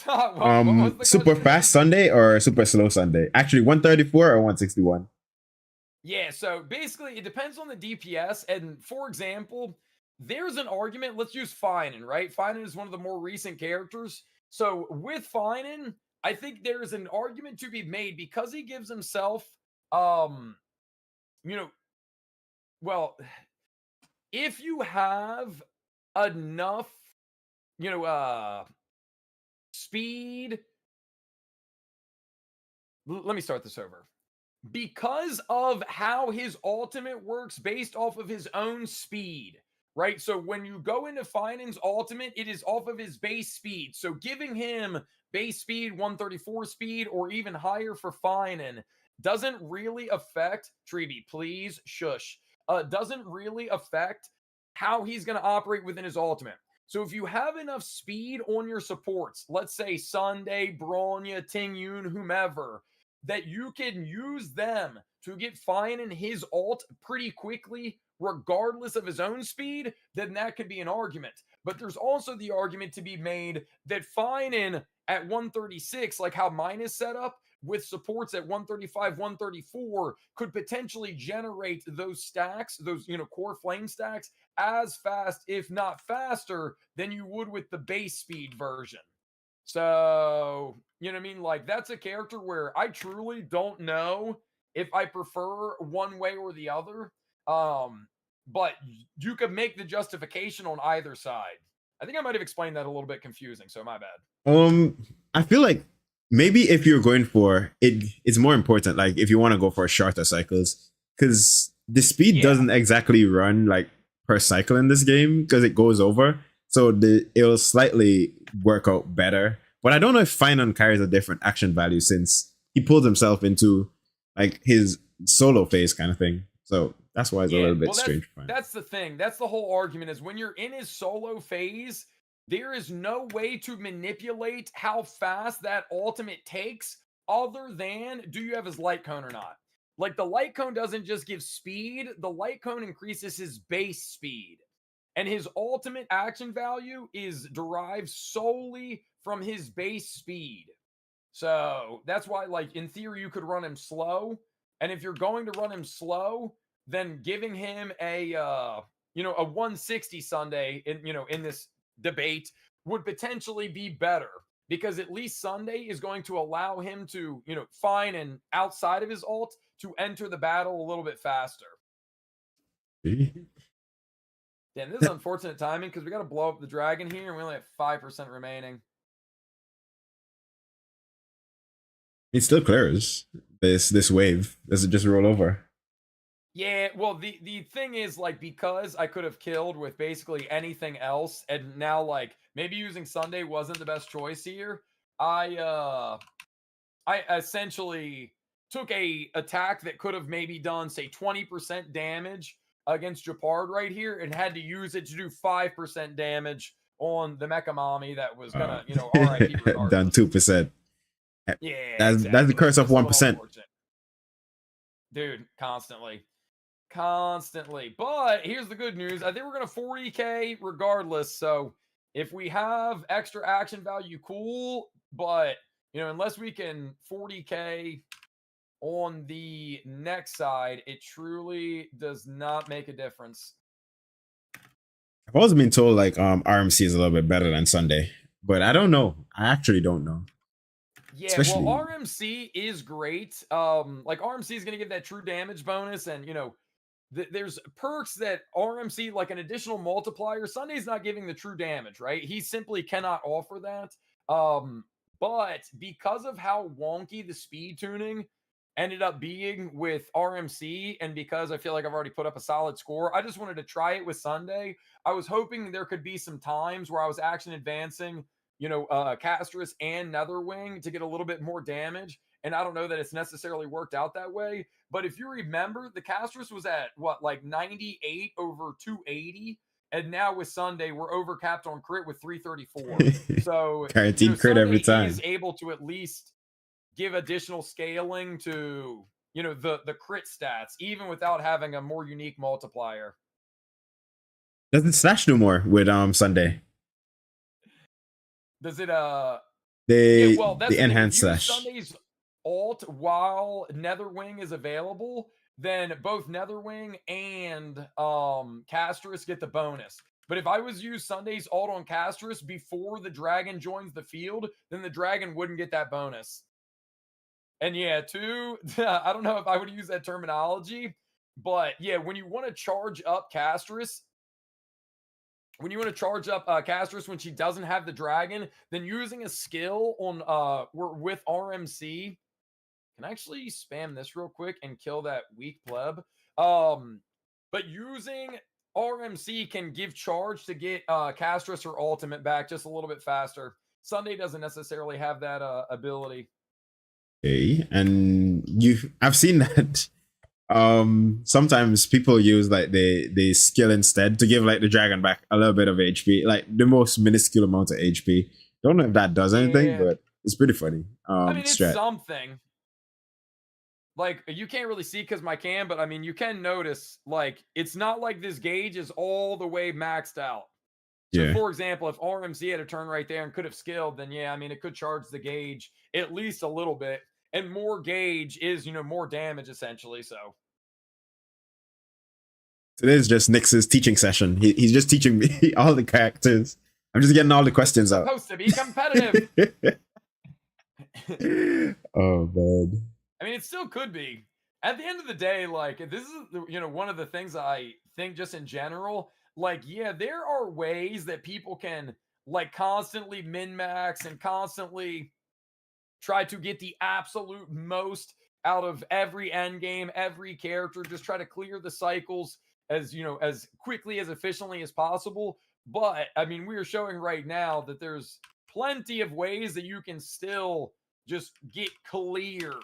What super question? Fast Sunday or super slow Sunday? Actually, 134 or 161? Yeah, so basically it depends on the DPS. And for example, there's an argument. Let's use Finan, right? Finan is one of the more recent characters. So with Finan, I think there's an argument to be made because he gives himself, well, if you have enough, speed. Let me start this over. Because of how his ultimate works based off of his own speed, right? So when you go into Finan's ultimate, it is off of his base speed. So giving him base speed, 134 speed, or even higher for Finan doesn't really affect, Treeby, please shush, doesn't really affect how he's going to operate within his ultimate. So if you have enough speed on your supports, let's say Sunday, Bronya, Ting Yun, whomever, that you can use them to get Finan his ult pretty quickly, regardless of his own speed, then that could be an argument. But there's also the argument to be made that Finan at 136, like how mine is set up, with supports at 135, 134, could potentially generate those stacks, those, core flame stacks, as fast, if not faster, than you would with the base speed version. So, you know what I mean? Like, that's a character where I truly don't know if I prefer one way or the other. But you could make the justification on either side. I think I might have explained that a little bit confusing, so my bad. I feel like maybe if you're going for it, it's more important. Like if you want to go for shorter cycles, because the speed doesn't exactly run like per cycle in this game because it goes over. So it'll slightly work out better. But I don't know if Finan carries a different action value since he pulled himself into like his solo phase kind of thing. So that's why it's a little bit strange. That's the thing. That's the whole argument is when you're in his solo phase, there is no way to manipulate how fast that ultimate takes other than do you have his light cone or not? Like the light cone doesn't just give speed, the light cone increases his base speed. And his ultimate action value is derived solely from his base speed. So that's why, like, in theory, you could run him slow. And if you're going to run him slow, then giving him a 160 Sunday in this debate would potentially be better because at least Sunday is going to allow him to, Finan outside of his ult to enter the battle a little bit faster. Damn, this is unfortunate timing because we got to blow up the dragon here and we only have 5% remaining. It still clears this wave. Does it just roll over? Yeah, well, the thing is, like, because I could have killed with basically anything else, and now, like, maybe using Sunday wasn't the best choice here, I essentially took a attack that could have maybe done, say, 20% damage against Gepard right here and had to use it to do 5% damage on the Mecha Mommy that was gonna, RIP regardless. Done 2%. Yeah, that's the curse of 1%. Dude, constantly. But here's the good news. I think we're gonna 40k regardless. So if we have extra action value, cool. But unless we can 40k on the next side, it truly does not make a difference. I've always been told like RMC is a little bit better than Sunday, but I don't know. I actually don't know. Yeah, especially, well, RMC is great. Like RMC is going to give that true damage bonus, and there's perks that RMC, like an additional multiplier. Sunday's not giving the true damage, right? He simply cannot offer that. But because of how wonky the speed tuning ended up being with RMC, and because I feel like I've already put up a solid score, I just wanted to try it with Sunday. I was hoping there could be some times where I was action advancing, Castris and Netherwing to get a little bit more damage. And I don't know that it's necessarily worked out that way. But if you remember, the Castris was at what, like 98 over 280. And now with Sunday, we're overcapped on crit with 334. So Guaranteed crit Sunday every time. is able to at least give additional scaling to the crit stats, even without having a more unique multiplier. Doesn't Slash do more with Sunday? Does it They well, that's the enhanced Slash. Sunday's alt while Netherwing is available, then both Netherwing and Castris get the bonus. But if I was to use Sunday's alt on Castris before the dragon joins the field, then the dragon wouldn't get that bonus. And yeah, I don't know if I would use that terminology, but yeah, when you want to charge up Castris, when she doesn't have the dragon, then using a skill on with RMC can actually spam this real quick and kill that weak pleb. But using RMC can give charge to get Castris her ultimate back just a little bit faster. Sunday doesn't necessarily have that ability. Okay, and I've seen that sometimes people use like the skill instead to give like the dragon back a little bit of HP, like the most minuscule amount of HP. Don't know if that does anything, but it's pretty funny. I mean, it's something. Like, you can't really see because my cam, but I mean, you can notice, like, it's not like this gauge is all the way maxed out. So, for example, if RMC had a turn right there and could have skilled, then yeah, I mean, it could charge the gauge at least a little bit. And more gauge is, more damage, essentially, so. Today's just Nyx's teaching session. He's just teaching me all the characters. I'm just getting all the questions out. Supposed to be competitive. Oh, man. I mean, it still could be. At the end of the day, like, this is, one of the things I think just in general, like, yeah, there are ways that people can, like, constantly min-max and constantly try to get the absolute most out of every end game, every character, just try to clear the cycles as, as quickly, as efficiently as possible. But, I mean, we are showing right now that there's plenty of ways that you can still just get clears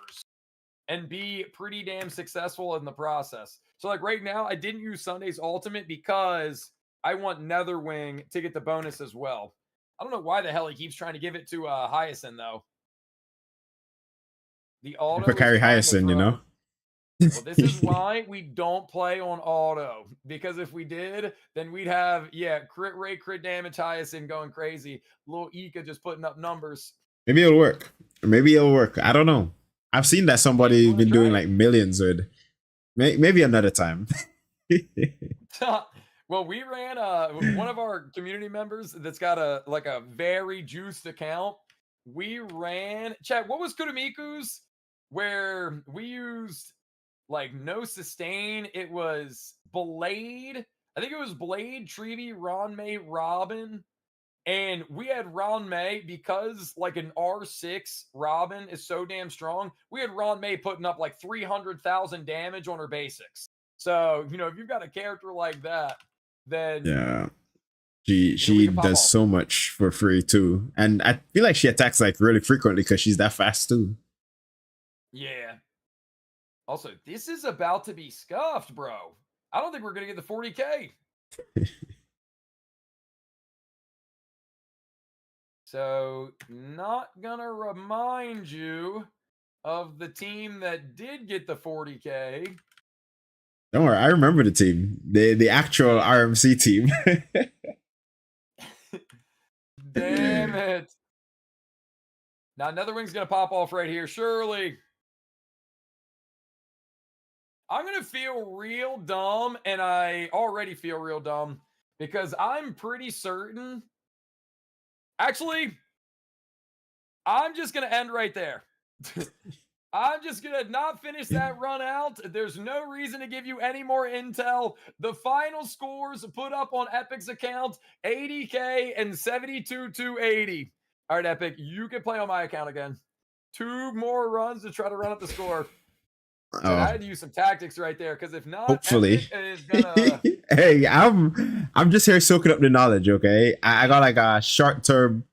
and be pretty damn successful in the process. So, like, right now, I didn't use Sunday's ultimate because I want Netherwing to get the bonus as well. I don't know why the hell he keeps trying to give it to Hyacinth, though. The auto carry Hyacinth, Well, this is why we don't play on auto. Because if we did, then we'd have, crit rate, crit damage, Hyacinth going crazy. Little Ika just putting up numbers. Maybe it'll work. I don't know. I've seen that somebody's been doing like millions with. Maybe another time. Well, we ran one of our community members that's got a very juiced account. We ran, chat, what was Kudamiku's where we used like no sustain? It was Blade. I think it was Blade, Treevee, Ron May, Robin. And we had Ron May because like an R6 Robin is so damn strong. We had Ron May putting up like 300,000 damage on her basics. So, if you've got a character like that, then yeah, she does so much for free too. And I feel like she attacks like really frequently because she's that fast too. Yeah. Also, this is about to be scuffed, bro. I don't think we're going to get the 40K. So, not gonna remind you of the team that did get the 40K. Don't worry, I remember the team. The actual RMC team. Damn it. Now, Netherwing's gonna pop off right here, surely. I'm gonna feel real dumb, and I already feel real dumb, because I'm pretty certain. Actually, I'm just going to end right there. I'm just going to not finish that run out. There's no reason to give you any more intel. The final scores put up on Epic's account, 80K and 72,280. All right, Epic, you can play on my account again. 2 more runs to try to run up the score. So I had to use some tactics right there, because if not, Hopefully. Epic is gonna. Hey, I'm just here soaking up the knowledge, okay? I got like a short term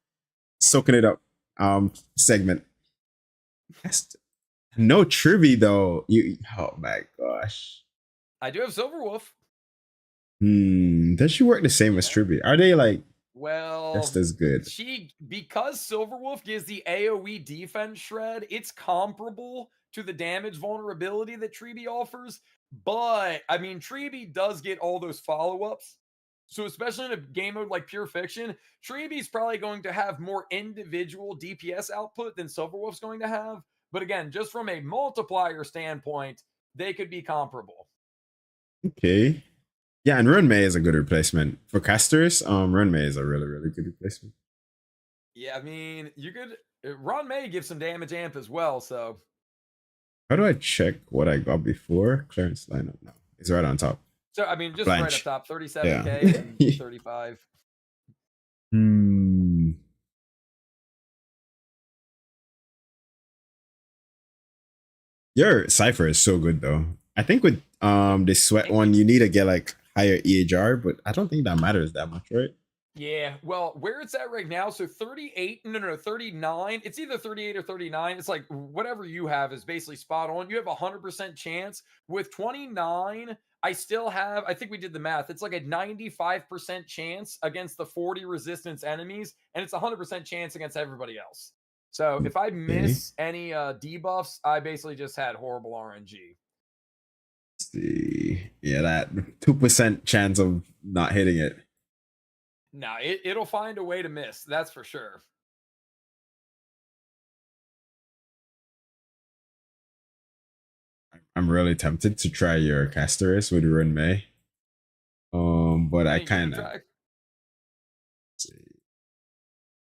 soaking it up segment. No Trivy though. Oh my gosh. I do have Silverwolf. Does she work the same as Trivy? Are they like Well, just as good? because Silverwolf gives the AoE defense shred, it's comparable to the damage vulnerability that Treby offers. But I mean, Treby does get all those follow-ups. So especially in a game mode like Pure Fiction, Treeby's probably going to have more individual DPS output than Silverwolf's going to have. But again, just from a multiplier standpoint, they could be comparable. Okay. Yeah, and Runmei is a good replacement. For casters, Runmei is a really, really good replacement. Yeah, I mean, you could Runmei gives some damage amp as well, so how do I check what I got before? Clearance lineup. No, it's right on top. So I mean, just Blanche. right up top, 37K and 35. Your Cypher is so good though. I think with the sweat one, you need to get like higher EHR, but I don't think that matters that much, right? Yeah, well, where it's at right now, so 38, no, 39. It's either 38 or 39. It's like whatever you have is basically spot on. You have a 100% chance. With 29, I still have, I think we did the math. It's like a 95% chance against the 40 resistance enemies, and it's a 100% chance against everybody else. So if I miss any debuffs, I basically just had horrible RNG. See, yeah, that 2% chance of not hitting it. No, it'll find a way to miss. That's for sure. I'm really tempted to try your Casterus with Runmei. But I kind of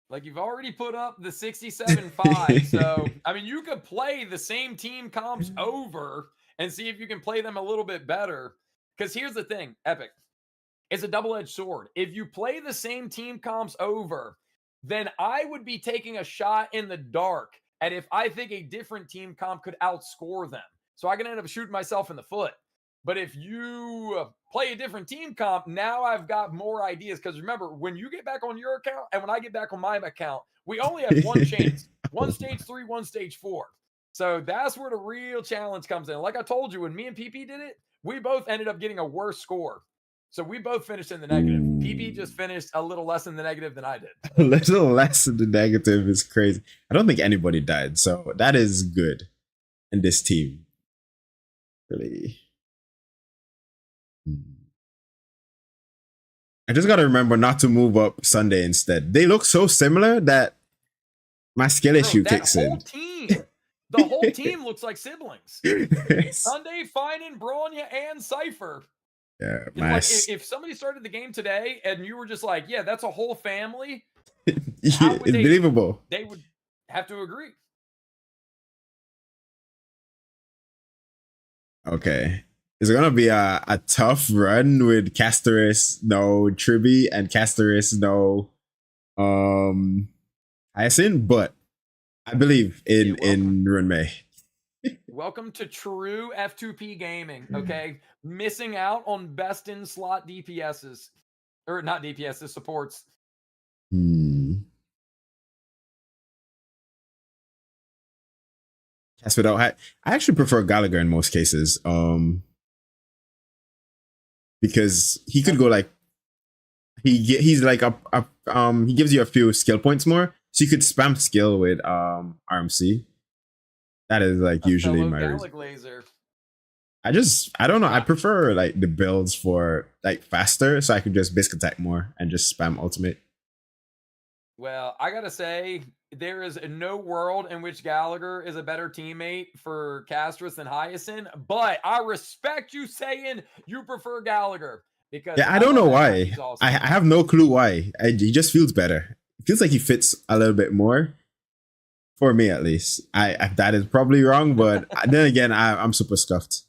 like you've already put up the 67.5. So I mean, you could play the same team comps over and see if you can play them a little bit better. Because here's the thing, Epic. It's a double-edged sword. If you play the same team comps over, then I would be taking a shot in the dark at if I think a different team comp could outscore them. So I can end up shooting myself in the foot. But if you play a different team comp, now I've got more ideas. Because remember, when you get back on your account and when I get back on my account, we only have one chance. One stage 3, one stage 4. So that's where the real challenge comes in. Like I told you, when me and PP did it, we both ended up getting a worse score. So we both finished in the negative. PP just finished a little less in the negative than I did. A little less in the negative is crazy. I don't think anybody died, so that is good in this team. Really. I just gotta remember not to move up Sunday instead. They look so similar that my skill issue kicks in. The whole team looks like siblings. Sunday, Finan, Bronya, and Cypher. Yeah, like if somebody started the game today and you were just like, yeah, that's a whole family. It's believable. They would have to agree. Okay. It's gonna be a tough run with Casterus no Tribby and Casterus no Hyacinth, but I believe in Runmei. Welcome to true F2P gaming, okay? Missing out on best in slot DPSs. Or not DPSs, supports. Cast without I actually prefer Gallagher in most cases. Because he could go like he's like he gives you a few skill points more. So you could spam skill with RMC. That is like usually my laser. I don't know. I prefer like the builds for like faster, so I could just bisque attack more and just spam ultimate. Well, I gotta say, there is no world in which Gallagher is a better teammate for Casterus than Hyacinth, but I respect you saying you prefer Gallagher because I don't know why. Awesome. I have no clue why. He just feels better. It feels like he fits a little bit more For me, at least. I that is probably wrong, but then again, I'm super stuffed.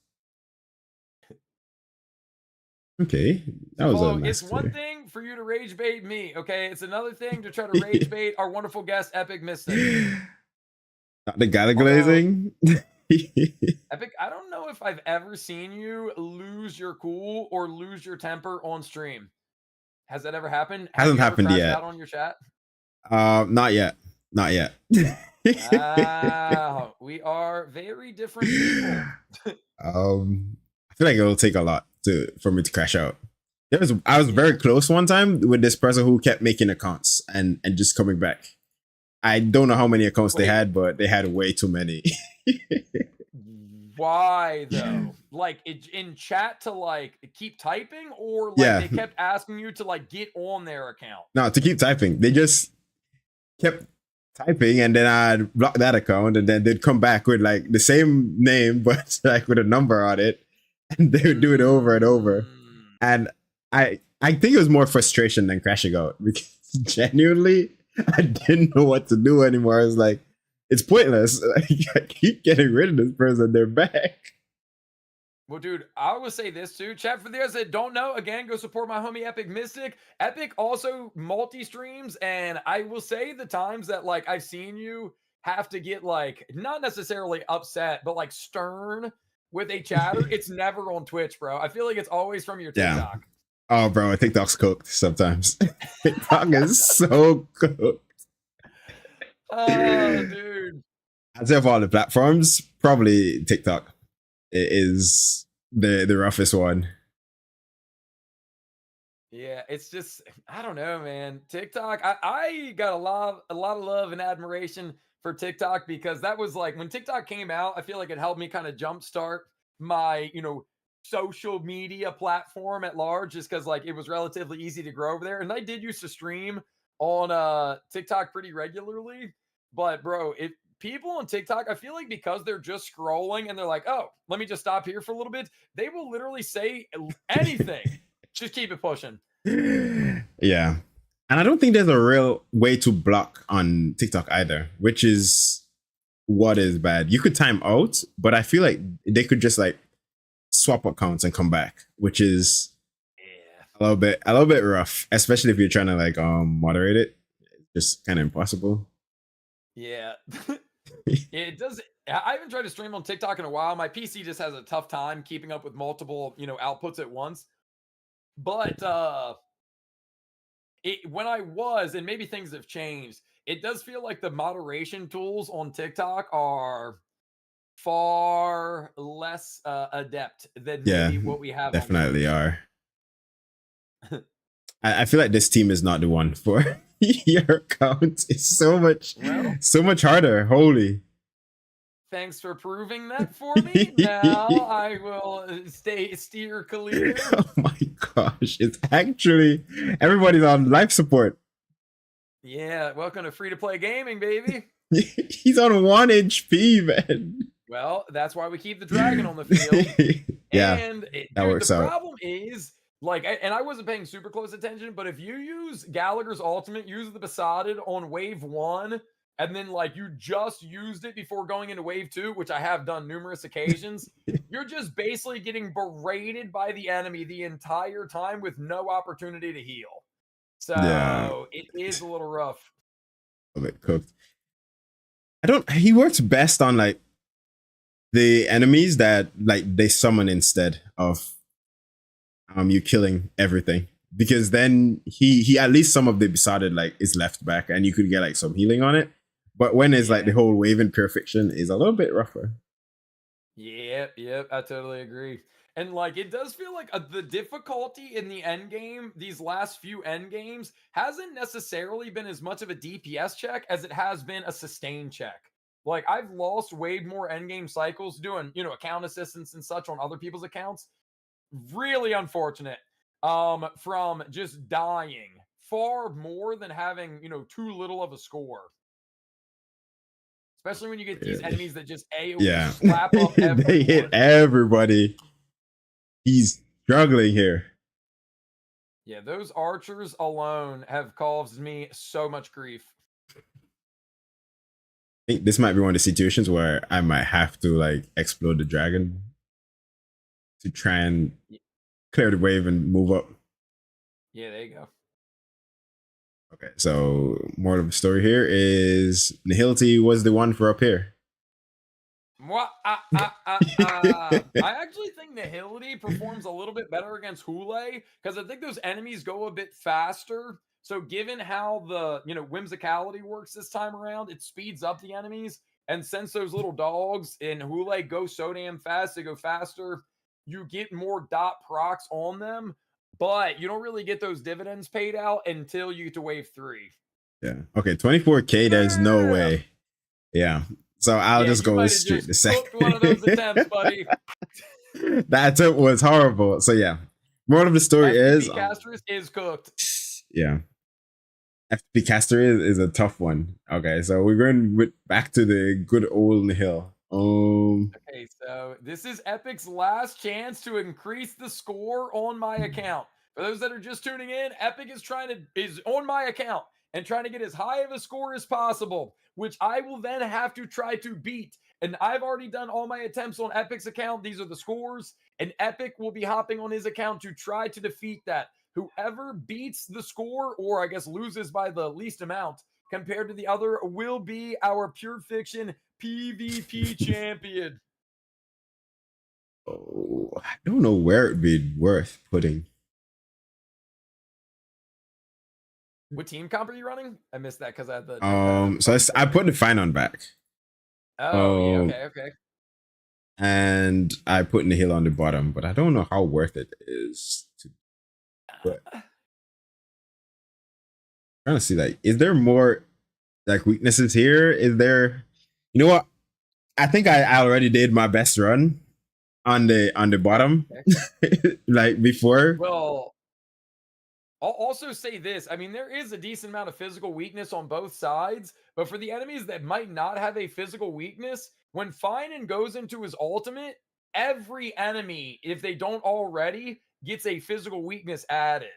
Okay, that was a Oh, nice it's one clear. thing for you to rage bait me, okay? It's another thing to try to rage bait our wonderful guest, Epic Mystic. Not the gala Although, glazing. Epic, I don't know if I've ever seen you lose your cool or lose your temper on stream. Has that ever happened? Have Hasn't you ever happened crashed yet. out on your chat? Not yet. Not yet. Wow, we are very different people. I feel like it'll take a lot for me to crash out. I was Yeah. very close one time with this person who kept making accounts and just coming back. I don't know how many accounts they Wait, had, but they had way too many. why though? Like in chat to like keep typing, or like Yeah, they kept asking you to like get on their account? no, to keep typing. They just kept typing, and then I'd block that account, and then they'd come back with like the same name, but like with a number on it, and they would do it over and over. Mm. And I think it was more frustration than crashing out because genuinely I didn't know what to do anymore. I was like, it's pointless. I keep getting rid of this person. They're back. Well, dude, I will say this too. Chat for those that don't know, again, go support my homie Epic Mystic. Epic also multi streams, and I will say the times that like I've seen you have to get like not necessarily upset, but like stern with a chatter. It's never on Twitch, bro. I feel like it's always from your Yeah. TikTok. Oh, bro, TikTok's cooked sometimes. TikTok is so cooked. Oh, dude. I'd say of all the platforms, probably TikTok is the roughest one. Yeah, it's just I don't know, man. TikTok, I got a lot of love and admiration for TikTok because that was like when TikTok came out, I feel like it helped me kind of jumpstart my, social media platform at large, just because like it was relatively easy to grow over there. And I did used to stream on TikTok pretty regularly. But bro, it people on TikTok, I feel like because they're just scrolling and they're like, oh, let me just stop here for a little bit, they will literally say anything. Just keep it pushing. Yeah. And I don't think there's a real way to block on TikTok either, which is what is bad. You could time out, but I feel like they could just like swap accounts and come back, which is Yeah. a little bit rough, especially if you're trying to like moderate it. It's just kind of impossible. Yeah. It does. I haven't tried to stream on TikTok in a while. My PC just has a tough time keeping up with multiple, outputs at once. But when I was, and maybe things have changed, it does feel like the moderation tools on TikTok are far less adept than Yeah, maybe what we have on definitely Twitch. are. I feel like this team is not the one for your account. It's Well, so much harder. Holy. thanks for proving that for me. Now I will steer clear. Oh my gosh. It's actually everybody's on life support. Yeah, welcome to free to play gaming, baby. He's on 1 HP, man. Well, that's why we keep the dragon on the field. Yeah, And that dude, works the out. problem is like, and I wasn't paying super close attention, but if you use Gallagher's ultimate, use the Besotted on wave 1, and then like you just used it before going into wave 2, which I have done numerous occasions, you're just basically getting berated by the enemy the entire time with no opportunity to heal. Yeah, So it is a little rough. a bit cooked. He works best on like the enemies that like they summon instead of you killing everything. Because then he at least some of the besotted like is left back and you could get like some healing on it. But when it's like the whole wave in perfection is a little bit rougher. Yep, I totally agree. And like it does feel like the difficulty in the end game, these last few end games, hasn't necessarily been as much of a DPS check as it has been a sustain check. Like I've lost way more end game cycles doing, account assistance and such on other people's accounts. Really unfortunate. From just dying far more than having, too little of a score. Especially when you get these enemies that just AoE slap up everyone. They hit everybody. He's struggling here. Yeah, those archers alone have caused me so much grief. think this might be one of the situations where I might have to like explode the dragon to try and clear the wave and move up. Yeah, there you go. Okay, so more of the story here is Nihility was the one for up here. I actually think Nihility performs a little bit better against Hule because I think those enemies go a bit faster. So given how the whimsicality works this time around, it speeds up the enemies. And since those little dogs in Hule go so damn fast, they go faster, you get more dot procs on them, but you don't really get those dividends paid out until you get to wave 3. Yeah. Okay, 24K, there's no Yeah. way. Yeah. So I'll just you go might have straight just to second. cooked one of those attempts, buddy. That attempt was horrible. So yeah. Moral of the story is Casterus is cooked. Yeah. FP Caster is a tough one. Okay, so we're going back to the good old Nihil. Okay, so this is Epic's last chance to increase the score on my account. For those that are just tuning in, Epic is on my account and trying to get as high of a score as possible, which I will then have to try to beat. And I've already done all my attempts on Epic's account. These are the scores, and Epic will be hopping on his account to try to defeat that. Whoever beats the score, or I guess loses by the least amount compared to the other, will be our Pure Fiction PvP champion. Oh, I don't know where it'd be worth putting. What team comp are you running? I missed that because I had the. So I put the Finon back. Oh, yeah, okay. And I put Nihil on the bottom, but I don't know how worth it is to put. Trying to see, like, is there more like weaknesses here? Is there, you know what? I think I already did my best run on the bottom, okay. Like before. Well, I'll also say this. I mean, there is a decent amount of physical weakness on both sides, but for the enemies that might not have a physical weakness, when Finon goes into his ultimate, every enemy, if they don't already, gets a physical weakness added.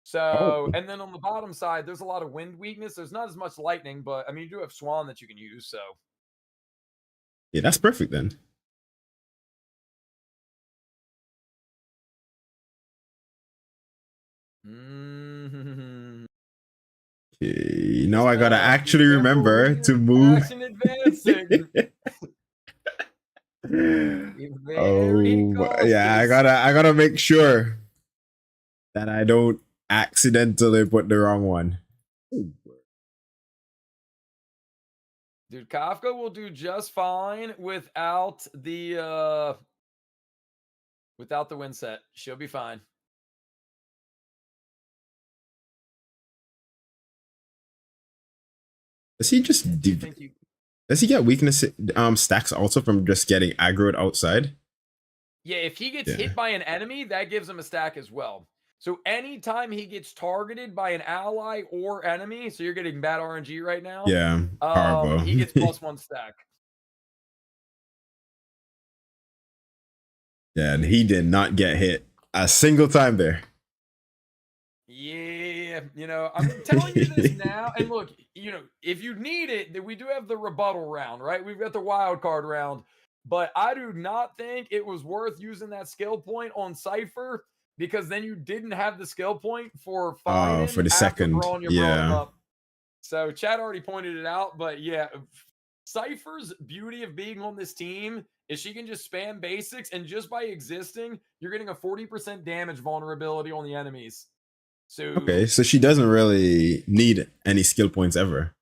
So, and then on the bottom side, there's a lot of wind weakness. There's not as much lightning, but I mean, you do have Swan that you can use. So, yeah, that's perfect then. Okay, now I gotta actually remember to move. Action advancing. Oh, yeah, I gotta make sure that I don't accidentally put the wrong one. Dude, Kafka will do just fine without the win set. She'll be fine. Does he just does he get weakness stacks also from just getting aggroed outside? Yeah, if he gets hit by an enemy, that gives him a stack as well. So anytime he gets targeted by an ally or enemy, so you're getting bad RNG right now. Yeah, he gets +1 stack. Yeah, and he did not get hit a single time there. Yeah, I'm telling you this now. And look, if you need it, we do have the rebuttal round, right? We've got the wild card round. But I do not think it was worth using that skill point on Cypher because then you didn't have the skill point for for the second. Yeah. So Chad already pointed it out, but yeah, Cypher's beauty of being on this team is she can just spam basics, and just by existing, you're getting a 40% damage vulnerability on the enemies. So okay, so she doesn't really need any skill points ever,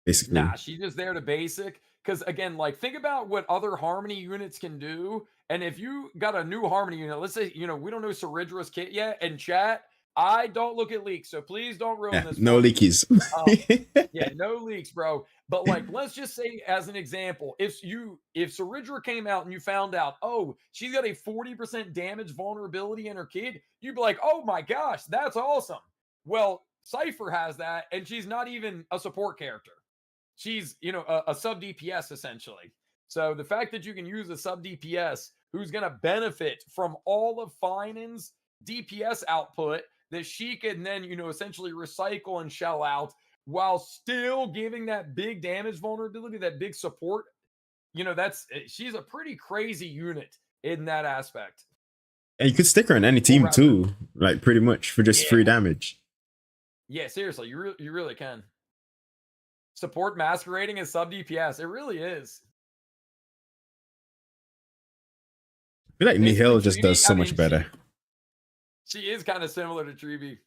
basically. Nah, she's just there to basic. Because again, like think about what other Harmony units can do. And if you got a new Harmony unit, let's say, we don't know Ceridra's kit yet, and chat, I don't look at leaks, so please don't ruin this. No leakies. Yeah, no leaks, bro. But like, let's just say as an example, if Ceridra came out and you found out, oh, she's got a 40% damage vulnerability in her kit, you'd be like, oh my gosh, that's awesome. Well, Cypher has that, and she's not even a support character. She's, a sub DPS essentially. So the fact that you can use a sub DPS who's going to benefit from all of Finon's DPS output that she can then, essentially recycle and shell out while still giving that big damage vulnerability, that big support. You know, she's a pretty crazy unit in that aspect. And you could stick her in any team too, like pretty much for just free damage. Yeah, seriously, you really can. Support masquerading as sub DPS. It really is. I feel like Nihil just does so much better. She is kind of similar to Treeby.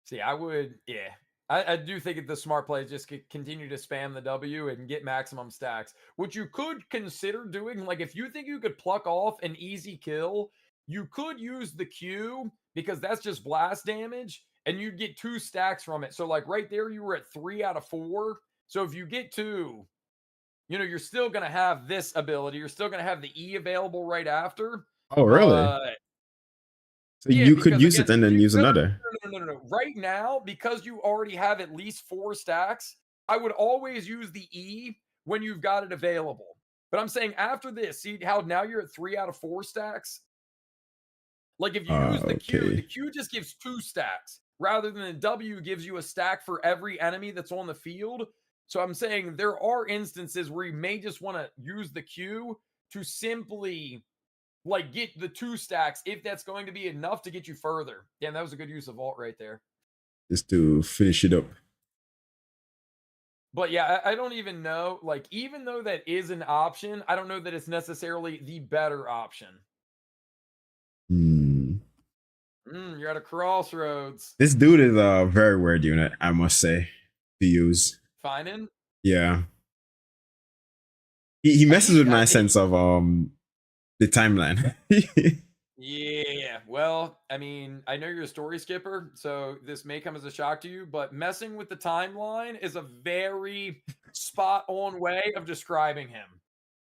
See, I do think the smart play is just continue to spam the W and get maximum stacks. What you could consider doing, like if you think you could pluck off an easy kill, you could use the Q because that's just blast damage and you'd get 2 stacks from it. So like right there, you were at 3 out of 4. So if you get 2, you know, you're still going to have this ability. You're still going to have the E available right after. Oh, really? So yeah, you could use it and then use another. No. Right now, because you already have at least 4 stacks, I would always use the E when you've got it available. But I'm saying after this, see how now you're at 3 out of 4 stacks? Like if you use the Q just gives 2 stacks rather than the W gives you a stack for every enemy that's on the field. So I'm saying there are instances where you may just want to use the Q to simply like get the 2 stacks if that's going to be enough to get you further. Damn, that was a good use of Vault right there. Just to finish it up. But yeah, I don't even know. Like, even though that is an option, I don't know that it's necessarily the better option. You're at a crossroads. This dude is a very weird unit, I must say, to use. Finan? Yeah. He messes with my sense of the timeline. Yeah, well, I mean, I know you're a story skipper, so this may come as a shock to you, but messing with the timeline is a very spot on way of describing him.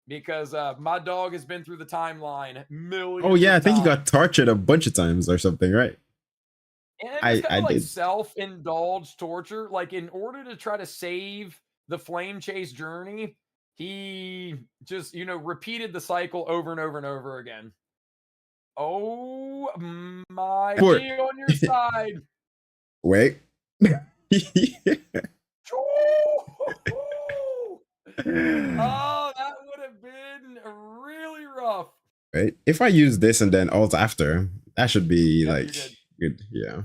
Because my dog has been through the timeline millions. Oh yeah, I think he got tortured a bunch of times or something, right? And it's kind of like self-indulged torture. Like in order to try to save the flame chase journey, he just, you know, repeated the cycle over and over and over again. Oh my, be on your side. Wait. Oh, that would have been really rough. Right. If I use this and then alt after, that should be like good. Yeah.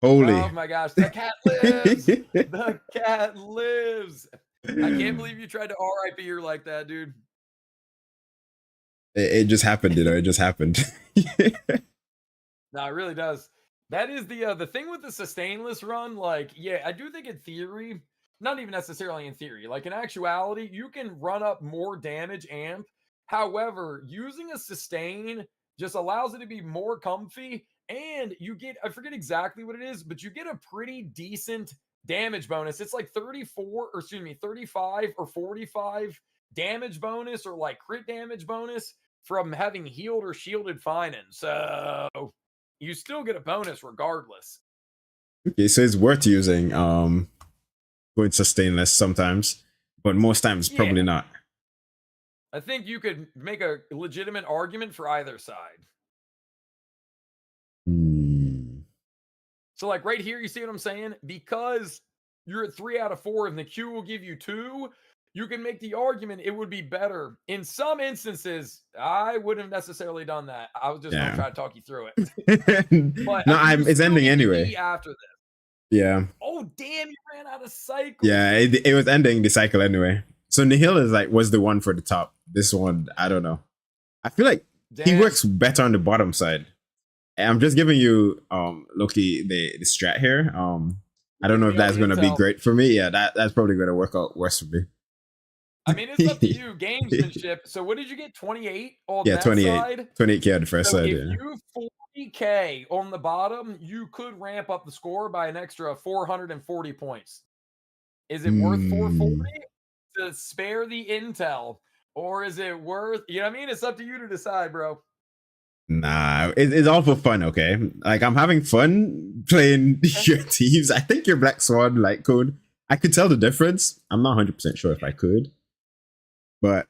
Holy. Oh my gosh, the cat lives. The cat lives. I can't believe you tried to RIP her like that, dude. It just happened, you know. It just happened. No, it really does. That is the thing with the sustainless run. Like, yeah, I do think in theory, not even necessarily in theory, like in actuality, you can run up more damage amp. However, using a sustain just allows it to be more comfy, and you get, I forget exactly what it is, but you get a pretty decent damage bonus. It's like 34, or excuse me, 35 or 45 damage bonus, or like crit damage bonus from having healed or shielded Finan. So you still get a bonus regardless. Okay, so it's worth using going sustainless sometimes, but most times probably not. I think you could make a legitimate argument for either side. So like right here, you see what I'm saying? Because you're at 3 out of 4 and the Q will give you 2, you can make the argument it would be better. In some instances, I wouldn't have necessarily done that. I was just going to try to talk you through it. But no, it's ending anyway. After this. Yeah. Oh, damn, you ran out of cycle. Yeah, it was ending the cycle anyway. So Nihil is like, was the one for the top. This one, I don't know. I feel like he works better on the bottom side. I'm just giving you, Loki, the strat here. I don't know if that's going to be great for me. Yeah, that's probably going to work out worse for me. I mean, it's up to you, gamesmanship. So what did you get, 28 on that 28, side? 28K on the first side, if you 40K on the bottom, you could ramp up the score by an extra 440 points. Is it worth 440 to spare the intel? Or is it worth, you know what I mean? It's up to you to decide, bro. Nah, it's all for fun, okay? Like, I'm having fun playing your teams. I think your Black Swan light code, I could tell the difference. I'm not 100% sure if I could. But,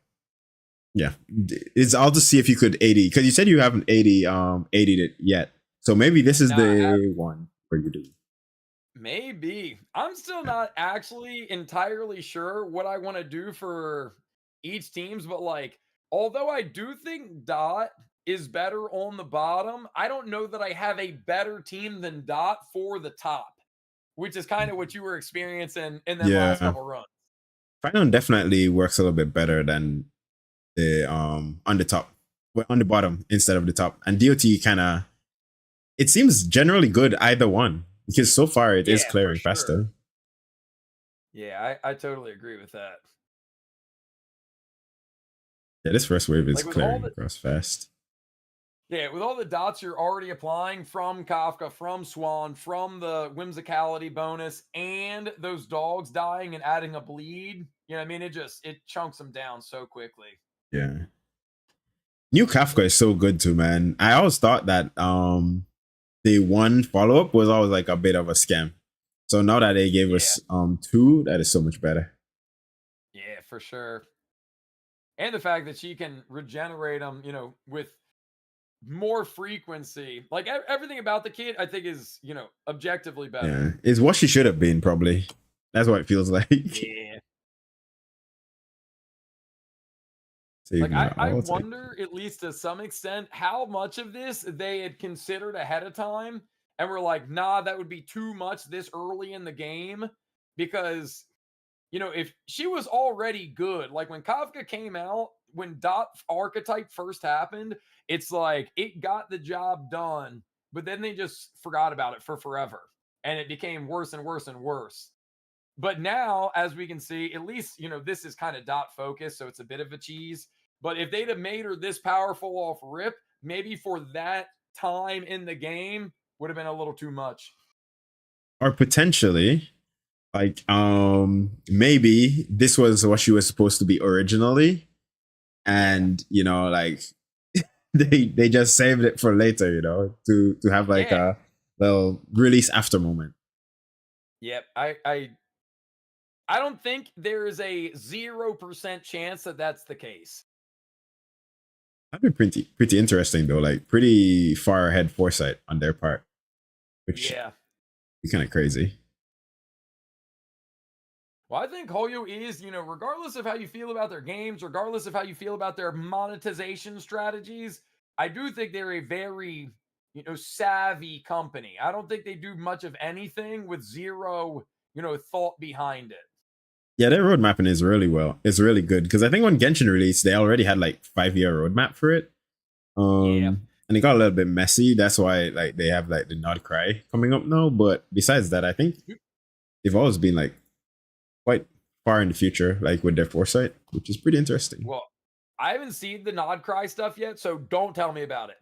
yeah. It's all to see if you could 80. Because you said you haven't 80'd it yet. So maybe this is the one. Or you do? Maybe. I'm still not actually entirely sure what I want to do for each teams, but like, although I do think Dot is better on the bottom, I don't know that I have a better team than Dot for the top, which is kind of what you were experiencing in them last Yeah. couple runs. Final definitely works a little bit better than the on the top, well, on the bottom instead of the top. And DOT kind of, it seems generally good either one because so far it is Yeah, for clearing sure. faster. Yeah, I totally agree with that. Yeah, this first wave is Like with all clearing the across fast. Yeah, with all the dots you're already applying from Kafka, from Swan, from the whimsicality bonus, and those dogs dying and adding a bleed, you know what I mean? It chunks them down so quickly. Yeah. New Kafka is so good too, man. I always thought that the one follow up was always like a bit of a scam. So now that they gave Yeah, us two, that is so much better. yeah, for sure. And the fact that she can regenerate them, with more frequency. Like everything about the kid, I think is, objectively better. Yeah, it's what she should have been probably. That's what it feels like. Yeah. Save Like my I alt. wonder, at least to some extent, how much of this they had considered ahead of time and were like, nah, that would be too much this early in the game. Because, if she was already good, like when Kafka came out, when Dot archetype first happened, it's like it got the job done, but then they just forgot about it for forever. And it became worse and worse and worse. But now, as we can see, at least, this is kind of Dot focused, so it's a bit of a cheese. But if they'd have made her this powerful off rip, maybe for that time in the game would have been a little too much. Or potentially, like maybe this was what she was supposed to be originally, Yeah. and like they just saved it for later, to have like Yeah. a little release after moment. Yep. I don't think there is a 0% chance that that's the case. That'd be pretty interesting though, like pretty far ahead foresight on their part, which Yeah. is kind of crazy. Well, I think Hoyo is, regardless of how you feel about their games, regardless of how you feel about their monetization strategies, I do think they're a very, savvy company. I don't think they do much of anything with zero, thought behind it. Yeah, their road mapping is really good because I think when Genshin released, they already had like 5 year roadmap for it. Yeah. And it got a little bit messy. That's why like they have like the Nod Cry coming up now. But besides that, I think they've always been like quite far in the future, like with their foresight, which is pretty interesting. Well, I haven't seen the Nod Cry stuff yet, so don't tell me about it.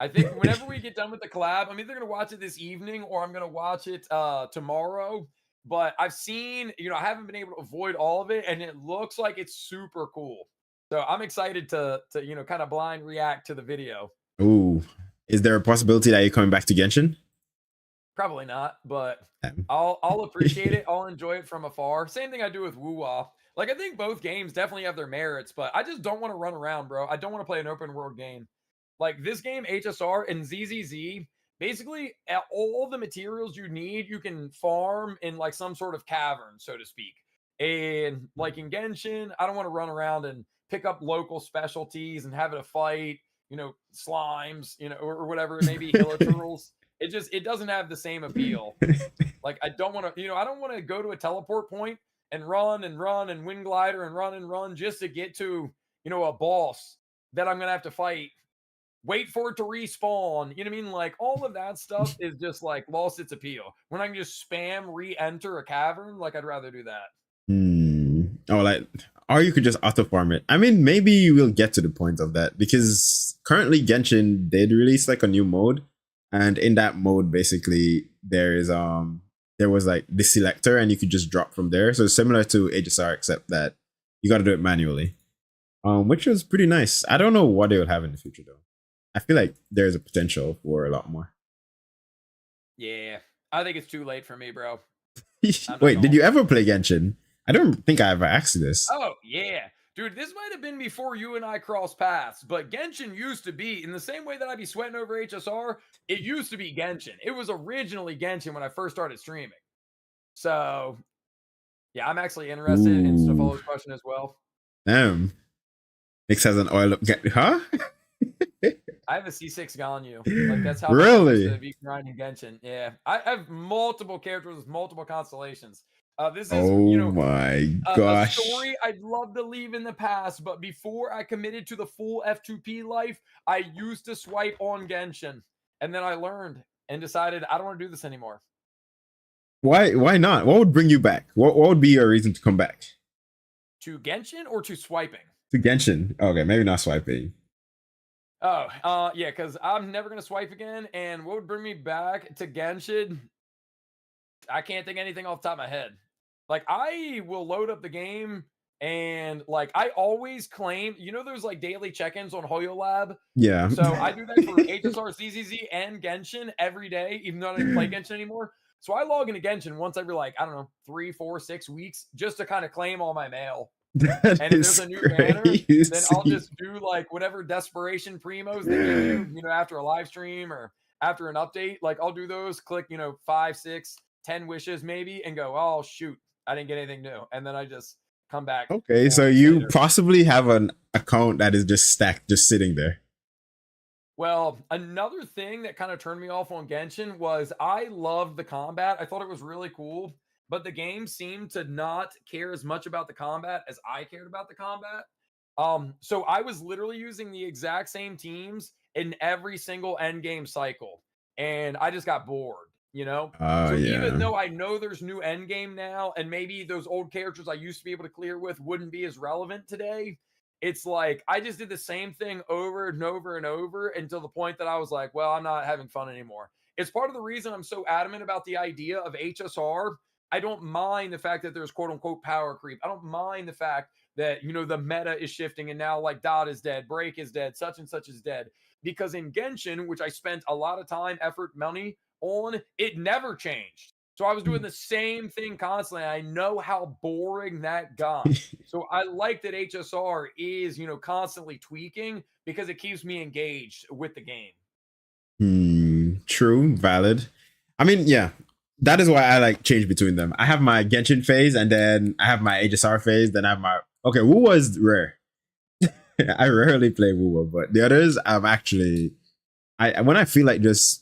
I think whenever we get done with the collab, I'm either gonna watch it this evening or I'm gonna watch it tomorrow. But I've seen, I haven't been able to avoid all of it, and it looks like it's super cool. So I'm excited to kind of blind react to the video. Ooh, is there a possibility that you're coming back to Genshin? Probably not, but Um, I'll appreciate it. I'll enjoy it from afar. Same thing I do with Woo-Wah. Like I think both games definitely have their merits, but I just don't want to run around, bro. I don't want to play an open world game. Like this game, HSR and ZZZ, basically all the materials you need, you can farm in like some sort of cavern, so to speak. And like in Genshin, I don't want to run around and pick up local specialties and have it a fight, slimes, or whatever it may be, hilichurls. It doesn't have the same appeal. Like I don't want to, I don't want to go to a teleport point and run and wind glider and run just to get to, a boss that I'm gonna have to fight. Wait for it to respawn. You know what I mean? Like all of that stuff is just like lost its appeal. When I can just spam re-enter a cavern, like I'd rather do that. Oh, like, or you could just auto farm it. I mean, maybe we'll get to the point of that because currently Genshin did release like a new mode, and in that mode, basically there was like the selector, and you could just drop from there. So it's similar to HSR, except that you got to do it manually, which was pretty nice. I don't know what they would have in the future though. I feel like there's a potential for a lot more. Yeah. I think it's too late for me, bro. Wait, did you ever play Genshin? I don't think I ever asked you this. Oh, yeah. Dude, this might have been before you and I crossed paths, but Genshin used to be in the same way that I'd be sweating over HSR. It used to be Genshin. It was originally Genshin when I first started streaming. So, yeah, I'm actually interested in Ooh, Snowfallow's question as well. damn. Nix has an oil up. Huh? I have a C6 Ganyu. Like, that's how much I used to Really? be grinding Genshin. Yeah. I have multiple characters with multiple constellations. This is, Oh my a gosh. story I'd love to leave in the past, but before I committed to the full F2P life, I used to swipe on Genshin. And then I learned and decided I don't want to do this anymore. Why not? What would bring you back? What would be your reason to come back? To Genshin or to swiping? To Genshin. Okay, maybe not swiping. Oh, yeah, because I'm never gonna swipe again. And what would bring me back to Genshin? I can't think anything off the top of my head. Like, I will load up the game and like I always claim, there's like daily check-ins on HoYoLab. Yeah. So I do that for HSR, ZZZ, and Genshin every day, even though I don't even play Genshin anymore. So I log into Genshin once every like, I don't know, 3, 4, 6 weeks just to kind of claim all my mail. That And if there's is a new banner, then I'll crazy. just do like whatever desperation primos they give you, after a live stream or after an update. Like I'll do those, click, 5, 6, 10 wishes maybe, and go, oh shoot, I didn't get anything new. And then I just come back Okay, 4 so weeks you later. possibly have an account that is just stacked, just sitting there. Well, another thing that kind of turned me off on Genshin was I loved the combat. I thought it was really cool, but the game seemed to not care as much about the combat as I cared about the combat. So I was literally using the exact same teams in every single end game cycle, and I just got bored. Oh So even yeah. though I know there's new end game now, and maybe those old characters I used to be able to clear with wouldn't be as relevant today, it's like I just did the same thing over and over and over until the point that I was like, well, I'm not having fun anymore. It's part of the reason I'm so adamant about the idea of HSR. I don't mind the fact that there's quote unquote power creep. I don't mind the fact that the meta is shifting and now like Dot is dead, Break is dead, such and such is dead. Because in Genshin, which I spent a lot of time, effort, money on, it never changed. So I was doing the same thing constantly. I know how boring that got. So I like that HSR is, constantly tweaking because it keeps me engaged with the game. True, valid. I mean, yeah, that is why I like change between them. I have my Genshin phase, and then I have my HSR phase. Then I have my okay. Wu was rare. I rarely play Wu, but the others I'm actually I when I feel like just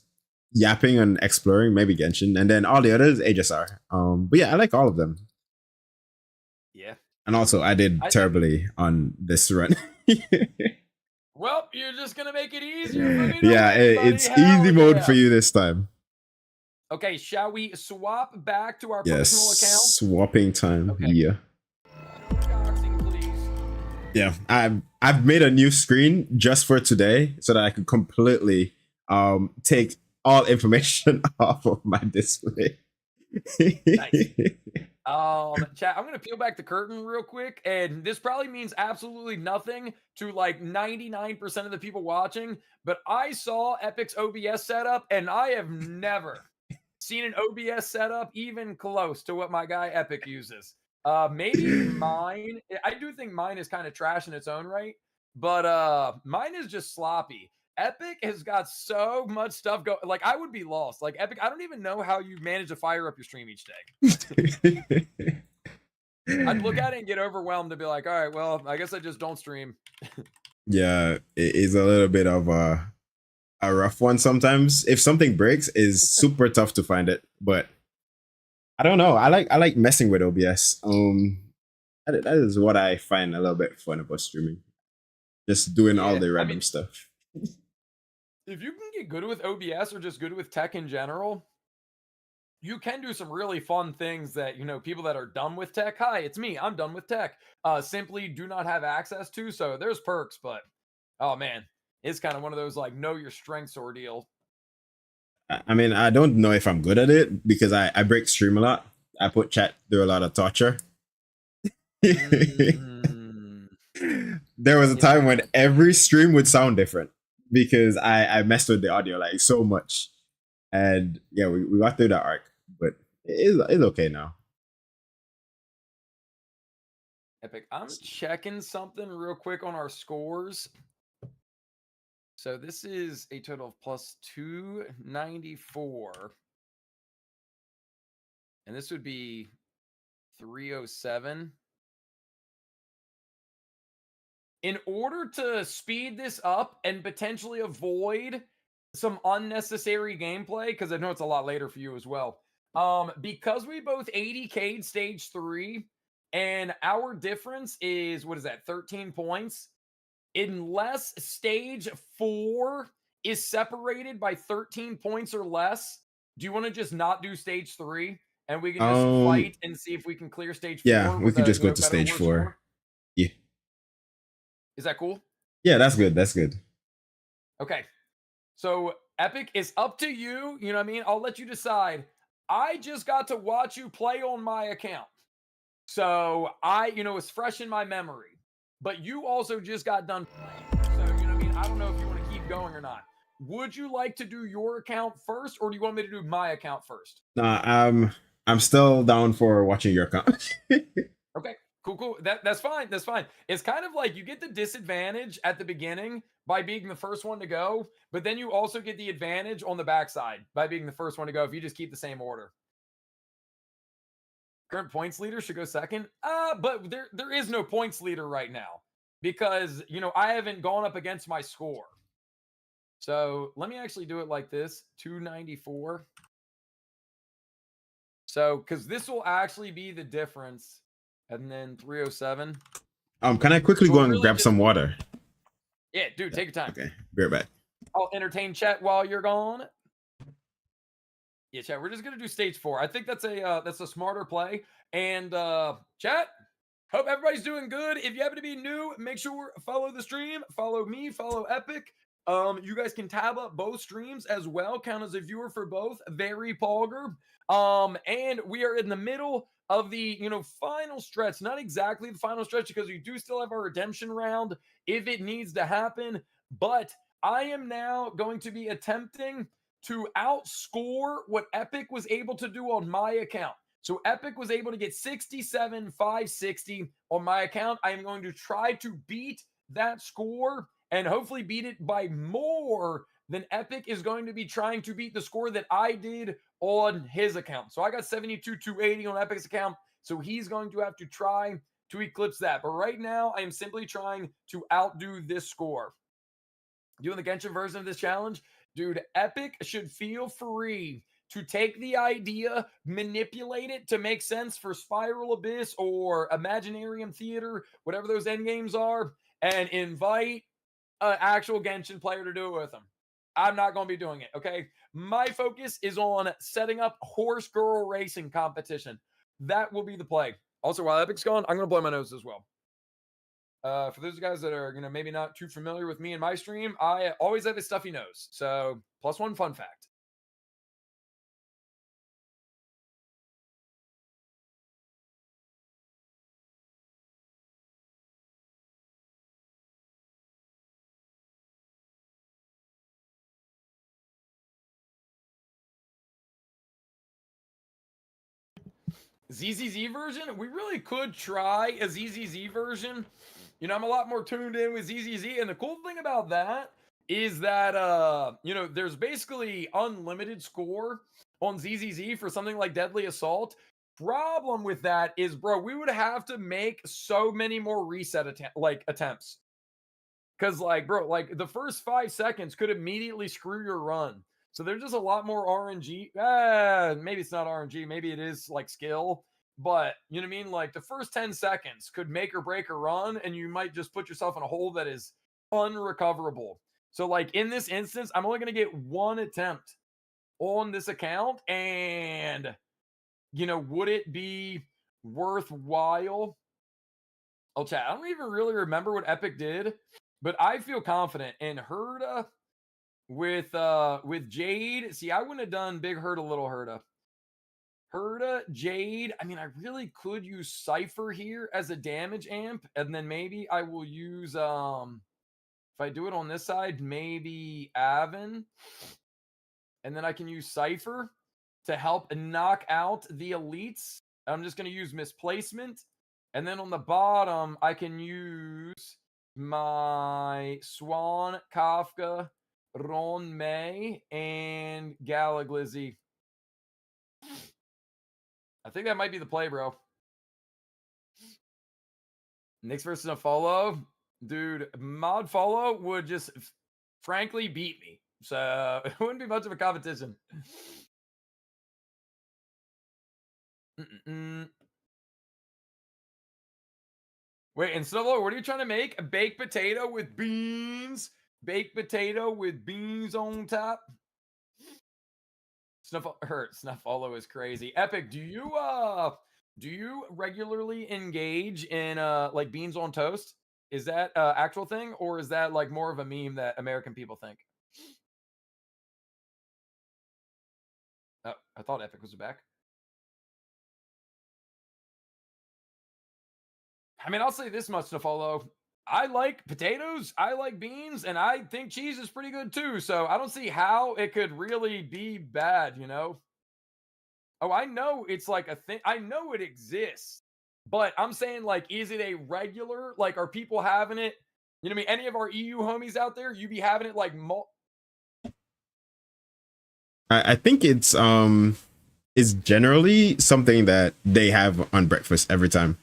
yapping and exploring, maybe Genshin, and then all the others HSR. But yeah, I like all of them. Yeah. And also, I did I think, terribly on this run. well, you're just going to make it easier for me to Yeah, win, buddy. it's easy Hell mode for yeah. you this time. Okay, shall we swap back to our Yes, personal accounts? swapping time. Okay. Yeah. Doxing, please. Yeah, I've made a new screen just for today so that I could completely take all information off of my display. Nice. Chat, I'm gonna peel back the curtain real quick, and this probably means absolutely nothing to like 99% of the people watching, but I saw Epic's OBS setup, and I have never seen an OBS setup even close to what my guy Epic uses. Maybe mine, I do think mine is kind of trash in its own right, but mine is just sloppy. Epic has got so much stuff going. Like I would be lost. Like Epic, I don't even know how you manage to fire up your stream each day. I'd look at it and get overwhelmed and be like, all right, well, I guess I just don't stream. Yeah, it is a little bit of a rough one sometimes. If something breaks, is super tough to find it. But I don't know. I like messing with OBS. That is what I find a little bit fun about streaming. Just doing all Yeah, the I random mean, stuff. if you can get good with OBS or just good with tech in general, you can do some really fun things that, people that are done with tech. Hi, it's me. I'm done with tech. Simply do not have access to. So there's perks, but oh man, it's kind of one of those like know your strengths ordeal. I mean, I don't know if I'm good at it because I break stream a lot. I put chat through a lot of torture. Mm, There was a you know time when what? every stream would sound different because I messed with the audio like so much. And yeah, we got through that arc, but it's okay now. Epic. I'm checking something real quick on our scores. So this is a total of plus 294. And this would be 307. In order to speed this up and potentially avoid some unnecessary gameplay, because I know it's a lot later for you as well. Because we both 80K'd stage 3, and our difference is, what is that, 13 points? Unless stage 4 is separated by 13 points or less, do you want to just not do stage 3? And we can just fight and see if we can clear stage 4 Yeah, we with could a, just you go know, to better or stage worse 4. score? Yeah. Is that cool? Yeah, that's good. That's good. Okay. So Epic is up to you. You know what I mean? I'll let you decide. I just got to watch you play on my account. So it's fresh in my memory. But you also just got done playing. So, you know what I mean? I don't know if you want to keep going or not. Would you like to do your account first, or do you want me to do my account first? Nah, I'm still down for watching your account. Okay, cool. That's fine. That's fine. It's kind of like you get the disadvantage at the beginning by being the first one to go, but then you also get the advantage on the backside by being the first one to go if you just keep the same order. Current points leader should go second. But there is no points leader right now because I haven't gone up against my score. So let me actually do it like this: 294. So because this will actually be the difference, and then 307. Can I quickly So go and really grab some water? Yeah, dude, take your time. Okay, be right back. I'll entertain chat while you're gone. Yeah, chat. We're just gonna do stage 4. I think that's a smarter play. And chat, hope everybody's doing good. If you happen to be new, make sure follow the stream, follow me, follow Epic. You guys can tab up both streams as well. Count as a viewer for both. Very Polgar. And we are in the middle of the final stretch. Not exactly the final stretch because we do still have our redemption round if it needs to happen. But I am now going to be attempting to outscore what Epic was able to do on my account. So Epic was able to get 67,560 on my account. I am going to try to beat that score and hopefully beat it by more than Epic is going to be trying to beat the score that I did on his account. So I got 72,280 on Epic's account. So he's going to have to try to eclipse that. But right now, I am simply trying to outdo this score. Doing the Genshin version of this challenge, dude, Epic should feel free to take the idea, manipulate it to make sense for Spiral Abyss or Imaginarium Theater, whatever those end games are, and invite an actual Genshin player to do it with them. I'm not going to be doing it, okay? My focus is on setting up horse girl racing competition. That will be the play. Also, while Epic's gone, I'm going to blow my nose as well. For those guys that are maybe not too familiar with me and my stream, I always have a stuffy nose. So +1 fun fact. ZZZ version, we really could try a ZZZ version. I'm a lot more tuned in with ZZZ, and the cool thing about that is that there's basically unlimited score on ZZZ for something like Deadly Assault. Problem with that is, bro, we would have to make so many more reset attempts. Because, bro, the first 5 seconds could immediately screw your run. So there's just a lot more RNG. Maybe it's not RNG. Maybe it is skill. But you know what I mean? The first 10 seconds could make or break a run, and you might just put yourself in a hole that is unrecoverable. So, in this instance, I'm only going to get 1 attempt on this account. And, would it be worthwhile? I'll chat. I don't even really remember what Epic did, but I feel confident in Herda with Jade. See, I wouldn't have done big Herda, little Herda. Herda, Jade. I mean, I really could use Cypher here as a damage amp, and then maybe I will use if I do it on this side, maybe Avon, and then I can use Cypher to help knock out the elites. I'm just going to use Misplacement And then on the bottom, I can use my Swan, Kafka, Ron May, and Galaglizzy. I think that might be the play, bro. Knicks versus a follow. Dude, mod follow would just frankly beat me. So it wouldn't be much of a competition. Wait, and Snowblower, what are you trying to make? A baked potato with beans? Baked potato with beans on top? Snuffalo is crazy. Epic, do you regularly engage in like beans on toast? Is that actual thing, or is that like more of a meme that American people think? Oh, I thought Epic was back. I mean, I'll say this much to follow. I like potatoes, I like beans, and I think cheese is pretty good too. So I don't see how it could really be bad, you know? Oh, I know it's like a thing. I know it exists. But I'm saying, like, is it a regular? Like, are people having it? You know what I mean? Any of our EU homies out there, you be having it like I think it's generally something that they have on breakfast every time.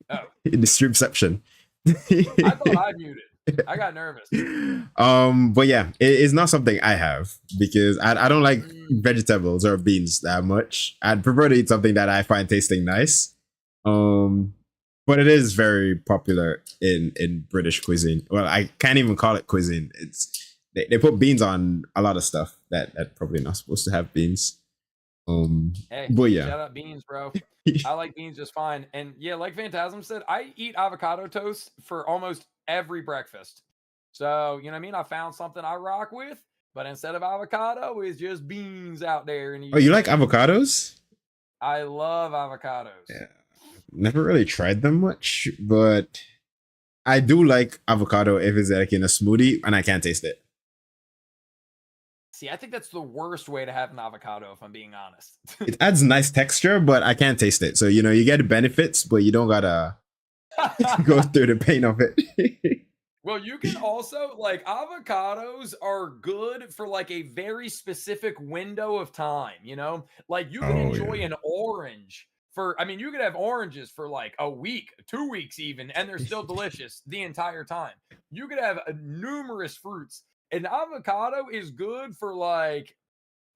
Oh. In the streamception. I thought I muted. I got nervous. But yeah, it's not something I have because I don't like vegetables or beans that much. I'd prefer to eat something that I find tasting nice. But it is very popular in British cuisine. Well, I can't even call it cuisine. It's they put beans on a lot of stuff that probably not supposed to have beans. Hey, but yeah, shout out beans, bro. I like beans just fine. And yeah, like Phantasm said, I eat avocado toast for almost every breakfast. So, you know what I mean? I found something I rock with, but instead of avocado, it's just beans out there. And oh, you like avocados? I love avocados. Yeah, never really tried them much, but I do like avocado if it's like in a smoothie and I can't taste it. See, I think that's the worst way to have an avocado, if I'm being honest. It adds nice texture, but I can't taste it. So, you know, you get the benefits, but you don't gotta go through the pain of it. Well, you can also, like, avocados are good for like a very specific window of time, you know? Like, you can enjoy an orange for, I mean, you could have oranges for like a week, 2 weeks even, and they're still delicious the entire time. You could have numerous fruits. An avocado is good for like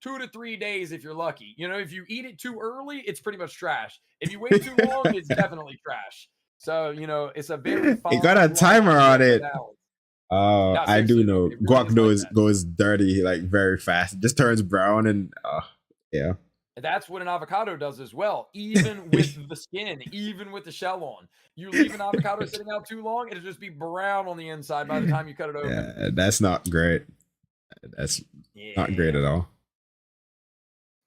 2 to 3 days if you're lucky. You know, if you eat it too early, it's pretty much trash. If you wait too long, it's definitely trash. So, you know, it's a very fine. It got a timer on it. Oh, No, I do know. it really Guac goes dirty like very fast. It just turns brown and yeah. That's what an avocado does as well, even with the skin, even with the shell on. You leave an avocado sitting out too long, it'll just be brown on the inside by the time you cut it open. Yeah, that's not great. That's not great at all.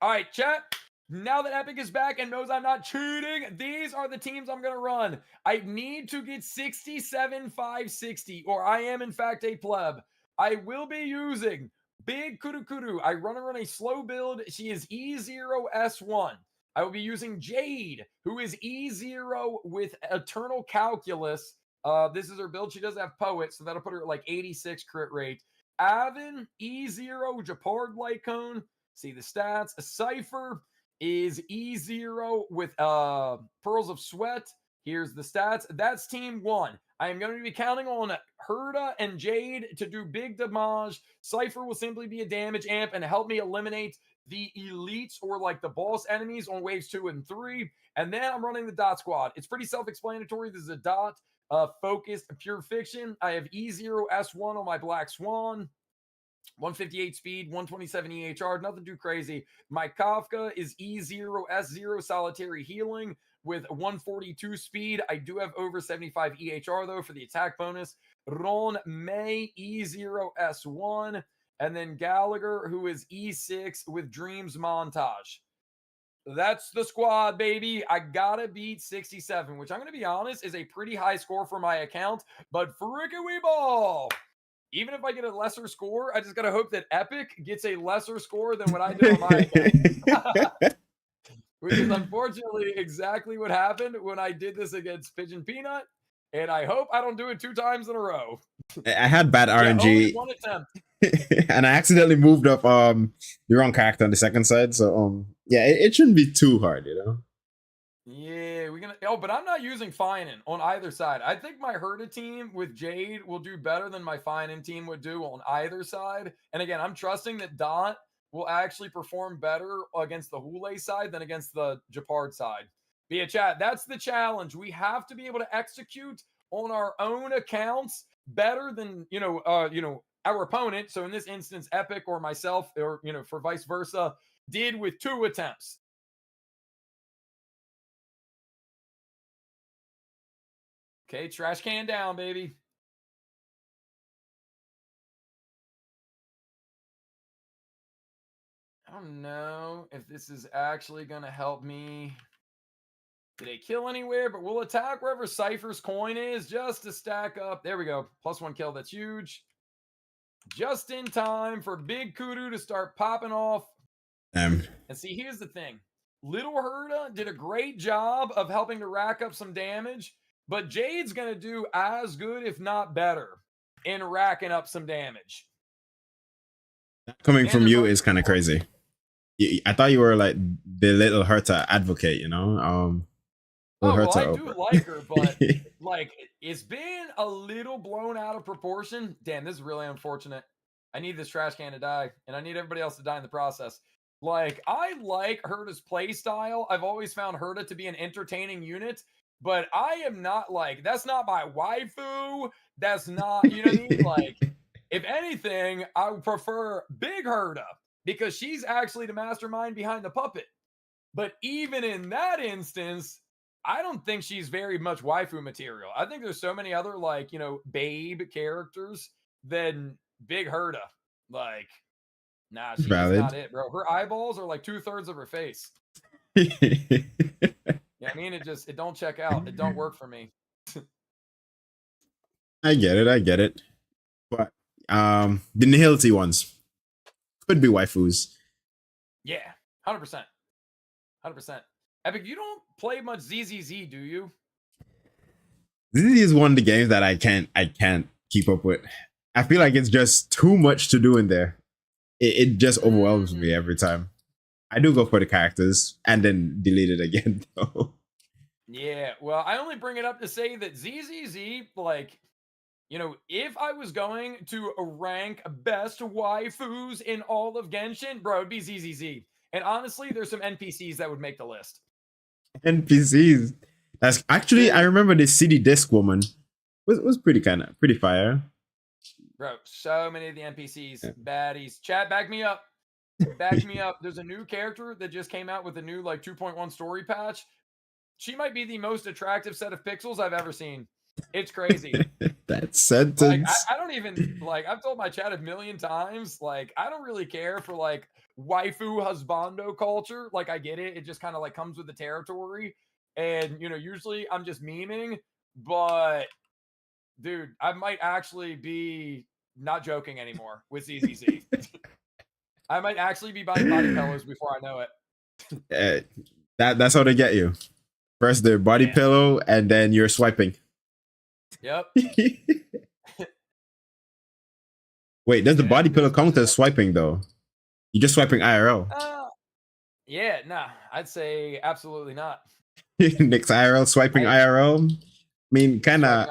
All right, chat. Now that Epic is back and knows I'm not cheating, these are the teams I'm going to run. I need to get 67,560, or I am, in fact, a pleb. I will be using Big Kurukuru. I run her on a slow build. She is E0S1. I will be using Jade, who is E0 with Eternal Calculus. This is her build. She does have Poet, so that'll put her at like 86 crit rate. Avon, E0, Japard Lycone. See the stats. Cypher is E0 with Pearls of Sweat. Here's the stats. That's team one. I am going to be counting on Herda and Jade to do big damage. Cypher will simply be a damage amp and help me eliminate the elites or like the boss enemies on waves 2 and 3. And then I'm running the dot squad. It's pretty self-explanatory. This is a dot focused pure fiction. I have E0S1 on my Black Swan. 158 speed, 127 EHR, nothing too crazy. My Kafka is E0S0 solitary healing with 142 speed. I do have over 75 EHR though for the attack bonus. Ron May E0S1, and then Gallagher, who is E6 with Dreams Montage. That's the squad, baby. I gotta beat 67, which I'm gonna be honest is a pretty high score for my account, but frickin' we ball. Even if I get a lesser score, I just got to hope that Epic gets a lesser score than what I did on my account. which is unfortunately exactly what happened when I did this against Pigeon Peanut. And I hope I don't do it 2 times in a row. I had bad Yeah, only RNG, one attempt. and I accidentally moved up the wrong character on the second side. So yeah, it shouldn't be too hard, you know. Yeah, we're gonna. Oh, but I'm not using Finan on either side. I think my Herta team with Jade will do better than my Finan team would do on either side. And again, I'm trusting that Dot will actually perform better against the Hule side than against the Japard side. Via chat, that's the challenge. We have to be able to execute on our own accounts better than our opponent. So in this instance, Epic or myself, or for vice versa, did with 2 attempts. Okay, trash can down, baby. I don't know if this is actually going to help me. Did they kill anywhere? But we'll attack wherever Cypher's coin is just to stack up. There we go. +1 kill. That's huge. Just in time for Big Kudu to start popping off. And see, here's the thing. Little Herta did a great job of helping to rack up some damage, but Jade's going to do as good, if not better, in racking up some damage. Coming from you is kind of crazy. I thought you were like the Little Herta advocate, you know. Well, I do like her, but like it's been a little blown out of proportion. Damn, this is really unfortunate. I need this trash can to die, and I need everybody else to die in the process. Like, I like Herta's play style. I've always found Herta to be an entertaining unit, but I am not like, that's not my waifu. That's not, you know what I mean? Like, if anything, I would prefer Big Herta because she's actually the mastermind behind the puppet. But even in that instance, I don't think she's very much waifu material. I think there's so many other like, babe characters than Big Herta. Like, nah, she's just not it, bro. Her eyeballs are like 2/3 of her face. Yeah, I mean, it don't check out. It don't work for me. I get it. But the Nihility ones could be waifus. Yeah, 100%. 100%. Epic, you don't play much ZZZ, do you? This is one of the games that I can't keep up with. I feel like it's just too much to do in there. It just overwhelms me every time. I do go for the characters and then delete it again, though. Yeah, well, I only bring it up to say that ZZZ, like, if I was going to rank best waifus in all of Genshin, bro, it'd be ZZZ. And honestly, there's some NPCs that would make the list. NPCs. That's actually, I remember this CD Disc woman was pretty fire. Bro, so many of the NPCs, baddies. Chat, back me up. Back me up. There's a new character that just came out with a new like 2.1 story patch. She might be the most attractive set of pixels I've ever seen. It's crazy. That sentence. Like, I don't even like. I've told my chat a million times. Like, I don't really care for like waifu husbando culture. Like, I get it. It just kind of like comes with the territory. And usually I'm just memeing. But dude, I might actually be not joking anymore with ZZZ. I might actually be buying body pillows before I know it. That's how they get you. First the body pillow, and then you're swiping. Yep. Wait, does the body pillow count as swiping though? You're just swiping IRL. Yeah, nah. I'd say absolutely not. Nick's IRL swiping IRL. I mean, kind of.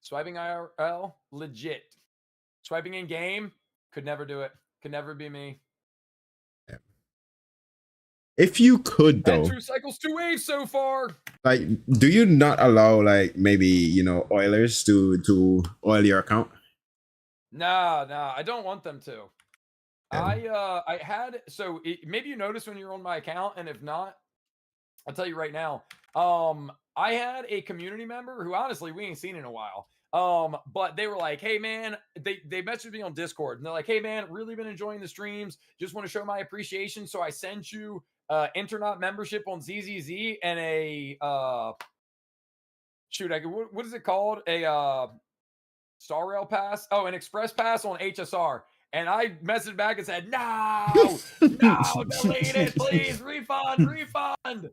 Swiping IRL, legit. Swiping in game, could never do it. Could never be me. If you could though, 2 cycles, 2 waves so far. Like, do you not allow like maybe oilers to oil your account? Nah, I don't want them to. I had maybe you noticed when you're on my account, and if not, I'll tell you right now. I had a community member who honestly we ain't seen in a while. But they were like, hey man, they messaged me on Discord and they're like, hey man, really been enjoying the streams. Just want to show my appreciation. So I sent you Internaut membership on ZZZ and a what is it called? A Star Rail pass. Oh, an Express pass on HSR. And I messaged back and said, no, no, delete it, please, refund, refund.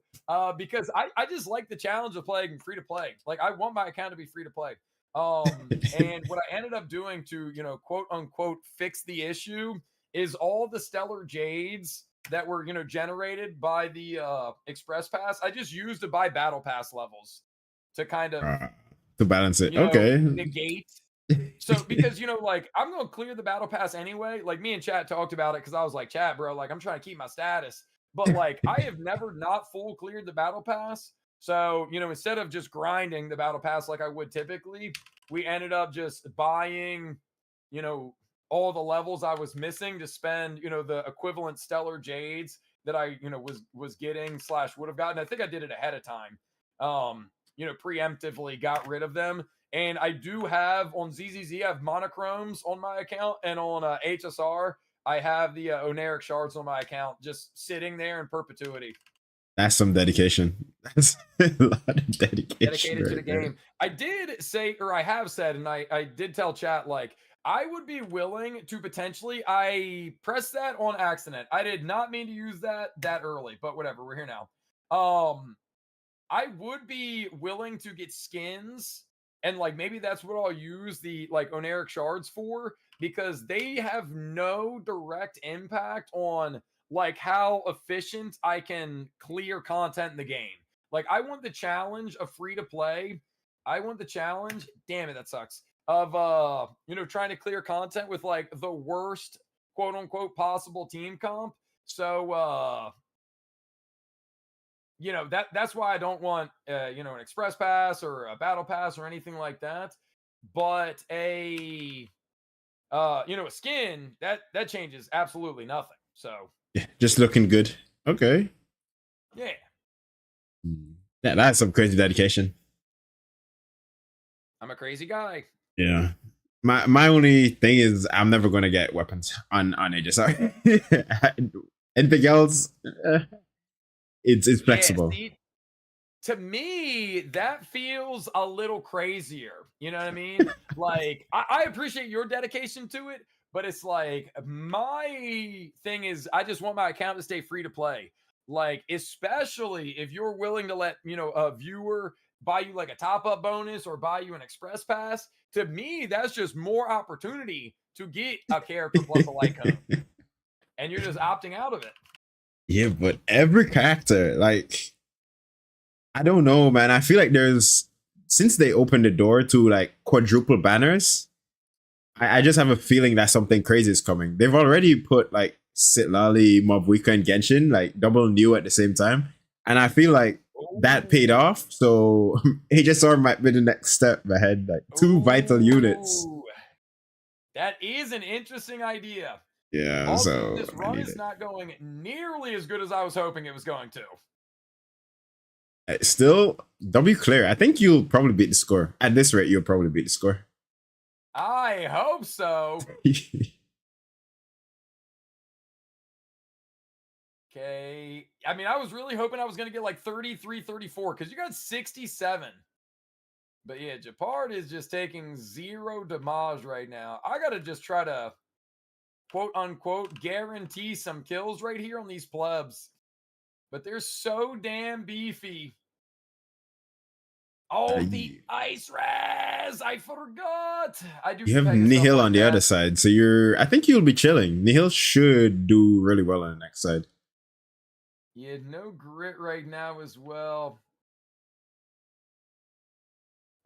Because I just like the challenge of playing free to play. Like I want my account to be free to play. And what I ended up doing to, quote unquote, fix the issue is all the stellar jades that were, generated by the express pass. I just used to buy battle pass levels to kind of to balance it. Okay. Negate. So because like I'm gonna clear the battle pass anyway. Like me and chat talked about it because I was like, chat, bro, like I'm trying to keep my status. But like I have never not full cleared the battle pass. So instead of just grinding the battle pass like I would typically, we ended up just buying, all the levels I was missing to spend, the equivalent stellar jades that I, was getting / would have gotten. I think I did it ahead of time. Preemptively got rid of them. And I do have on ZZZ, I have monochromes on my account, and on HSR, I have the Oneric shards on my account just sitting there in perpetuity. That's some dedication. That's a lot of dedication. Dedicated to the game. I did say, or I have said, and I did tell chat, like, I would be willing to potentially, I pressed that on accident. I did not mean to use that early, but whatever, we're here now. I would be willing to get skins, and like maybe that's what I'll use the like Oneric shards for, because they have no direct impact on like how efficient I can clear content in the game. Like I want the challenge of free to play. I want the challenge, damn it, that sucks, of trying to clear content with like the worst quote unquote possible team comp. So that's why I don't want an express pass or a battle pass or anything like that. But a skin that changes absolutely nothing. So yeah, just looking good. Okay. Yeah. Yeah, that's some crazy dedication. I'm a crazy guy. Yeah. My only thing is I'm never gonna get weapons on HSR. Anything else? It's flexible. See, to me, that feels a little crazier. You know what I mean? Like, I appreciate your dedication to it, but it's like my thing is I just want my account to stay free to play. Like, especially if you're willing to let, a viewer buy you like a top-up bonus or buy you an express pass. To me, that's just more opportunity to get a character plus a light cone. And you're just opting out of it. Yeah, but every character, like, I don't know, man. I feel like since they opened the door to like quadruple banners, I just have a feeling that something crazy is coming. They've already put like Citlali, Mobuika, and Genshin like double new at the same time. And I feel like that paid off. So HSR might be the next step ahead. Like two vital units. That is an interesting idea. Yeah, also, this run is not going nearly as good as I was hoping it was going to. Still, don't be clear. I think you'll probably beat the score. At this rate, you'll probably beat the score. I hope so. Okay. I mean, I was really hoping I was going to get like 33, 34, because you got 67. But yeah, Japard is just taking 0 damage right now. I got to just try to quote unquote guarantee some kills right here on these plebs, but they're so damn beefy. Oh, the ice raz! I forgot. I do. You have Nihil like on the other side, so I think you'll be chilling. Nihil should do really well on the next side. Yeah, no grit right now as well.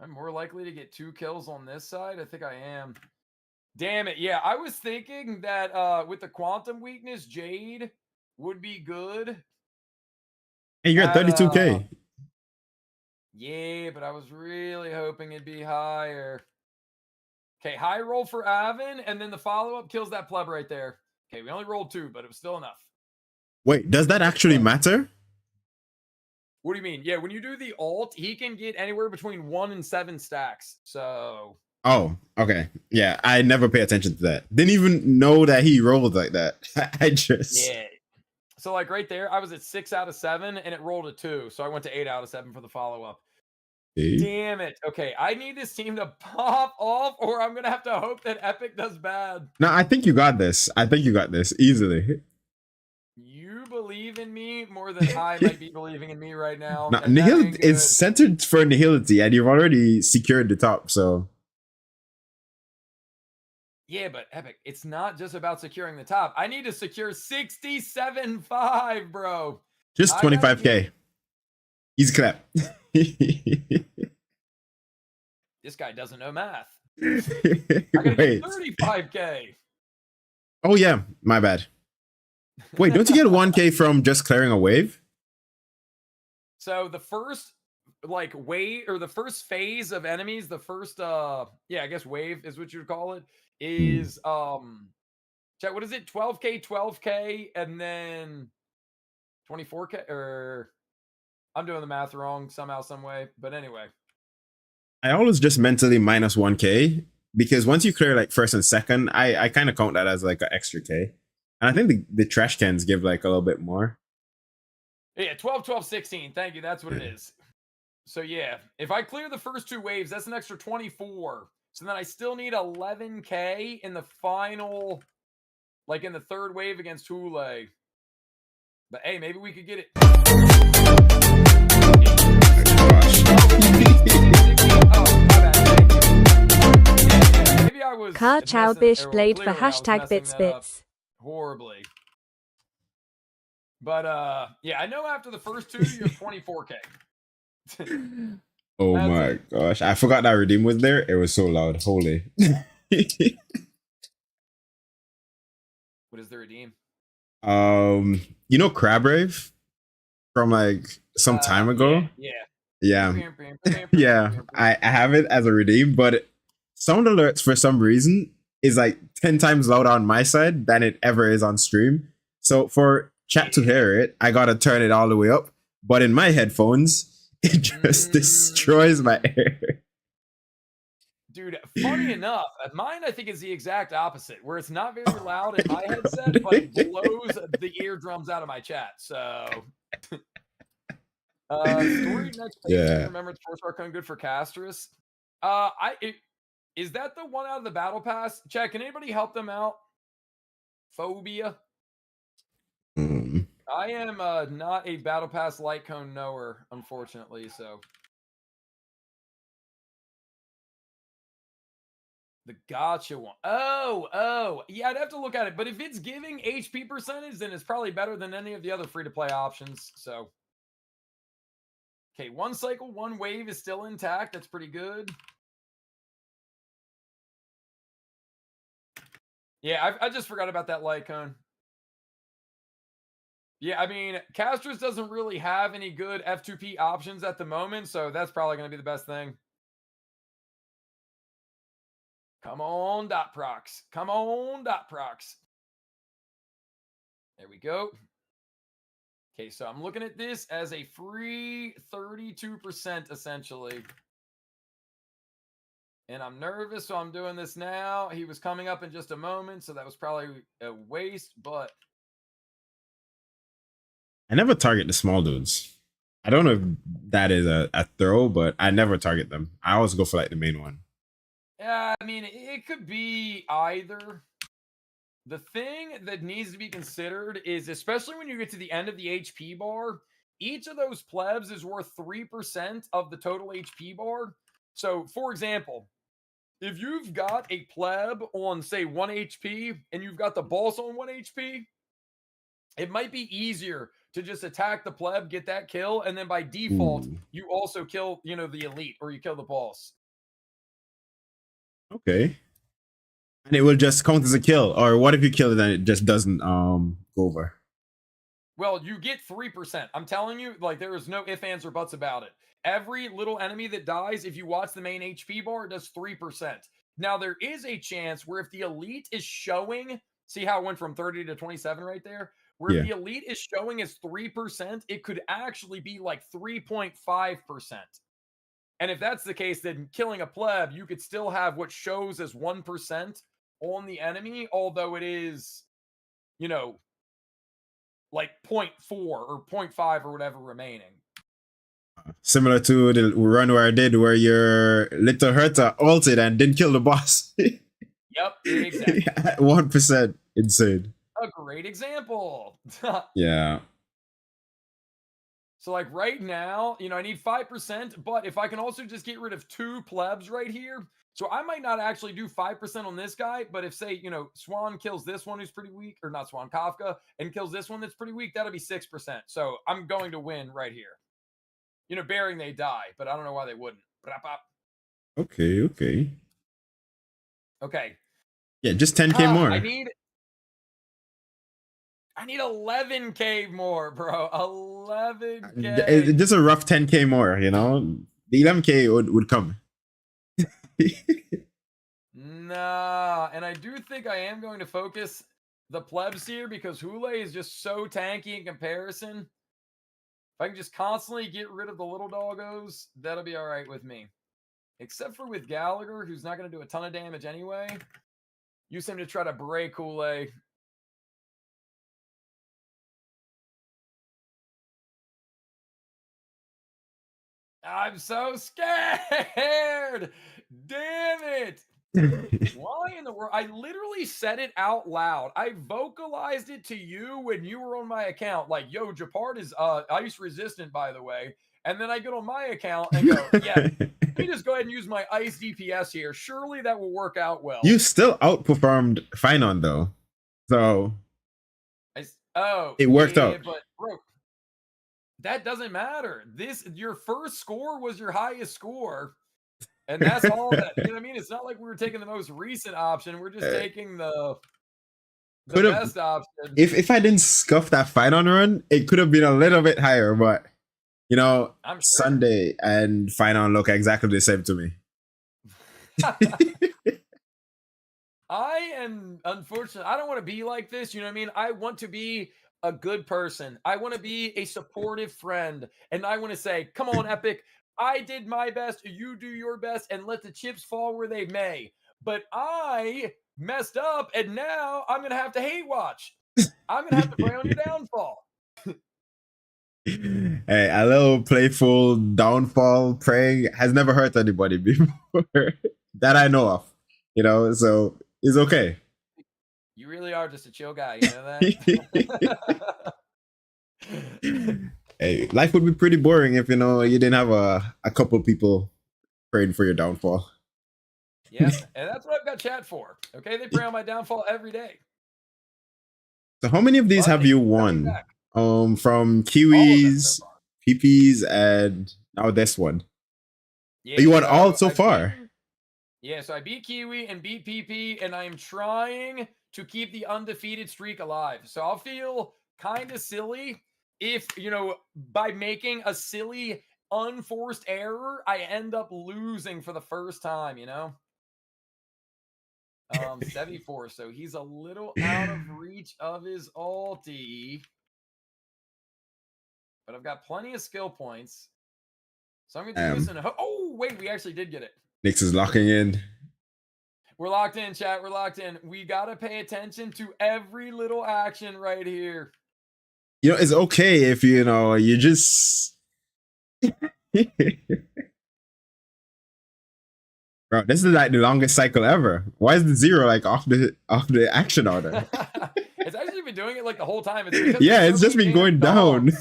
I'm more likely to get 2 kills on this side. I think I am. Damn it. Yeah, I was thinking that with the quantum weakness, Jade would be good. Hey, you're at 32K. Yeah, but I was really hoping it'd be higher. Okay, high roll for Avon, and then the follow-up kills that pleb right there. Okay, we only rolled 2, but it was still enough. Wait, does that actually matter? What do you mean? Yeah, when you do the ult, he can get anywhere between 1 and 7 stacks. So... Oh, okay. Yeah, I never pay attention to that. Didn't even know that he rolled like that. I just... Yeah. So, like, right there, I was at 6 out of 7, and it rolled a 2. So I went to 8 out of 7 for the follow-up. Okay. Damn it. Okay, I need this team to pop off, or I'm gonna have to hope that Epic does bad. No, I think you got this. I think you got this easily. You believe in me more than I might be believing in me right now, Now, and that Nihil ain't is good. centered for Nihility, and you've already secured the top, so. Yeah, but Epic, it's not just about securing the top. I need to secure 67.5, bro. Just I gotta 25K. Easy clap. This guy doesn't know math. I gotta get Wait. 35K. Oh, yeah. My bad. Wait, don't you get 1K from just clearing a wave? So the first wave, or the first phase of enemies, the first I guess wave is what you'd call it, is check, what is it? 12K, and then 24K, or I'm doing the math wrong somehow, some way. But anyway. I always just mentally minus 1K because once you clear like first and second, I kind of count that as like an extra K. And I think the trash cans give like a little bit more. Yeah, 12, 12, 16. Thank you. That's what it Yeah. is. So yeah, if I clear the first two waves, that's an extra 24. So then I still need 11K in the final, like in the third wave against Hule. But hey, maybe we could get it. Maybe I was Car Chow Bish Blade for clearly I was hashtag messing that up BitsBits. horribly. But yeah, I know after the first two, you have 24K. Oh That's my it. gosh. I forgot that redeem was there. It was so loud. Holy. What is the redeem? You know Crab Rave? From like some time ago? Yeah. Yeah. I have it as a redeem, but sound alerts for some reason is like 10 times louder on my side than it ever is on stream. So for chat to hear it, I gotta turn it all the way up. But in my headphones, it just destroys my ear. Dude, funny enough, mine I think is the exact opposite, where it's not very loud in my headset, but it blows the eardrums out of my chat. So story next page. Yeah. Remember, Force Archon good for Castris. Is that the one out of the battle pass? Chat, can anybody help them out? Phobia. I am not a battle pass light cone knower, unfortunately. So the gotcha one. Oh, yeah, I'd have to look at it. But if it's giving HP percentage, then it's probably better than any of the other free-to-play options. So, okay, one cycle, one wave is still intact. That's pretty good. Yeah, I just forgot about that light cone. Yeah, I mean, Castris doesn't really have any good F2P options at the moment, so that's probably going to be the best thing. Come on, dot procs. Come on, dot procs. There we go. Okay, so I'm looking at this as a free 32% essentially. And I'm nervous, so I'm doing this now. He was coming up in just a moment, so that was probably a waste, but I never target the small dudes. I don't know if that is a throw, but I never target them. I always go for like the main one. yeah, I mean, it could be either. The thing that needs to be considered is, especially when you get to the end of the HP bar, each of those plebs is worth 3% of the total HP bar. So, for example, if you've got a pleb on, say, 1 HP and you've got the boss on 1 HP, it might be easier to just attack the pleb, get that kill, and then by default, you also kill, the elite, or you kill the boss. Okay. And it will just count as a kill. Or what if you kill it and it just doesn't go over? Well, you get 3%. I'm telling you, like, there is no ifs, ands, or buts about it. Every little enemy that dies, if you watch the main HP bar, it does 3%. Now, there is a chance where if the elite is showing, see how it went from 30 to 27 right there? Where if the elite is showing as 3%, it could actually be like 3.5%. And if that's the case, then killing a pleb, you could still have what shows as 1% on the enemy, although it is, like 0.4 or 0.5 or whatever remaining. Similar to the run where I did, where your little Herta ulted and didn't kill the boss. Yep, exactly. 1%. Insane. A great example. Yeah. So like right now, I need 5%, but if I can also just get rid of 2 plebs right here, so I might not actually do 5% on this guy, but if say, Swan kills this one who's pretty weak, or not Swan, Kafka, and kills this one that's pretty weak, that'll be 6%. So I'm going to win right here. Bearing they die, but I don't know why they wouldn't. Okay, okay. Okay. Yeah, just 10K more. I need 11K more, bro. 11K. Just a rough 10K more, The 11K would come. Nah, and I do think I am going to focus the plebs here because Hule is just so tanky in comparison. If I can just constantly get rid of the little doggos, that'll be all right with me. Except for with Gallagher, who's not going to do a ton of damage anyway. Use him to try to break Hule. I'm so scared. Damn it. Why in the world? I literally said it out loud. I vocalized it to you when you were on my account. Like, yo, Japard is ice resistant, by the way. And then I get on my account and go, yeah, let me just go ahead and use my ice DPS here. Surely that will work out well. You still outperformed Finon, though. So it worked out. But bro, that doesn't matter. Your first score was your highest score. And that's all that, you know what I mean? It's not like we were taking the most recent option. We're just taking the best option. If I didn't scuff that Finon run, it could have been a little bit higher, but I'm sure. Sunday and Finon look exactly the same to me. I am unfortunate. I don't want to be like this. You know what I mean? I want to be a good person. I want to be a supportive friend. And I want to say, come on, Epic. I did my best. You do your best and let the chips fall where they may. But I messed up and now I'm going to have to hate watch. I'm going to have to pray on your downfall. Hey, a little playful downfall praying has never hurt anybody before that I know of, so it's okay. You really are just a chill guy, you know that? Hey, life would be pretty boring if, you didn't have a couple people praying for your downfall. Yeah, and that's what I've got chat for. Okay, they pray on my downfall every day. So how many of these have you won? From Kiwis, PPs, and now this one. Yeah, you won all so far. So I beat Kiwi and beat PP, and I am trying to keep the undefeated streak alive. So I'll feel kind of silly if, by making a silly, unforced error, I end up losing for the first time, 74, so he's a little out of reach of his ulti. But I've got plenty of skill points. So I'm going to do this in oh, wait, we actually did get it. Nyx is locking in. We're locked in, chat. We're locked in. We got to pay attention to every little action right here. It's okay if, you just... Bro, this is like the longest cycle ever. Why is the 0 like off the action order? It's actually been doing it like the whole time. It's just been going down.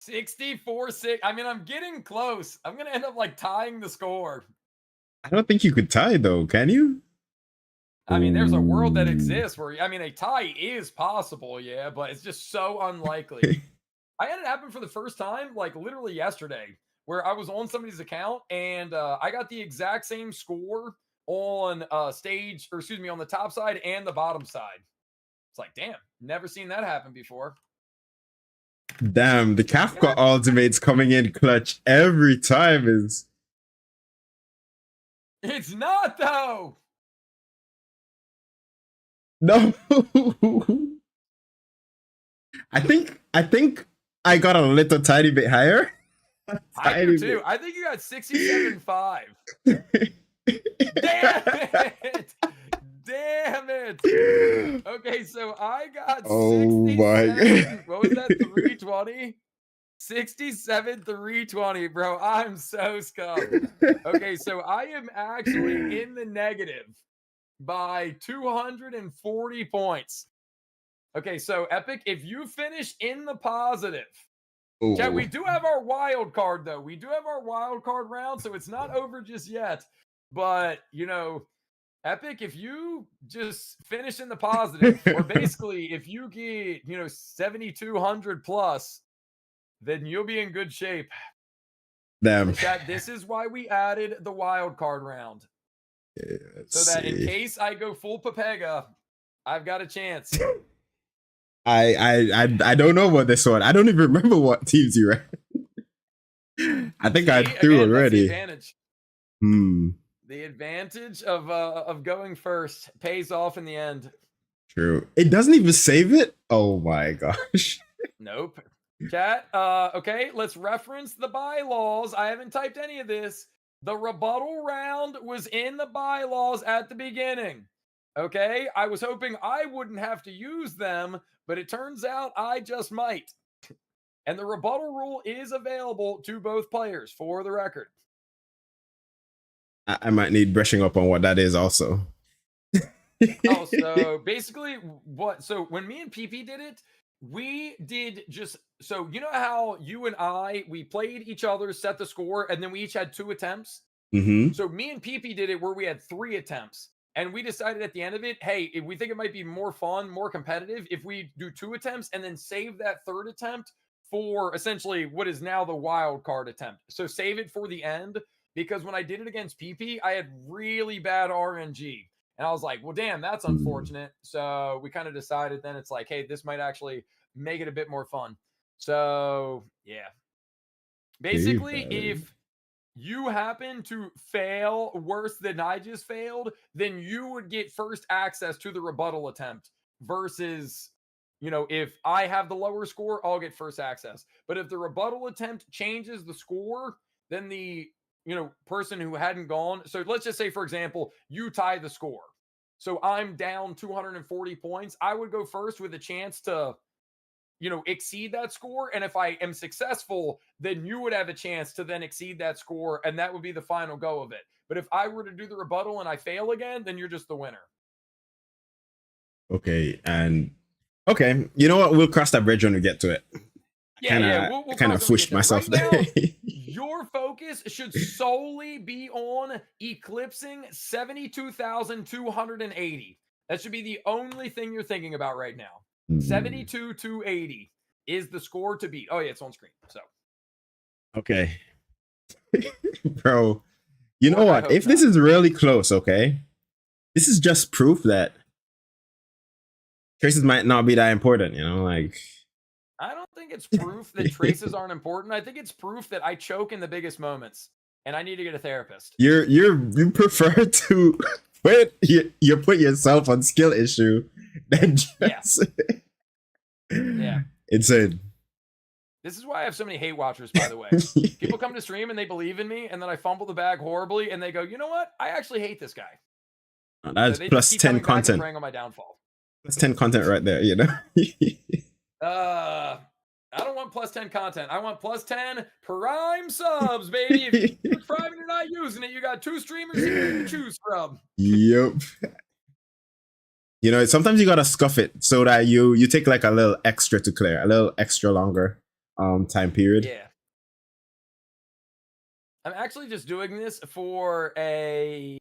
64-6. I mean, I'm getting close. I'm gonna end up like tying the score. I don't think you could tie though, can you? I mean, there's a world that exists where a tie is possible, yeah, but it's just so unlikely. I had it happen for the first time, like literally yesterday, where I was on somebody's account and I got the exact same score on on the top side and the bottom side. It's like, damn, never seen that happen before. Damn, the Kafka ultimate's coming in clutch every time is. It's not though. No. I think I got a little tiny bit higher. I do too. I think you got 67.5. Damn it! Damn Damn it. Okay, so I got Oh my 67. What was that? 320? 67, 320, bro. I'm so scummed. Okay, so I am actually in the negative by 240 points. Okay, so Epic, if you finish in the positive, chat, we Oh, do have our wild card though. We do have our wild card round, so it's not over just yet. But you know, Epic, if you just finish in the positive, or basically if you get 7,200 plus, then you'll be in good shape. damn. Chat, this is why we added the wild card round. Let's So that in see. case I go full Pepega, I've got a chance. I don't know about this one. I don't even remember what teams you ran. I think I See, threw again, that's the already. advantage. Hmm. The advantage of going first pays off in the end. True. It doesn't even save it. Oh my gosh. Nope. Chat, okay, let's reference the bylaws. I haven't typed any of this. The rebuttal round was in the bylaws at the beginning. Okay, I was hoping I wouldn't have to use them, but it turns out I just might. And the rebuttal rule is available to both players, for the record. I might need brushing up on what that is also. Oh, so basically so when me and PP did it, we did just, so you know how you and we played each other, set the score, and then we each had 2 attempts. Mm-hmm. So me and PP did it where we had 3 attempts. And we decided at the end of it, hey, if we think it might be more fun, more competitive, if we do 2 attempts and then save that 3rd attempt for essentially what is now the wild card attempt. So save it for the end, because when I did it against PP, I had really bad RNG. And I was like, well, damn, that's unfortunate. So we kind of decided then it's like, hey, this might actually make it a bit more fun. So yeah. Basically, if you happen to fail worse than I just failed, then you would get first access to the rebuttal attempt versus, if I have the lower score, I'll get first access. But if the rebuttal attempt changes the score, then the, person who hadn't gone. So let's just say, for example, you tie the score. So I'm down 240 points. I would go first with a chance to, exceed that score. And if I am successful, then you would have a chance to then exceed that score. And that would be the final go of it. But if I were to do the rebuttal and I fail again, then you're just the winner. Okay. And okay. You know what? We'll cross that bridge when we get to it. Yeah, we'll kind of pushed myself right there. Now, your focus should solely be on eclipsing 72,280. That should be the only thing you're thinking about right now. 72,280 is the score to beat. Oh yeah, it's on screen. So okay. Bro, you know what? If this is really close, okay, this is just proof that traces might not be that important, like. I don't think it's proof that traces aren't important. I think it's proof that I choke in the biggest moments and I need to get a therapist. You prefer to put you put yourself on skill issue than just yeah. Insane. This is why I have so many hate watchers, by the way. People come to stream and they believe in me, and then I fumble the bag horribly, and they go, you know what? I actually hate this guy. That's so plus 10 content. Preying on my downfall. Plus 10 content right there, I don't want plus 10 content. I want plus 10 Prime subs, baby. If you're Prime and you're not using it, you got 2 streamers here to choose from. Yep. Sometimes you gotta scuff it so that you take like a little extra to clear, a little extra longer time period. Yeah. I'm actually just doing this for a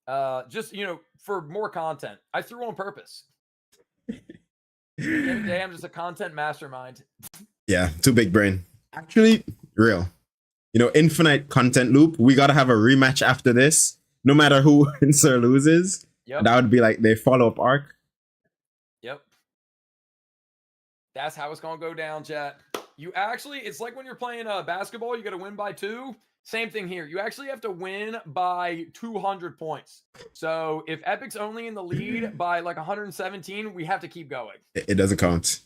for more content. I threw on purpose. At the end of the day, I'm just a content mastermind. Yeah, too big brain. Actually, real. Infinite content loop. We gotta have a rematch after this, no matter who wins or loses. Yep. That would be like their follow-up arc. Yep. That's how it's gonna go down, chat. It's like when you're playing basketball, you gotta win by 2. Same thing here. You actually have to win by 200 points. So if Epic's only in the lead by like 117, we have to keep going. It doesn't count.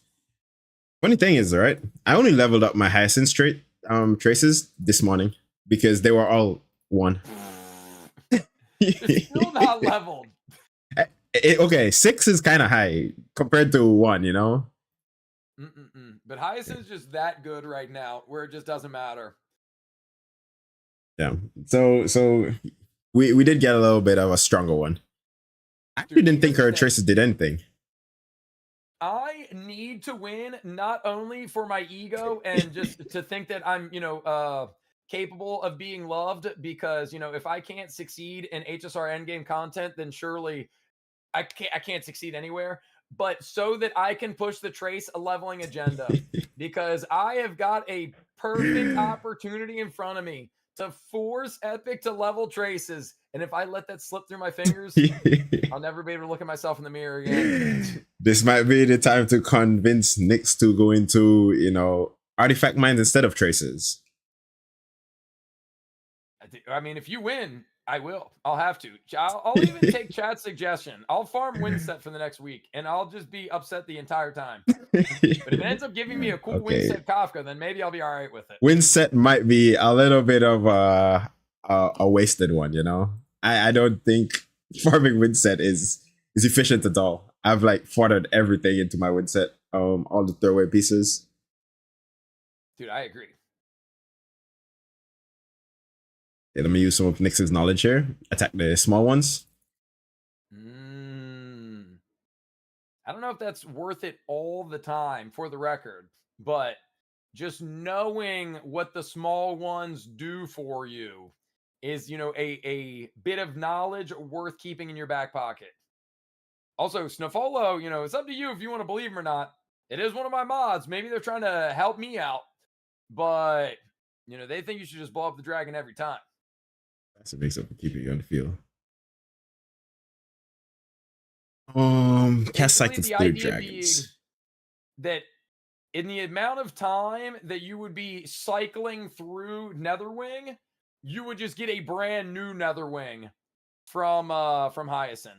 Funny thing is, right? I only leveled up my Hyacinth traces this morning because they were all 1. It's still not leveled. Okay, 6 is kind of high compared to 1, you know? But Hyacinth's just that good right now, where it just doesn't matter. Yeah. So we did get a little bit of a stronger one. I actually Dude, didn't think here's the her thing. traces did anything. I need to win not only for my ego and just to think that I'm, capable of being loved because, if I can't succeed in HSR endgame content, then surely I can't succeed anywhere, but so that I can push the trace a leveling agenda because I have got a perfect opportunity in front of me to force Epic to level traces. And if I let that slip through my fingers, I'll never be able to look at myself in the mirror again. This might be the time to convince Nyx to go into, artifact mines instead of traces. I mean, if you win, I will. I'll have to. I'll even take chat's suggestion. I'll farm Windset for the next week, and I'll just be upset the entire time. But if it ends up giving me a cool Windset Kafka, then maybe I'll be all right with it. Windset might be a little bit of a wasted one, you know? I don't think farming Windset is efficient at all. I've like foddered everything into my Windset, all the throwaway pieces. Dude, I agree. Yeah, let me use some of Nyx's knowledge here. Attack the small ones. I don't know if that's worth it all the time for the record, but just knowing what the small ones do for you is, a bit of knowledge worth keeping in your back pocket. Also, Snowfolo, it's up to you if you want to believe him or not. It is one of my mods. Maybe they're trying to help me out, but they think you should just blow up the dragon every time. That's what makes up for keeping you on the field. Cast Cycles through dragons. That in the amount of time that you would be cycling through Netherwing, you would just get a brand new Netherwing from Hyacinth.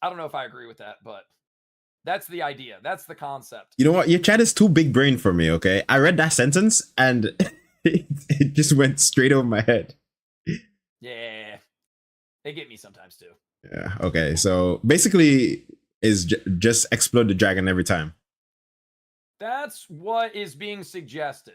I don't know if I agree with that, but that's the idea. That's the concept. You know what? Your chat is too big brain for me, okay? I read that sentence and it just went straight over my head. Yeah. They get me sometimes too. Yeah, okay. So basically is just explode the dragon every time. That's what is being suggested.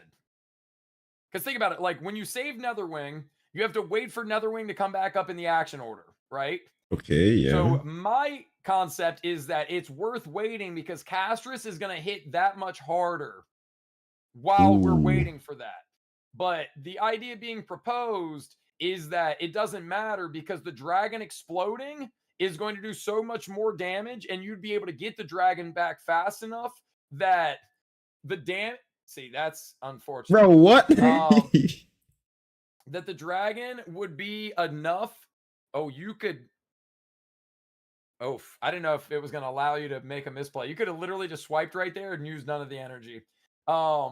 Because think about it, like when you save Netherwing, you have to wait for Netherwing to come back up in the action order, right? Okay, yeah. So my concept is that it's worth waiting because Castris is going to hit that much harder while we're waiting for that. But the idea being proposed is that it doesn't matter because the dragon exploding is going to do so much more damage and you'd be able to get the dragon back fast enough that the see, that's unfortunate. Bro, what? That the dragon would be enough. Oh, you could. Oh, I didn't know if it was going to allow you to make a misplay. You could have literally just swiped right there and used none of the energy. But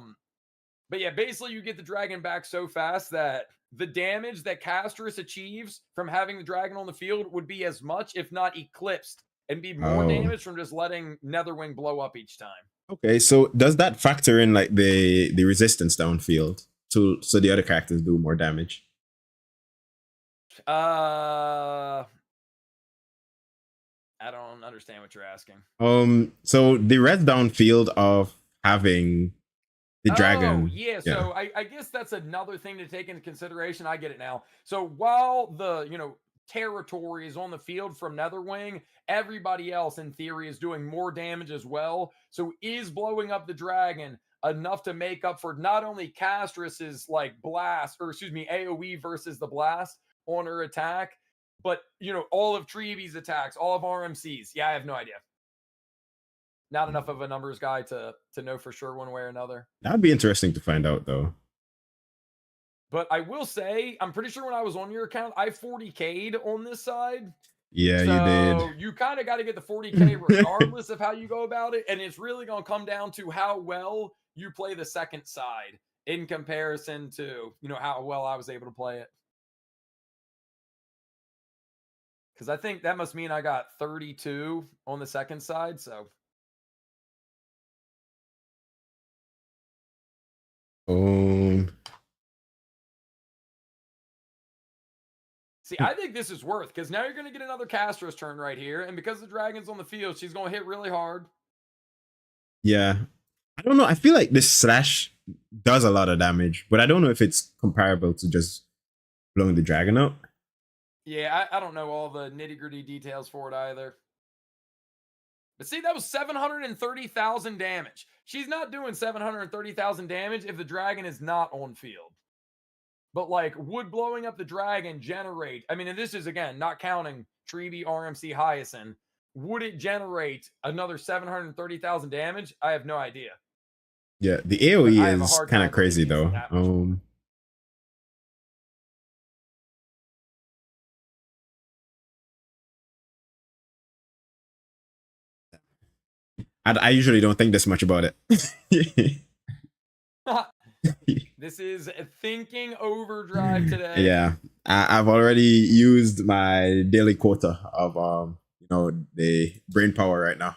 yeah, basically you get the dragon back so fast that the damage that Castris achieves from having the dragon on the field would be as much, if not eclipsed, and be more damage from just letting Netherwing blow up each time. Okay, so does that factor in like the resistance downfield so the other characters do more damage? I don't understand what you're asking. So the red downfield of having the dragon. Yeah. So I guess that's another thing to take into consideration. I get it now. So while the territory is on the field from Netherwing, everybody else in theory is doing more damage as well. So is blowing up the dragon enough to make up for not only Castris's like blast, or excuse me, AoE versus the blast on her attack, but all of Treevy's attacks, all of RMC's. Yeah, I have no idea. Not enough of a numbers guy to know for sure one way or another. That'd be interesting to find out though. But I will say, I'm pretty sure when I was on your account, I 40K'd on this side. Yeah, so you did. You kind of got to get the 40K regardless of how you go about it. And it's really going to come down to how well you play the second side in comparison to, how well I was able to play it. Because I think that must mean I got 32 on the second side. So. See, I think this is worth because now you're going to get another Castro's turn right here, and because the dragon's on the field, she's going to hit really hard. Yeah. I don't know. I feel like this slash does a lot of damage, but I don't know if it's comparable to just blowing the dragon up. Yeah, I don't know all the nitty gritty details for it either. But see, that was 730,000 damage. She's not doing 730,000 damage if the dragon is not on field. But like, would blowing up the dragon generate? I mean, and this is again not counting Treby, RMC, Hyacinth. Would it generate another 730,000 damage? I have no idea. Yeah, the AoE is kind of crazy though. I usually don't think this much about it. This is thinking overdrive today. Yeah, I've already used my daily quota of the brain power right now.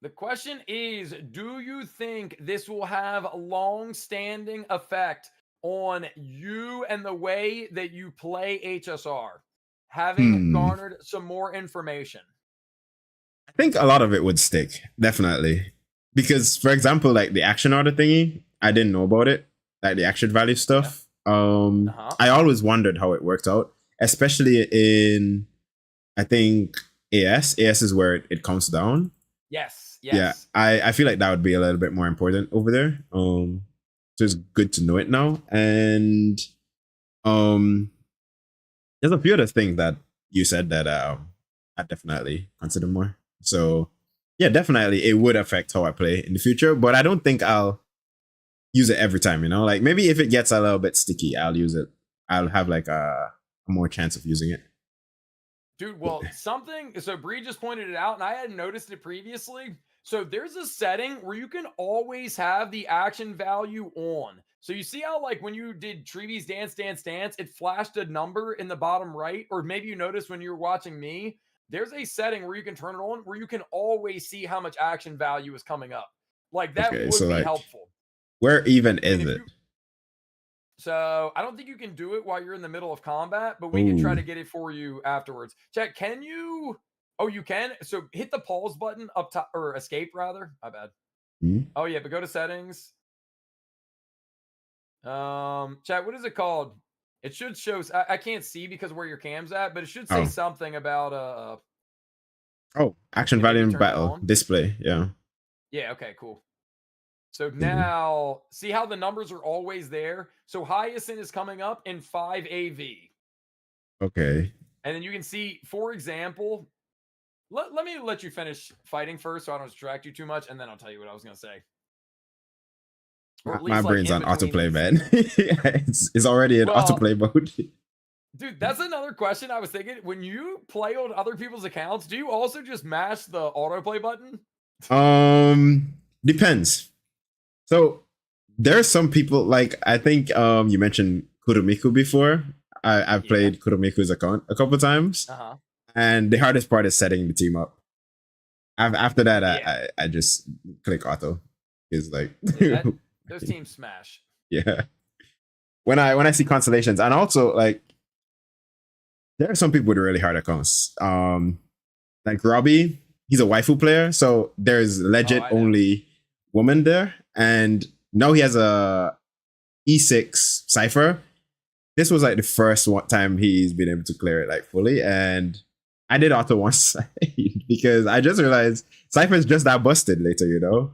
The question is, do you think this will have a long-standing effect on you and the way that you play HSR, having garnered some more information? I think a lot of it would stick, definitely. Because, for example, like the action order thingy, I didn't know about it, like the action value stuff. Yeah. I always wondered how it worked out, especially in, I think, AS. AS is where it counts down. Yes. Yeah, I feel like that would be a little bit more important over there. So it's good to know it now. And there's a few other things that you said that I definitely consider more. So yeah, definitely it would affect how I play in the future, but I don't think I'll use it every time, like maybe if it gets a little bit sticky, I'll use it. I'll have like a more chance of using it. Dude, well, so Bree just pointed it out and I hadn't noticed it previously. So there's a setting where you can always have the action value on. So you see how like when you did Treby's Dance Dance Dance, it flashed a number in the bottom right, or maybe you noticed when you were watching me, there's a setting where you can turn it on where you can always see how much action value is coming up. Like that would be helpful. Where even is it? So I don't think you can do it while you're in the middle of combat, but we can try to get it for you afterwards. Chat, can you? Oh, you can. So hit the pause button up top, or escape rather. My bad. Oh yeah, but go to settings. Chat, what is it called? It should show. I can't see because where your cam's at, but it should say something about action value in battle display. Yeah. Yeah. Okay. Cool. So now, see how the numbers are always there? So Hyacinth is coming up in 5 AV. Okay. And then you can see, for example, let me let you finish fighting first so I don't distract you too much, and then I'll tell you what I was going to say. My brain's on autoplay, man. it's already in autoplay mode. Dude, that's another question I was thinking. When you play on other people's accounts, do you also just mash the autoplay button? Depends. So there are some people, like I think you mentioned Kuromiku before. I've played Kuromiku's account a couple times, and the hardest part is setting the team up. After that, I just click auto. It's like those teams smash. Yeah. When I see constellations, and also like there are some people with really hard accounts. Like Robbie, he's a waifu player, so there's legit only woman there, and now he has a E6 Cypher. This was like the first time he's been able to clear it like fully, and I did auto one side because I just realized Cypher's just that busted later,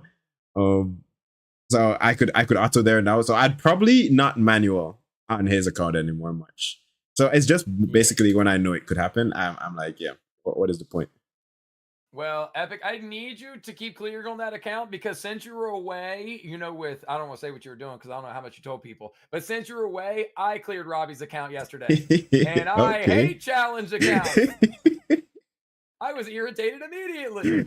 so I could auto there now. So I'd probably not manual on his account anymore much. So it's just basically when I know it could happen, I'm like, yeah, what is the point? Well, Epic, I need you to keep clear on that account because since you were away, with, I don't want to say what you were doing because I don't know how much you told people, but since you were away, I cleared Robbie's account yesterday. And I hate challenge accounts. I was irritated immediately.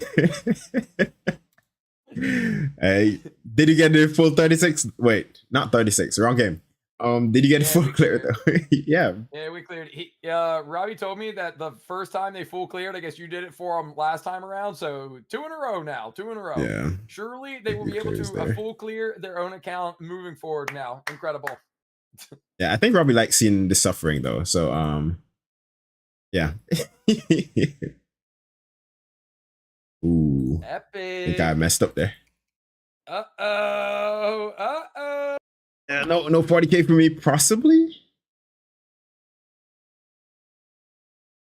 Hey, did you get the full 36? Wait, not 36, wrong game. Did you get the full clear though? Yeah, we cleared. Robbie told me that the first time they full cleared, I guess you did it for them last time around. So 2 in a row now, 2 in a row. Yeah. Surely they will be able to full clear their own account moving forward now. Incredible. Yeah, I think Robbie likes seeing the suffering though. So Yeah. Ooh, I think I Epic. messed up there. Uh-oh. Uh-oh. No 40K for me, possibly.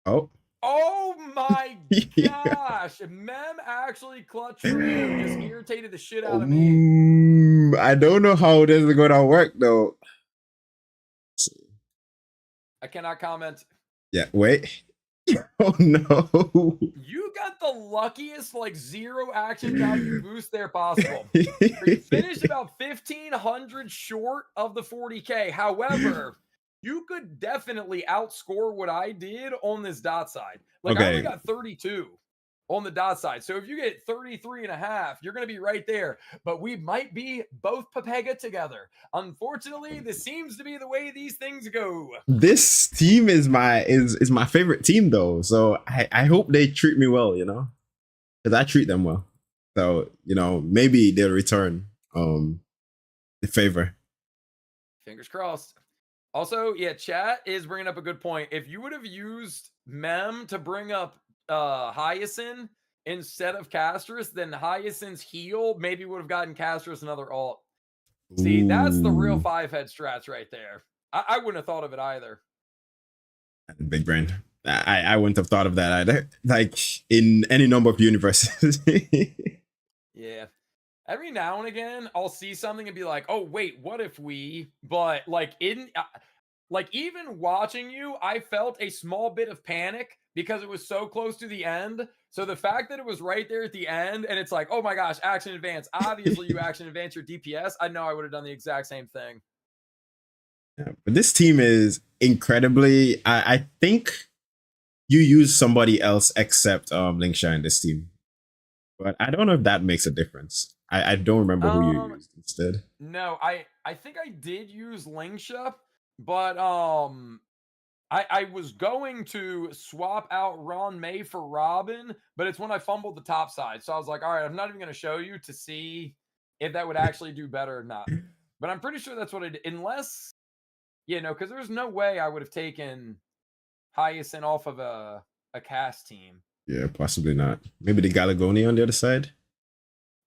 Oh. Oh my gosh. Mem actually clutched for you. Just irritated the shit out of me. I don't know how this is gonna work though. I cannot comment. Yeah, wait. Oh no. You got the luckiest like 0 action value boost there possible. You finished about 1,500 short of the 40K. However, you could definitely outscore what I did on this dot side. Like I only Okay. got 32 on the dot side. So if you get 33 and a half, you're going to be right there. But we might be both Pepega together. Unfortunately, this seems to be the way these things go. This team is my favorite team though. So I hope they treat me well, you know? Because I treat them well. So, you know, maybe they'll return the favor. Fingers crossed. Also, yeah, chat is bringing up a good point. If you would have used Mem to bring up Hyacinth instead of Castris, then Hyacinth's heal maybe would have gotten Castris another ult. See, that's the real Ooh, 5-head strats right there. I wouldn't have thought of it either. big brain. I wouldn't have thought of that either. Like in any number of universes. Yeah. Every now and again, I'll see something and be like, "Oh, wait, what if we?" But like even watching you, I felt a small bit of panic because it was so close to the end. So the fact that it was right there at the end and it's like, "Oh my gosh, action advance." Obviously, you action advance your DPS. I know I would have done the exact same thing. Yeah, but this team is incredibly. I think you use somebody else except Linkshire in this team, but I don't know if that makes a difference. I don't remember who you Um, used instead. no, I think I did use Lingsha, but I was going to swap out Ron May for Robin, but it's when I fumbled the top side. So I was like, all right, I'm not even going to show you to see if that would actually do better or not. But I'm pretty sure that's what I did. Unless, because there's no way I would have taken Hyacinth off of a cast team. Yeah, possibly not. Maybe the Galagoni on the other side.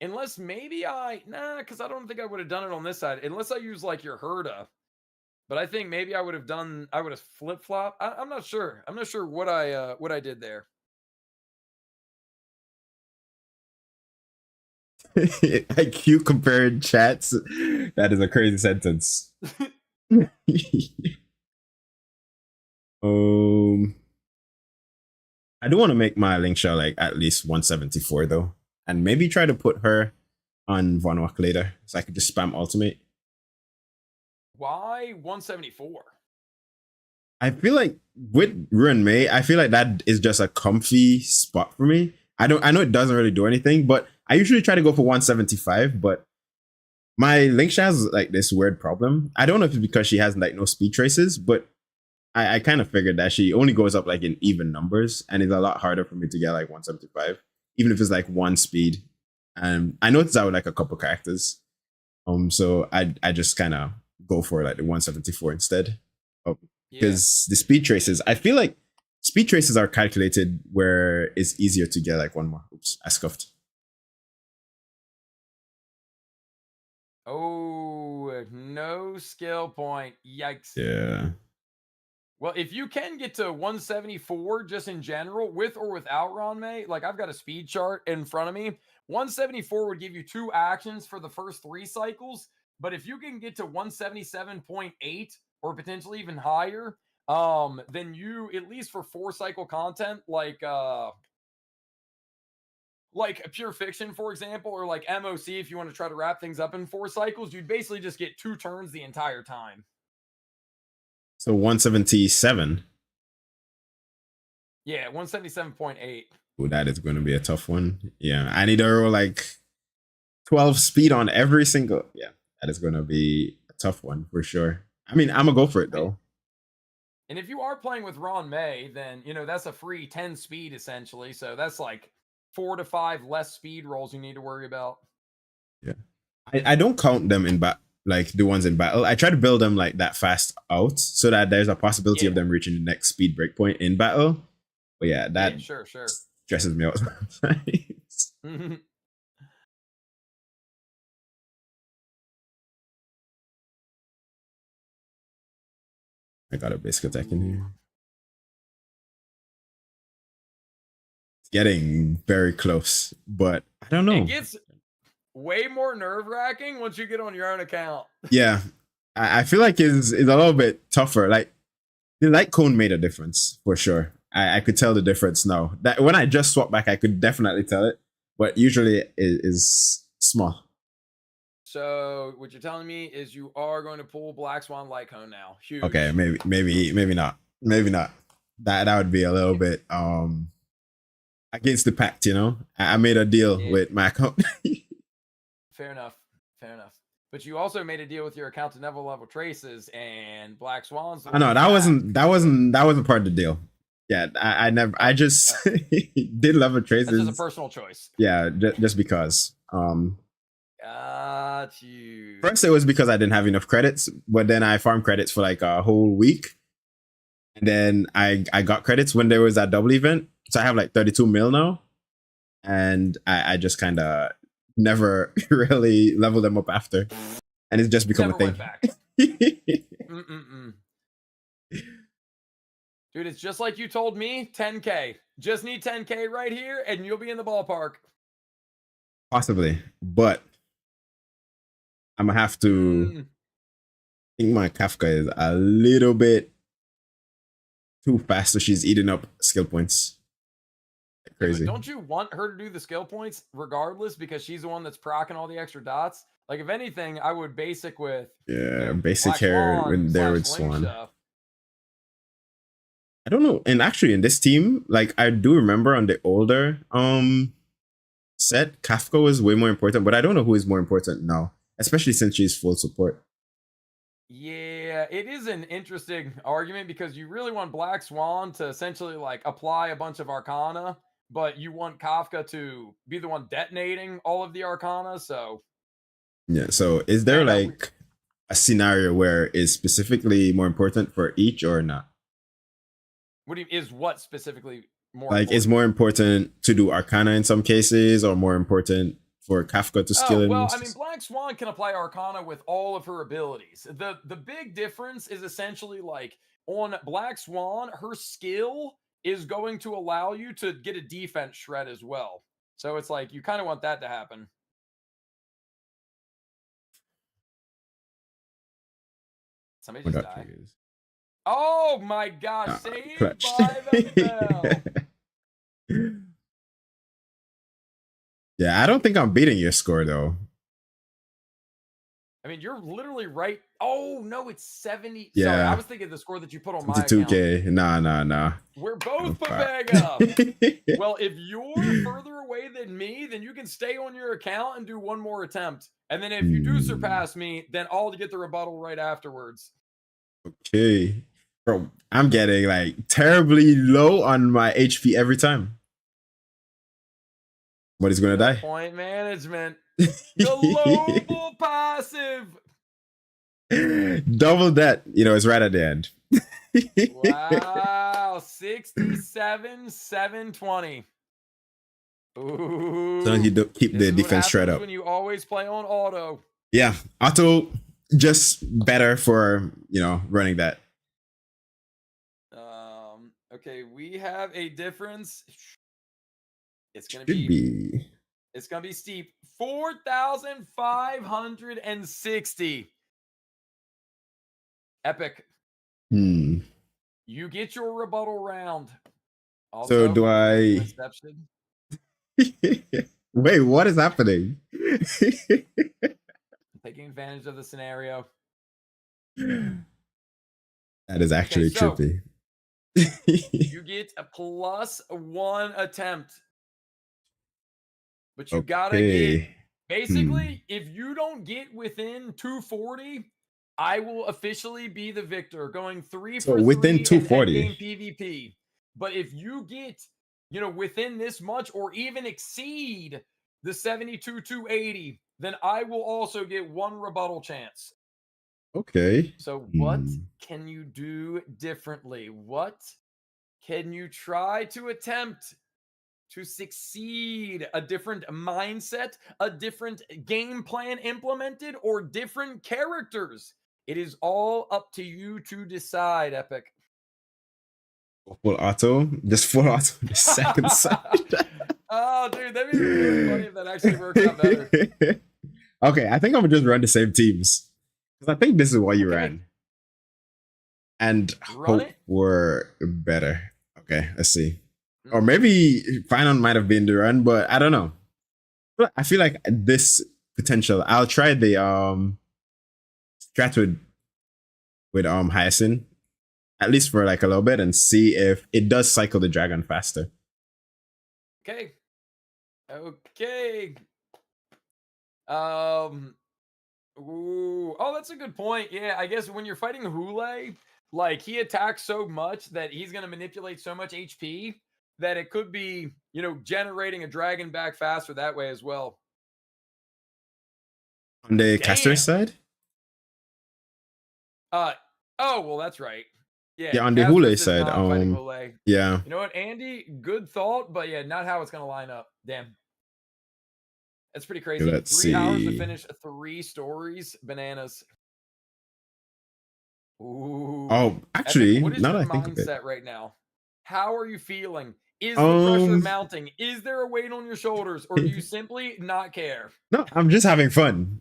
Unless maybe because I don't think I would have done it on this side. Unless I use like your Herda. But I think maybe I would have flip flop. I'm not sure. I'm not sure what I did there. IQ compared chats. That is a crazy sentence. um, I do want to make my link show like at least 174 though, and maybe try to put her on Von Walk later, so I could just spam ultimate. Why 174? I feel like with Ruin May, I feel like that is just a comfy spot for me. I know it doesn't really do anything, but I usually try to go for 175, but my Linkshire has like this weird problem. I don't know if it's because she has like no speed traces, but I kind of figured that she only goes up like in even numbers, and it's a lot harder for me to get like 175, even if it's like one speed. And I noticed that with like a couple characters. So I just kind of go for like the 174 instead. Yeah. Because the speed traces, I feel like speed traces are calculated where it's easier to get like one more. Oops, I scuffed. Oh, no skill point. Yikes. Yeah. Well, if you can get to 174 just in general, with or without Ron May, like I've got a speed chart in front of me. 174 would give you 2 actions for the first 3 cycles. But if you can get to 177.8 or potentially even higher, then you, at least for 4 cycle content, like a Pure Fiction, for example, or like MOC, if you want to try to wrap things up in 4 cycles, you'd basically just get 2 turns the entire time. So 177. Yeah, 177.8. Oh, that is going to be a tough one. Yeah, I need to roll like 12 speed on every single. Yeah, that is going to be a tough one for sure. I mean, I'm going to go for it though. And if you are playing with Ron May, then, that's a free 10 speed essentially. So that's like 4 to 5 less speed rolls you need to worry about. Yeah. I don't count them in like the ones in battle. I try to build them like that fast out so that there's a possibility of them reaching the next speed breakpoint in battle. But yeah, that sure. stresses me out. I got a basic attack in here. It's getting very close, but I don't know. It gets way more nerve-wracking once you get on your own account. Yeah, I feel like it's a little bit tougher. Like the light cone made a difference for sure. I could tell the difference now. That when I just swapped back, I could definitely tell it, but usually it is small. So what you're telling me is you are going to pull Black Swan Light Cone now. Huge. Okay, maybe not. Maybe not. That would be a little bit against the pact, you know. I made a deal with my account. Fair enough. But you also made a deal with your account to never level traces and Black Swans. I know that wasn't part of the deal. Yeah, I never. I just did level traces. That's just a personal choice. Yeah, just because. Got you. First, it was because I didn't have enough credits, but then I farmed credits for like a whole week, and then I got credits when there was that double event. So I have like 32 mil now, and I just kind of never really leveled them up after, and it's just become a thing. Dude, it's just like you told me, 10K. Just need 10K right here, and you'll be in the ballpark. Possibly, but I'm gonna have to. I think my Kafka is a little bit too fast, so she's eating up skill points. Like crazy. Yeah, don't you want her to do the skill points regardless because she's the one that's proccing all the extra dots? Like, if anything, I would basic with basic hair when there with Swan. Stuff. I don't know, and actually in this team, like I do remember on the older set, Kafka was way more important, but I don't know who is more important now, especially since she's full support. Yeah, it is an interesting argument because you really want Black Swan to essentially like apply a bunch of Arcana, but you want Kafka to be the one detonating all of the Arcana. So yeah, so is there like a scenario where it's specifically more important for each or not? What do you, is what specifically more like important? Is more important to do Arcana in some cases or more important for Kafka to skill in? Well, I mean, Black Swan can apply Arcana with all of her abilities. The big difference is essentially like on Black Swan, her skill is going to allow you to get a defense shred as well. So it's like you kind of want that to happen. Somebody just died. Oh my gosh, saved clutch. by the bell. Yeah, I don't think I'm beating your score though. I mean, you're literally right. Oh no, it's 70. Yeah. Sorry, I was thinking the score that you put on my 2K. account. Nah. We're both put bag up. Well, if you're further away than me, then you can stay on your account and do one more attempt. And then if you do surpass me, then I'll get the rebuttal right afterwards. Okay. Bro, I'm getting like terribly low on my HP every time. But he's gonna die. Point management. Global passive. Double that. You know, it's right at the end. Wow. 67,720. Ooh. So you don't keep the defense shred up. When you always play on auto. Yeah. Auto just better for, you know, running that. Okay, we have a difference. It's gonna be it's gonna be steep. 4,560. Epic. You get your rebuttal round. Also, so do I wait, what is happening? Taking advantage of the scenario. That is actually trippy. You get a +1 attempt. But you gotta get basically if you don't get within 240, I will officially be the victor, going 3 for 3 within 240 PvP. But if you get, you know, within this much or even exceed the 72 to 80, then I will also get one rebuttal chance. Okay. So, what Hmm. can you do differently? What can you try to attempt to succeed? A different mindset, a different game plan implemented, or different characters? It is all up to you to decide, Epic. Full auto. Just full auto on the second side. Oh, dude, that'd be really funny if that actually works out better. Okay, I think I'm gonna just run the same teams. Because I think this is what you Okay, ran. And run hope it. for better. Okay, let's see. Or Mm, maybe final might have been the run, but I don't know. But I feel like this potential. I'll try the strat with Hyacinth, at least for like a little bit, and see if it does cycle the dragon faster. Okay. Okay. Um. Ooh. Oh, that's a good point. Yeah, I guess when you're fighting Hule, like he attacks so much that he's going to manipulate so much HP that it could be, generating a dragon back faster that way as well. On the caster Damn. side? Uh. Oh, well, that's right. Yeah, Yeah, on the Hule Castor's is side. not fighting Hule. Yeah. You know what, Andy? Good thought, but yeah, not how it's going to line up. Damn. That's pretty crazy. Let's 3 hours to see. finish 3 stories. Bananas. Ooh. Oh, Epic, actually, what is now your that I think of it. mindset right now? How are you feeling? Is the pressure Um, mounting? Is there a weight on your shoulders? Or do you simply not care? no, I'm just having fun.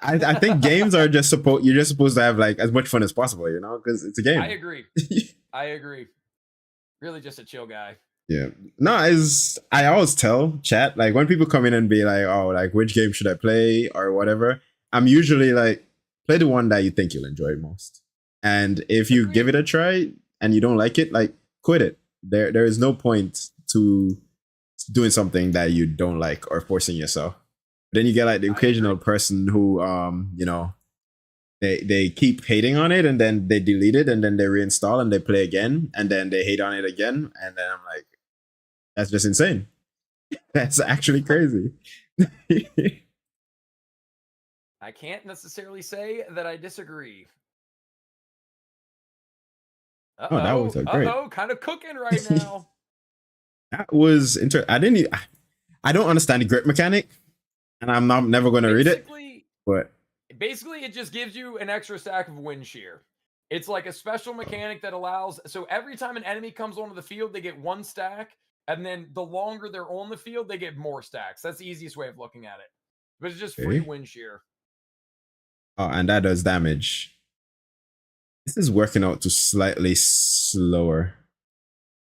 I think games are just supposed you're just supposed to have like as much fun as possible, because it's a I game. agree. I agree. Really just a chill guy. Yeah. No, as I always tell chat, like when people come in and be like, oh, like which game should I play or whatever, I'm usually like, play the one that you think you'll enjoy most. And if you give it Agreed. a try and you don't like it, like quit it. There is no point to doing something that you don't like or forcing yourself. Then you get like the I agree. occasional person who they keep hating on it and then they delete it and then they reinstall and they play again and then they hate on it again and then I'm like, that's just insane. That's actually crazy. I can't necessarily say that I disagree. Oh, that Uh-oh. was a great. Uh-oh. Kind of cooking right now. That was interesting. I don't understand the grip mechanic, and I'm not never going to read it. But Basically, it just gives you an extra stack of wind shear. It's like a special mechanic that allows, so every time an enemy comes onto the field, they get 1 stack, and then the longer they're on the field, they get more stacks. That's the easiest way of looking at it. But it's just free okay. wind shear. Oh, and that does damage. This is working out to slightly slower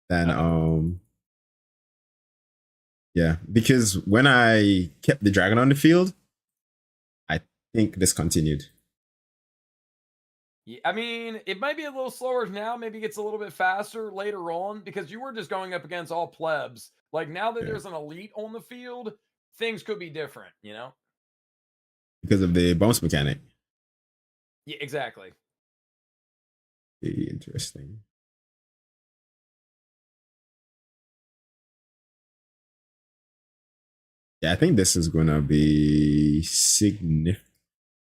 than yeah, because when I kept the dragon on the field, I think this continued. Yeah, I mean, it might be a little slower now. Maybe it gets a little bit faster later on because you were just going up against all plebs. Like now that Yeah. there's an elite on the field, things could be different, Because of the bounce mechanic. Yeah, exactly. Very interesting. Yeah, I think this is gonna be significant.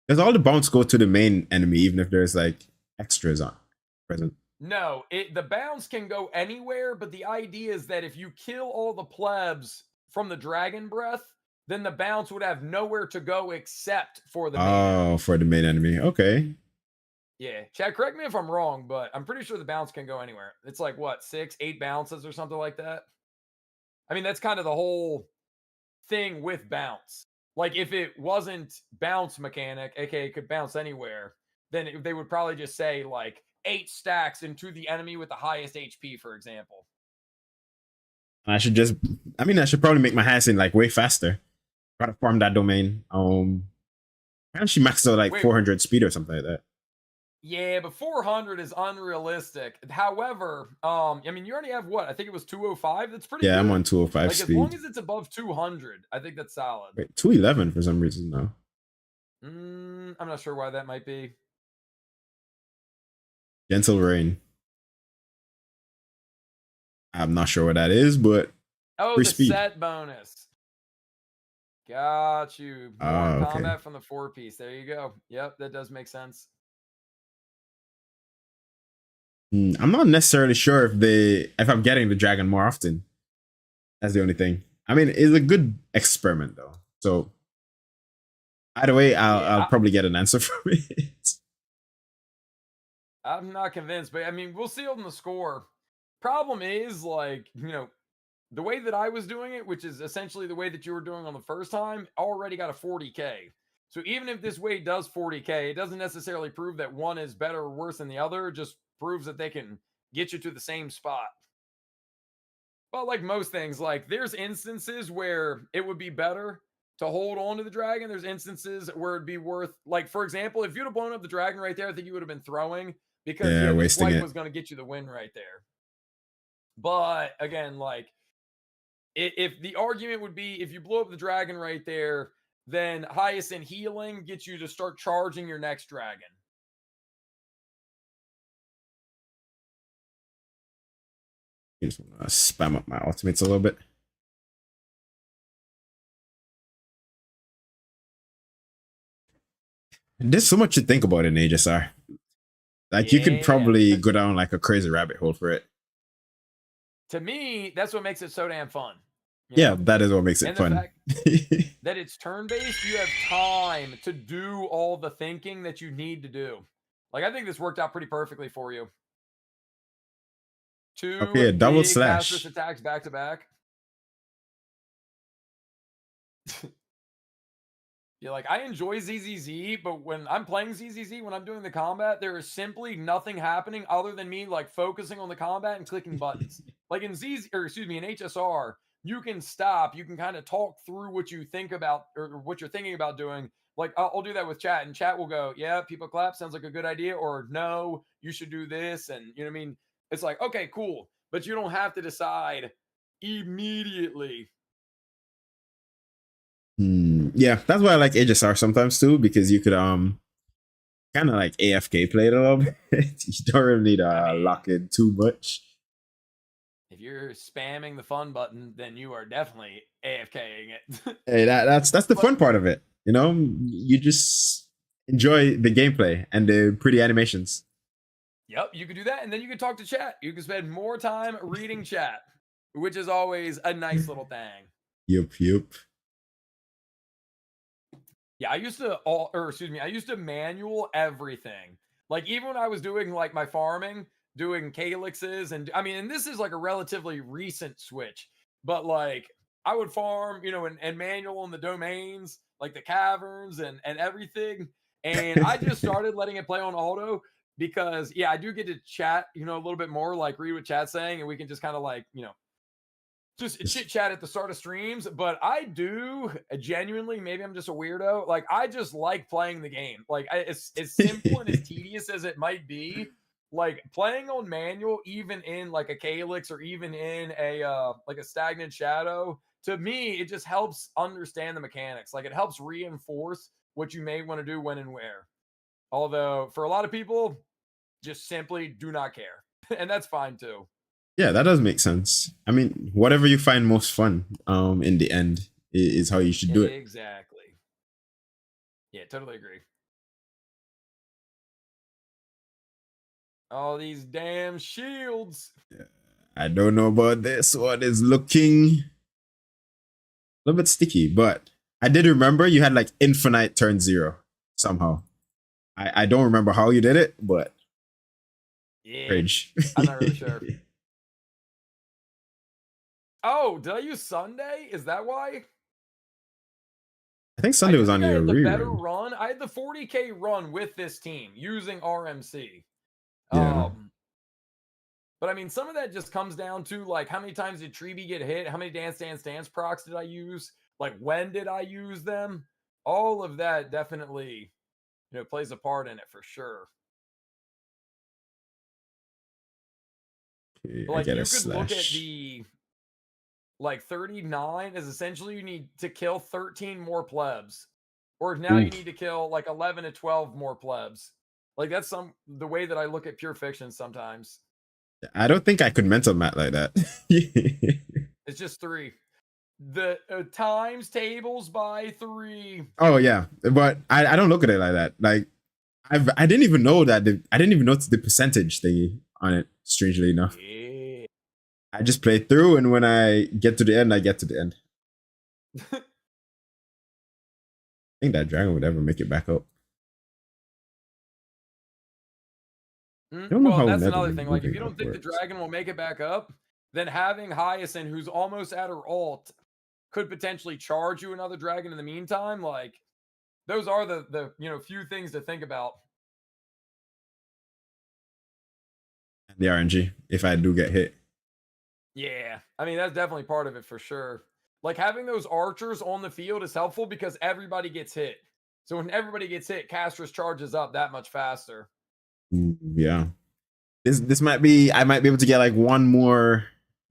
Because all the bounce go to the main enemy, even if there's like extras on present. No, the bounce can go anywhere, but the idea is that if you kill all the plebs from the dragon breath, then the bounce would have nowhere to go except for the main enemy. For the main enemy. Okay. Yeah. Chad, correct me if I'm wrong, but I'm pretty sure the bounce can go anywhere. It's like what, 6, 8 bounces or something like that. I mean, that's kind of the whole thing with bounce. Like if it wasn't bounce mechanic, aka it could bounce anywhere, then they would probably just say like 8 stacks into the enemy with the highest HP, for example. I should probably make my Hyacinth like way faster. Gotta farm that domain. Apparently she maxed out like 400 speed or something like that. Yeah, but 400 is unrealistic. However, I mean, you already have what? I think it was 205. That's pretty good. I'm on 205 like, speed. As long as it's above 200, I think that's solid. Wait, 211 for some reason now. I'm not sure why that might be. Gentle Rain. I'm not sure what that is, but Oh, free the speed. set bonus. Got you. More Ah, okay. combat from the 4-piece. There you go. Yep, that does make sense. I'm not necessarily sure if I'm getting the dragon more often. That's the only thing. I mean, it's a good experiment though. So either way, I'll Yeah, probably get an answer from it. I'm not convinced, but I mean, we'll see on the score. Problem is, like, the way that I was doing it, which is essentially the way that you were doing on the first time, already got a 40K. So even if this way does 40K, it doesn't necessarily prove that one is better or worse than the other. It just proves that they can get you to the same spot. But like most things, like there's instances where it would be better to hold on to the dragon. There's instances where it'd be worth, like, for example, if you'd have blown up the dragon right there, I think you would have been throwing because, Yeah, yeah, the wasting swipe it. was going to get you the win right there. But again, like, if the argument would be if you blow up the dragon right there, then Hyacinth healing gets you to start charging your next dragon. I just want to spam up my ultimates a little bit. There's so much to think about in HSR. Like you could Yeah. probably go down like a crazy rabbit hole for it. To me, that's what makes it so damn fun. Yeah, that is what makes it And the fun. fact that it's turn based, you have time to do all the thinking that you need to do. Like, I think this worked out pretty perfectly for you. Okay, Two a double big Casper's slash. attacks back to back. Yeah, like I enjoy ZZZ, but when I'm playing ZZZ, when I'm doing the combat, there is simply nothing happening other than me like focusing on the combat and clicking buttons. Like in ZZ, or excuse me, in HSR, you can stop, you can kind of talk through what you think about or what you're thinking about doing. Like I'll do that with chat, and chat will go, "Yeah, people clap, sounds like a good idea," or "No, you should do this," and you know what I mean. It's like, okay, cool, but you don't have to decide immediately. Yeah, that's why I like HSR sometimes too, because you could kind of like AFK play it a little bit. You don't really need I to mean, lock in too much. if you're spamming the fun button, then you are definitely AFKing it. Hey, that's the But fun part of it. You know, you just enjoy the gameplay and the pretty animations. yep, you can do that. And then you can talk to chat. You can spend more time reading chat, which is always a nice little thing. Yup. Yeah, I used to manual everything. Like even when I was doing like my farming, doing calyxes, and I mean, and this is like a relatively recent switch, but like I would farm, and manual on the domains, like the caverns and everything. And I just started letting it play on auto because yeah, I do get to chat, a little bit more, like read what chat's saying, and we can just kind of like, just chit chat at the start of streams, but I do genuinely, maybe I'm just a weirdo. Like, I just like playing the game. Like, it's as simple and as tedious as it might be. Like playing on manual, even in like a Calyx or even in a like a Stagnant Shadow, to me, it just helps understand the mechanics. Like, it helps reinforce what you may want to do when and where. Although, for a lot of people, just simply do not care, and that's fine too. Yeah, that does make sense. I mean, whatever you find most fun, in the end, is how you should do it. Exactly. Yeah, totally agree. All these damn shields. I don't know about this one. Is looking a little bit sticky, but I did remember you had like infinite turn zero somehow. I don't remember how you did it, but Yeah, rage. I'm not really sure. Oh, did I use Sunday? Is that why? I think I Sunday do was on think I your had the better rerun. run. I had the 40K run with this team using RMC. Yeah. But I mean, some of that just comes down to like how many times did Treeby get hit? How many dance procs did I use? Like when did I use them? All of that definitely, plays a part in it for sure. Okay, But I like get a you could look at slash. the like 39 is essentially you need to kill 13 more plebs. Or now you Oof. need to kill like 11 to 12 more plebs. Like that's the way that I look at pure fiction sometimes. I don't think I could mental mat like that. It's just 3. the times tables by 3. Oh yeah, but I don't look at it like that. Like I didn't even know that I didn't even notice the percentage thingy on it. Strangely enough, Yeah. I just play through, and when I get to the end, I get to the end. I think that dragon would ever make it back up. I don't know Well, how that's Nether another thing. Like, if moving you don't up think the works. dragon will make it back up, then having Hyacinth, who's almost at her ult, could potentially charge you another dragon in the meantime. Like, those are the few things to think about. The RNG, if I do get hit. Yeah, I mean that's definitely part of it for sure. Like having those archers on the field is helpful because everybody gets hit. So when everybody gets hit, Castrus charges up that much faster. Yeah. This might be, I might be able to get like one more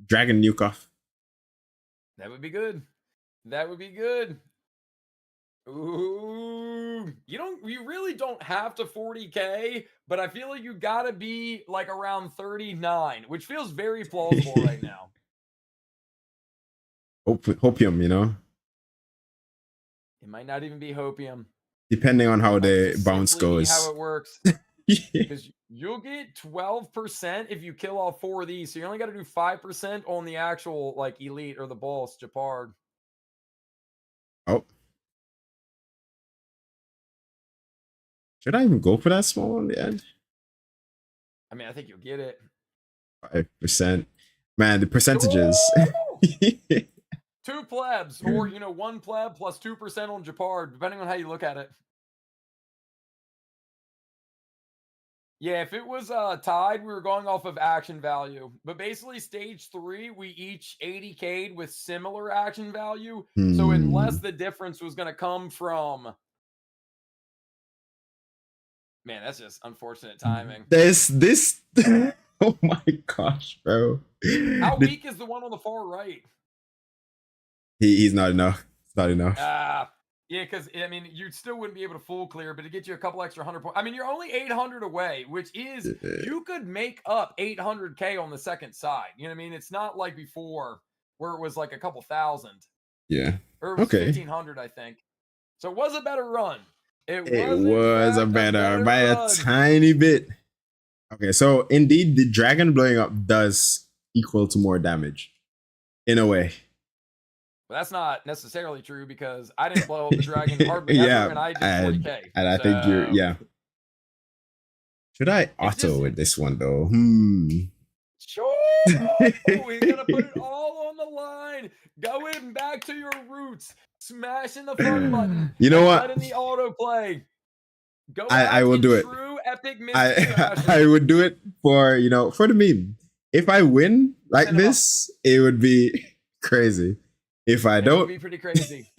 dragon nuke off. That would be good. That would be good. Ooh, you really don't have to 40k, but I feel like you gotta be like around 39, which feels very plausible right now. Hopium, you know, It might not even be hopium. depending on how It might the just bounce simply be goes. how it works. Because you'll get 12% if you kill all 4 of these. So you only got to do 5% on the actual like elite or the boss, Japard. Oh. Should I even go for that small on the end? I mean, I think you'll get it. 5%. Man, the percentages. 2 plebs, or 1 pleb plus 2% on Japard, depending on how you look at it. Yeah, if it was tied, we were going off of action value. But basically, stage 3, we each 80k'd with similar action value. So unless the difference was going to come from... Man, that's just unfortunate timing. This oh my gosh, bro. How weak is the one on the far right? He's not enough. It's not enough. Yeah, because I mean, you still wouldn't be able to full clear, but to get you a couple extra 100 points. I mean, you're only 800 away, which is you could make up 800k on the second side. You know what I mean? It's not like before where it was like a couple thousand. Yeah. Or it was 1500, I think. So it was a better run. It was a better by a tiny bit. Okay, so indeed, the dragon blowing up does equal to more damage, in a way. But that's not necessarily true because I didn't blow up the dragon hardly ever, and I did 40k. And I think you're Should I auto with this one though? Sure. We're gonna put it all on the line. Going back to your roots, smashing the fun button. You know what? Letting the autoplay. Go. I will do it. True epic I would do it for for the meme. If I win like this, it would be crazy. If I don't, it would be pretty crazy.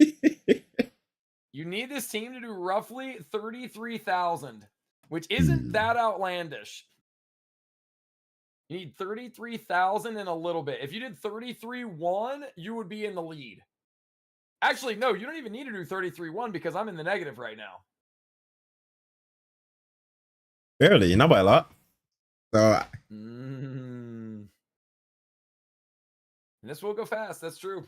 You need this team to do roughly 33,000, which isn't that outlandish. You need 33,000 and a little bit. If you did 33-1, you would be in the lead. Actually, no, you don't even need to do 33-1 because I'm in the negative right now. Barely, not by a lot. So And this will go fast. That's true.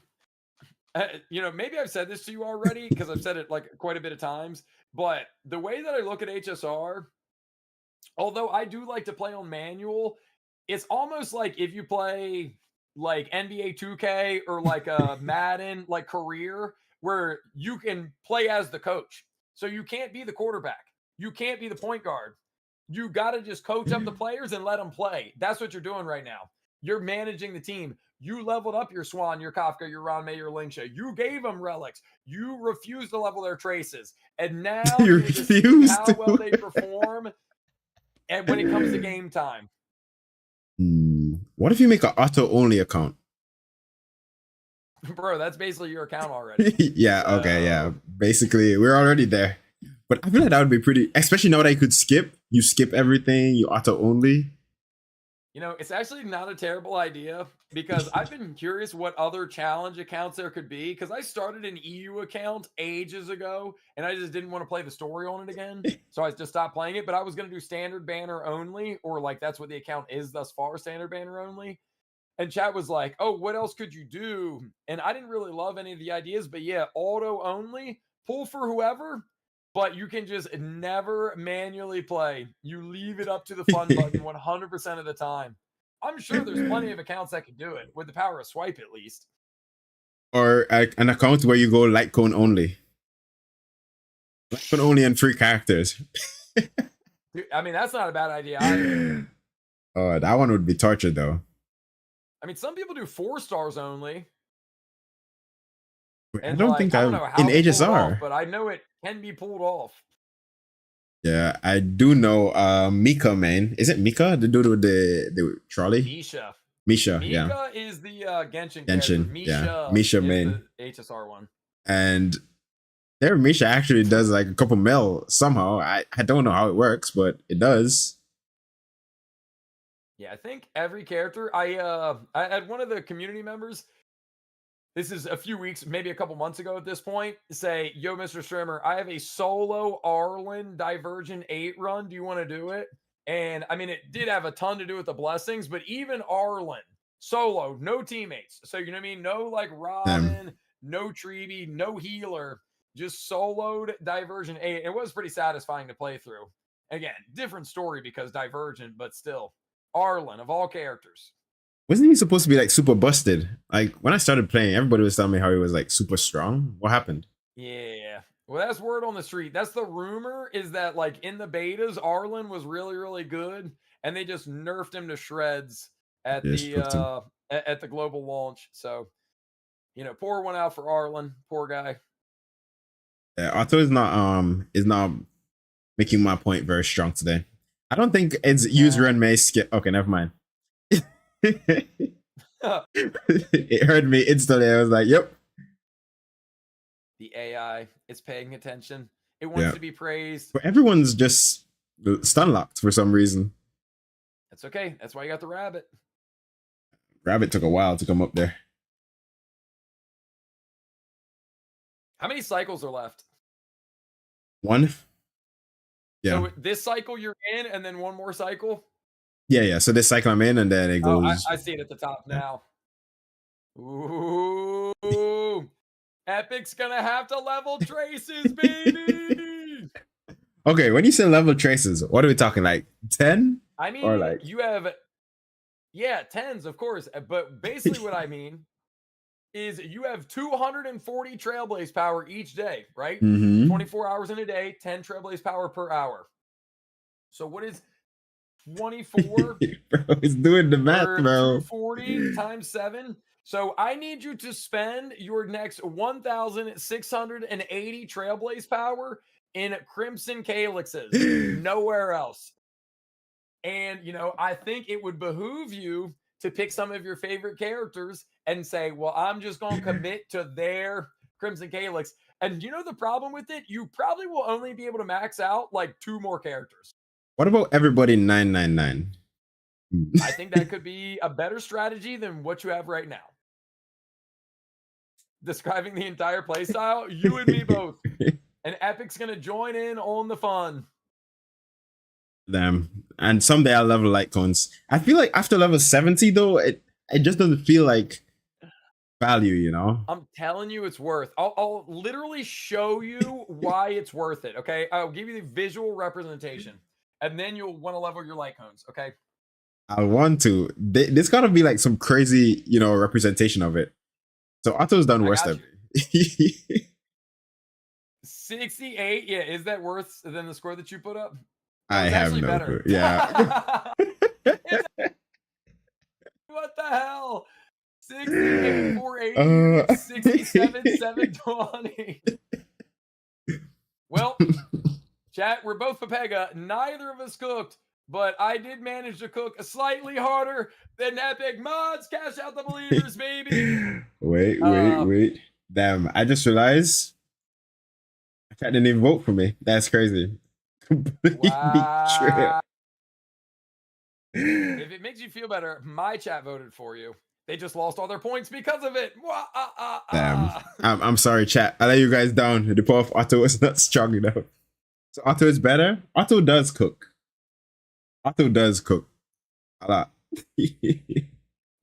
Maybe I've said this to you already because I've said it like quite a bit of times, but the way that I look at HSR, although I do like to play on manual, it's almost like if you play like NBA 2K or like a Madden, like career, where you can play as the coach. So you can't be the quarterback. You can't be the point guard. You got to just coach up the players and let them play. That's what you're doing right now. You're managing the team. You leveled up your Swan, your Kafka, your Ranmei, your Lingsha. You gave them relics. You refused to level their traces. And now you refuse how well they perform and when it comes to game time. What if you make an auto-only account? Bro, that's basically your account already. Yeah, okay, yeah. Basically, we're already there. But I feel like that would be pretty, especially now that you could skip. You skip everything, you auto-only. It's actually not a terrible idea because I've been curious what other challenge accounts there could be because I started an EU account ages ago and I just didn't want to play the story on it again. So I just stopped playing it, but I was going to do standard banner only, or like that's what the account is thus far, standard banner only. And chat was like, "Oh, what else could you do?" And I didn't really love any of the ideas, but yeah, auto only, pull for whoever, but you can just never manually play. You leave it up to the fun button 100% of the time. I'm sure there's plenty of accounts that can do it with the power of swipe at least. Or an account where you go Litecoin only. Litecoin only and 3 characters. Dude, I mean, that's not a bad idea either. Oh, that one would be torture though. I mean, some people do 4 stars only. I And don't like, think I don't I've know how in they pull it off, HSR. but I know it can be pulled off. Yeah, I do know Mika, man. Is it Mika? The dude with the trolley? Misha. Misha, Mika yeah. is the Genshin character. Genshin, yeah. Misha is main. the HSR one. And there Misha actually does like a couple mil somehow. I don't know how it works, but it does. Yeah, I think every character. I had one of the community members. This is a few weeks, maybe a couple months ago at this point. Say, "Yo, Mr. Streamer, I have a solo Arlen Divergent 8 run. Do you want to do it?" And I mean, it did have a ton to do with the blessings, but even Arlen solo, no teammates. So you know what I mean? No like Robin, no Treeby, no healer, just soloed Divergent 8. It was pretty satisfying to play through. Again, different story because Divergent, but still, Arlen of all characters. Wasn't he supposed to be like super busted? Like when I started playing, everybody was telling me how he was like super strong. What happened? Yeah. Well, that's word on the street. That's the rumor, is that like in the betas, Arlen was really, really good, and they just nerfed him to shreds at at the global launch. So, you know, pour one out for Arlen. Poor guy. Yeah, Otto is not making my point very strong today. I don't think it's user and may skip. Okay, never mind. It heard me instantly. I was like, "Yep." The AI is paying attention. It wants to be praised. But everyone's just stun locked for some reason. That's okay. That's why you got the rabbit. Rabbit took a while to come up there. How many cycles are left? 1. Yeah. So this cycle you're in, and then one more cycle? Yeah. So this cycle I'm in, and then it goes. Oh, I see it at the top now. Ooh. Epic's gonna have to level traces, baby. Okay, when you say level traces, what are we talking? Like 10? I mean, or like you have 10s, of course. But basically what I mean is you have 240 Trailblaze power each day, right? 24 hours in a day, 10 Trailblaze power per hour. So what is 24? Bro, he's doing the math, bro. 240 times 7. So I need you to spend your next 1,680 Trailblaze power in Crimson Calyxes, nowhere else. And, you know, I think it would behoove you to pick some of your favorite characters and say, well, I'm just going to commit to their Crimson Calyx. And you know the problem with it? You probably will only be able to max out like 2 more characters. What about everybody 999? I think that could be a better strategy than what you have right now. Describing the entire playstyle, you and me both. And Epic's going to join in on the fun. Damn. And someday I'll level Litecoins. I feel like after level 70, though, it just doesn't feel like value, you know? I'm telling you, it's worth. I'll literally show you why it's worth it, okay? I'll give you the visual representation, and then you'll want to level your Litecoins, okay? I want to. There's got to be like some crazy, you know, representation of it. So Otto's done worse than 68. Yeah, is that worse than the score that you put up? I have no better. clue. Yeah. What the hell? 68, 480, 67, 720. Well, chat, we're both Pepega. Neither of us cooked, but I did manage to cook slightly harder than Epic Mods. Cash out the believers, baby. Wait. Damn, I just realized I didn't even vote for me. That's crazy. Wow. If it makes you feel better, my chat voted for you. They just lost all their points because of it. Damn. I'm sorry, chat. I let you guys down. The power of Otto was not strong enough. So Otto is better. Otto does cook. A lot.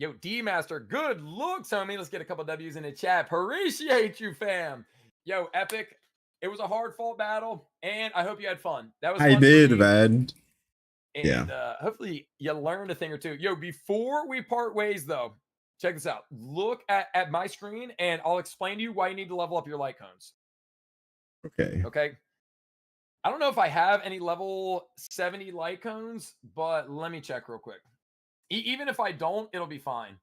Yo, D-Master, good looks, homie. Let's get a couple W's in the chat. Appreciate you, fam. Yo, Epic, it was a hard-fought battle, and I hope you had fun. That was I fun for did, me. man. And hopefully you learned a thing or two. Yo, before we part ways, though, check this out. Look at my screen, and I'll explain to you why you need to level up your light cones. Okay. Okay. I don't know if I have any level 70 light cones, but let me check real quick. Even if I don't, it'll be fine.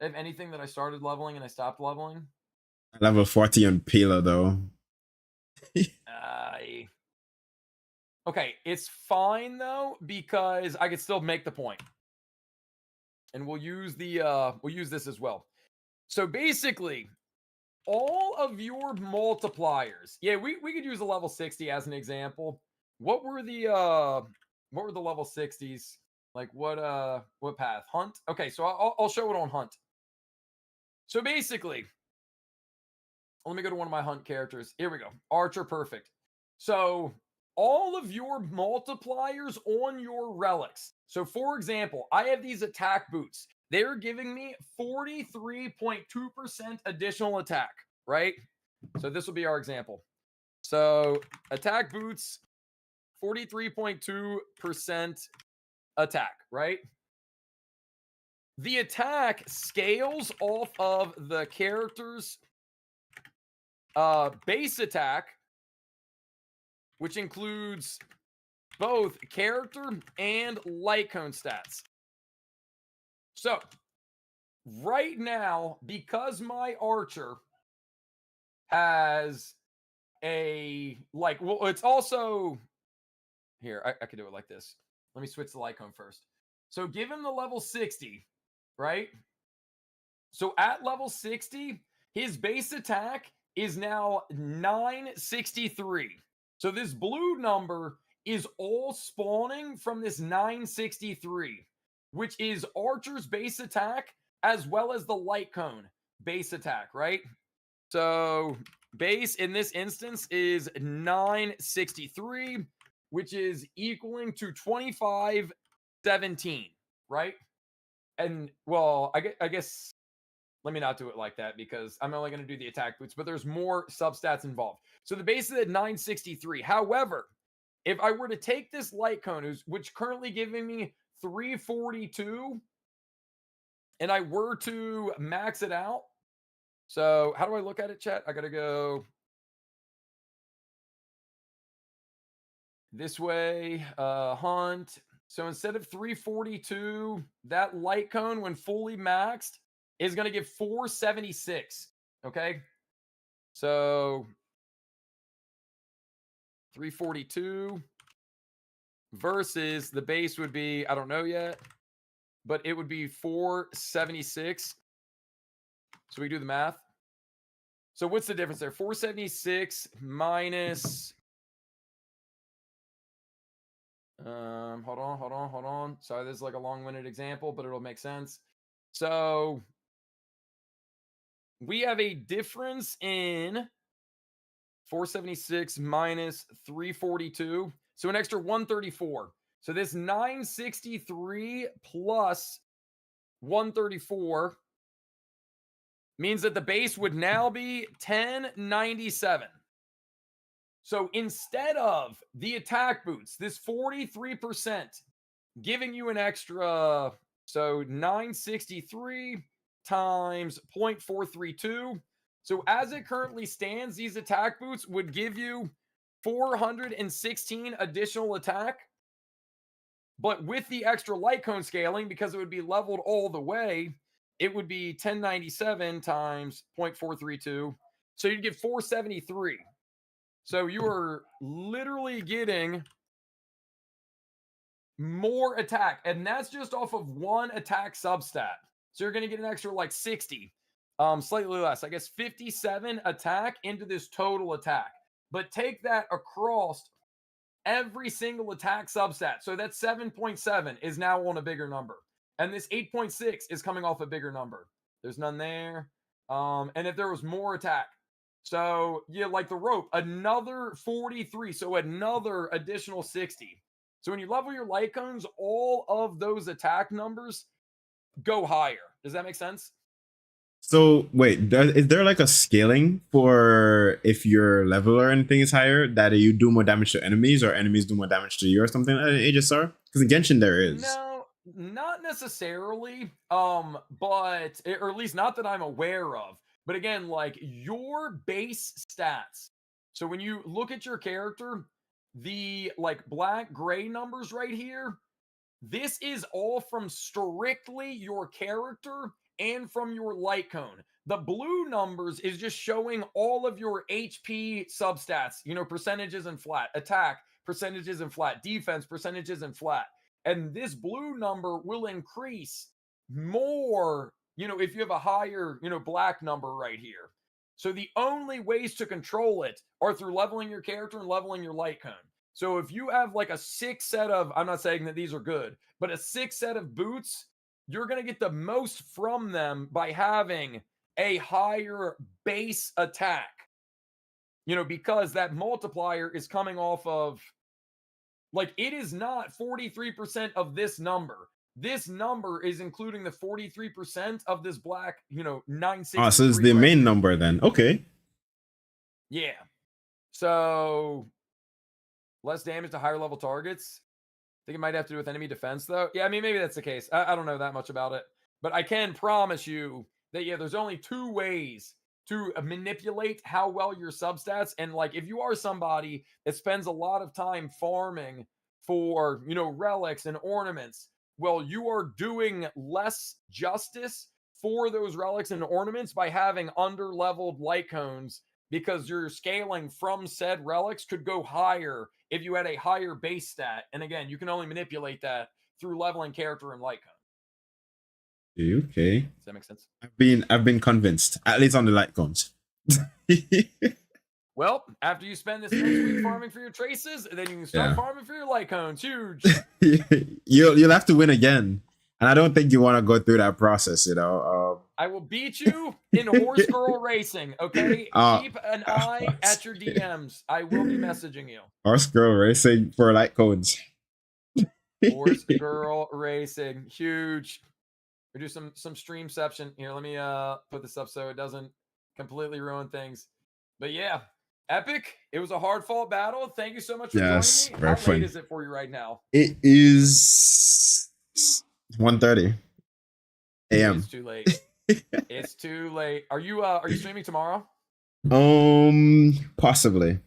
If anything that I started leveling and I stopped leveling. Level 40 on Pila, though. Okay, it's fine though, because I could still make the point. And we'll use this as well. So basically, all of your multipliers. Yeah, we could use a level 60 as an example. What were the level 60s? Like what path? Hunt? Okay, so I'll show it on Hunt. So basically, let me go to one of my Hunt characters. Here we go. Archer, perfect. So all of your multipliers on your relics. So for example, I have these attack boots. They're giving me 43.2% additional attack, right? So this will be our example. So attack boots, 43.2% attack, right? The attack scales off of the character's base attack, which includes both character and light cone stats. So right now, because my archer has it's also here. I could do it like this. Let me switch the light cone first. So give him the level 60, right? So at level 60, his base attack is now 963. So this blue number is all spawning from this 963, which is Archer's base attack as well as the light cone base attack, right? So base in this instance is 963, which is equaling to 2517, right? And well, I guess let me not do it like that because I'm only going to do the attack boots, but there's more substats involved. So the base is at 963. However, if I were to take this light cone, which currently giving me 342, and I were to max it out. So how do I look at it, chat? I got to go this way, Hunt. So instead of 342, that light cone, when fully maxed, is going to give 476. Okay. So 342 versus the base would be, I don't know yet, but it would be 476. So we do the math. So what's the difference there? 476 minus hold on. Sorry, this is like a long-winded example, but it'll make sense. So we have a difference in 476 minus 342. So an extra 134. So this 963 plus 134 means that the base would now be 1097. So instead of the attack boots, this 43% giving you an extra, so 963 times 0.432. So as it currently stands, these attack boots would give you 416 additional attack. But with the extra light cone scaling, because it would be leveled all the way, it would be 1097 times 0.432. So you'd get 473. So you are literally getting more attack. And that's just off of one attack substat. So you're going to get an extra like 60, slightly less, I guess 57 attack into this total attack. But take that across every single attack substat. So that 7.7 is now on a bigger number. And this 8.6 is coming off a bigger number. There's none there. And if there was more attack. So yeah, like the rope, another 43. So another additional 60. So when you level your light cones, all of those attack numbers go higher. Does that make sense? So wait, is there like a scaling for if your level or anything is higher that you do more damage to enemies or enemies do more damage to you or something like HSR? Because in Genshin there is. No, not necessarily. But or at least not that I'm aware of. But again, like your base stats. So when you look at your character, the like black gray numbers right here, this is all from strictly your character and from your light cone. The blue numbers is just showing all of your HP substats, percentages and flat, attack percentages and flat, defense percentages and flat. And this blue number will increase more, if you have a higher, black number right here. So the only ways to control it are through leveling your character and leveling your light cone. So if you have like a 6 set of, I'm not saying that these are good, but a 6 set of boots, you're going to get the most from them by having a higher base attack. Because that multiplier is coming off of, like, it is not 43% of this number. This number is including the 43% of this black, 963. Oh, so it's the main number then. Okay. Yeah. So less damage to higher level targets. I think it might have to do with enemy defense, though. Yeah, I mean, maybe that's the case. I don't know that much about it. But I can promise you that, yeah, there's only 2 ways to manipulate how well your substats. And, like, if you are somebody that spends a lot of time farming for, relics and ornaments, well, you are doing less justice for those relics and ornaments by having under-leveled light cones, because your scaling from said relics could go higher if you had a higher base stat. And again, you can only manipulate that through leveling character and light cone. Okay. Does that make sense? I've been convinced, at least on the light cones. Well, after you spend this next week farming for your traces, then you can start farming for your light cones. Huge. You'll have to win again, and I don't think you want to go through that process. I will beat you in Horse Girl Racing. Okay, keep an eye at your DMs. I will be messaging you. Horse Girl Racing for light cones. Horse Girl Racing, huge. We do some streamception here. Let me put this up so it doesn't completely ruin things. But yeah, epic. It was a hard fought battle. Thank you so much for joining me. Very How fun. late is it for you right now? It is 1:30 a.m. It's too late. It's too late. Are you streaming tomorrow? Possibly.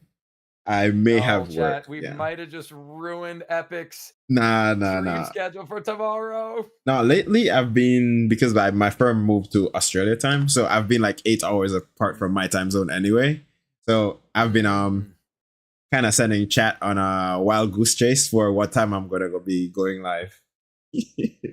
I may have work. We might have just ruined Epic's Nah. schedule for tomorrow. No, lately I've been, because my firm moved to Australia time, so I've been like 8 hours apart from my time zone anyway. So I've been kind of sending chat on a wild goose chase for what time I'm gonna be going live.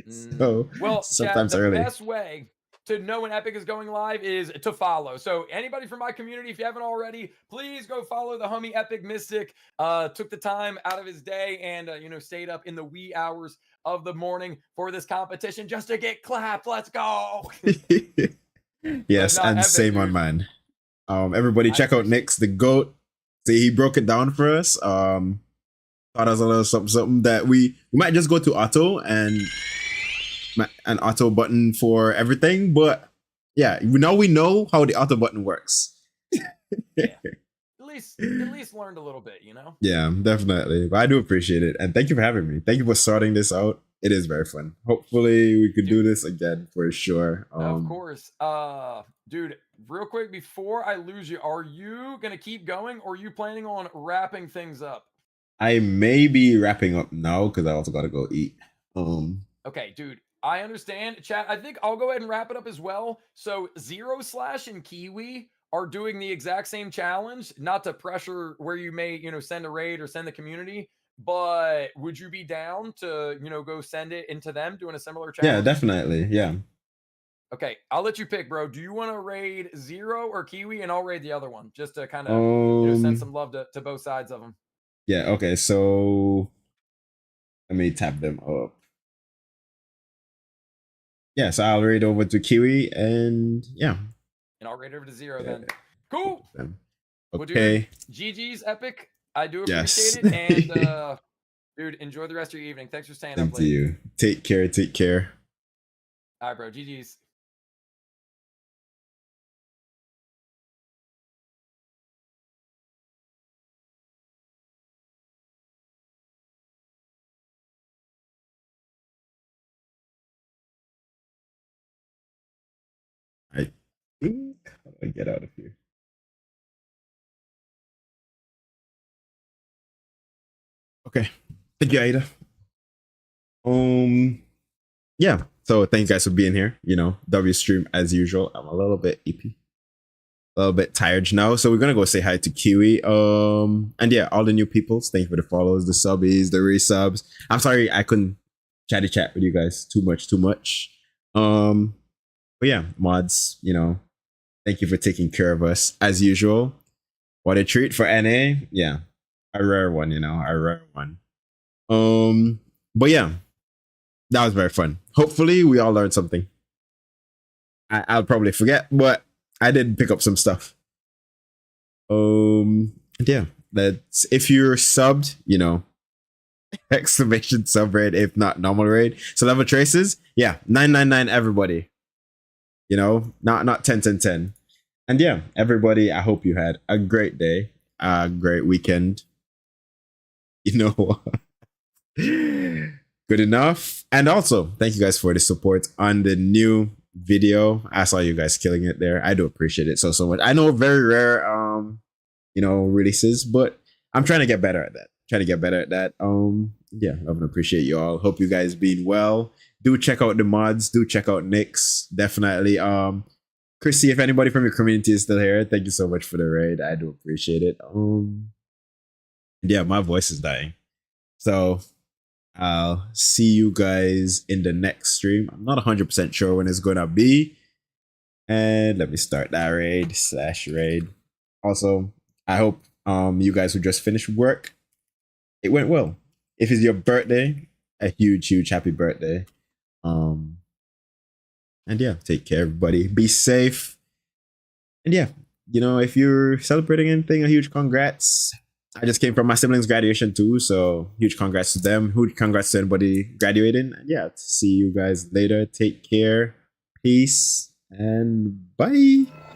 So well, sometimes chat, early. The best way to know when Epic is going live is to follow. So anybody from my community, if you haven't already, please go follow the homie Epic Mystic. Took the time out of his day and stayed up in the wee hours of the morning for this competition just to get clapped. Let's go. Yes, and Epic, same dude. On mine. Everybody check out Nyx the Goat. See, he broke it down for us. Thought us a little something that we might just go to auto and an auto button for everything, but yeah, now we know how the auto button works. Yeah. At least learned a little bit, Yeah, definitely. But I do appreciate it, and thank you for having me. Thank you for sorting this out. It is very fun. Hopefully we could do this again for sure. Of course. Dude, real quick before I lose you, are you gonna keep going, or are you planning on wrapping things up? I may be wrapping up now because I also gotta go eat. Okay, dude. I understand, chat. I think I'll go ahead and wrap it up as well. So Zero Slash and Kiwi are doing the exact same challenge, not to pressure where you may, send a raid or send the community, but would you be down to, go send it into them doing a similar challenge? Yeah, definitely. Yeah. Okay, I'll let you pick, bro. Do you want to raid Zero or Kiwi? And I'll raid the other one just to kind of send some love to both sides of them. Yeah, okay. So let me tap them up. Yeah, so I'll raid over to Kiwi and yeah. And I'll raid over to Zero then. Cool. Okay. Well, dude, GG's Epic. I do appreciate it. And dude, enjoy the rest of your evening. Thanks for staying up late. Thank you. Take care. All right, bro. GG's. I think, how do I get out of here? Okay. Thank you, Aida. Yeah. So thank you guys for being here. You know, W stream as usual. I'm a little bit EP. A little bit tired now. So we're gonna go say hi to Kiwi. And yeah, all the new peoples. Thank you for the follows, the subbies, the resubs. I'm sorry I couldn't chat with you guys too much. But yeah, mods, you know, thank you for taking care of us as usual. What a treat for NA. Yeah. A rare one, you know, a rare one. But yeah, that was very fun. Hopefully we all learned something. I'll probably forget, but I did pick up some stuff. Yeah, that's if you're subbed, you know, exclamation sub raid, if not normal raid. So level traces, yeah, 999 everybody. You know, not 10 10 10. And yeah, everybody, I hope you had a great day, a great weekend. You know, good enough. And also, thank you guys for the support on the new video. I saw you guys killing it there. I do appreciate it so much. I know very rare you know, releases, but I'm trying to get better at that. Yeah, love and appreciate you all. Hope you guys been well. Do check out the mods, do check out Nyx. Definitely. Chrissy, if anybody from your community is still here, thank you so much for the raid. I do appreciate it. Yeah, my voice is dying. So I'll see you guys in the next stream. I'm not 100% sure when it's gonna be. And let me start that raid. Also, I hope you guys who just finished work, it went well. If it's your birthday, a huge happy birthday. And yeah, take care, everybody. Be safe. And yeah, you know, if you're celebrating anything, a huge congrats. I just came from my siblings' graduation too, so huge congrats to them. Huge congrats to anybody graduating. And yeah, see you guys later. Take care. Peace and bye.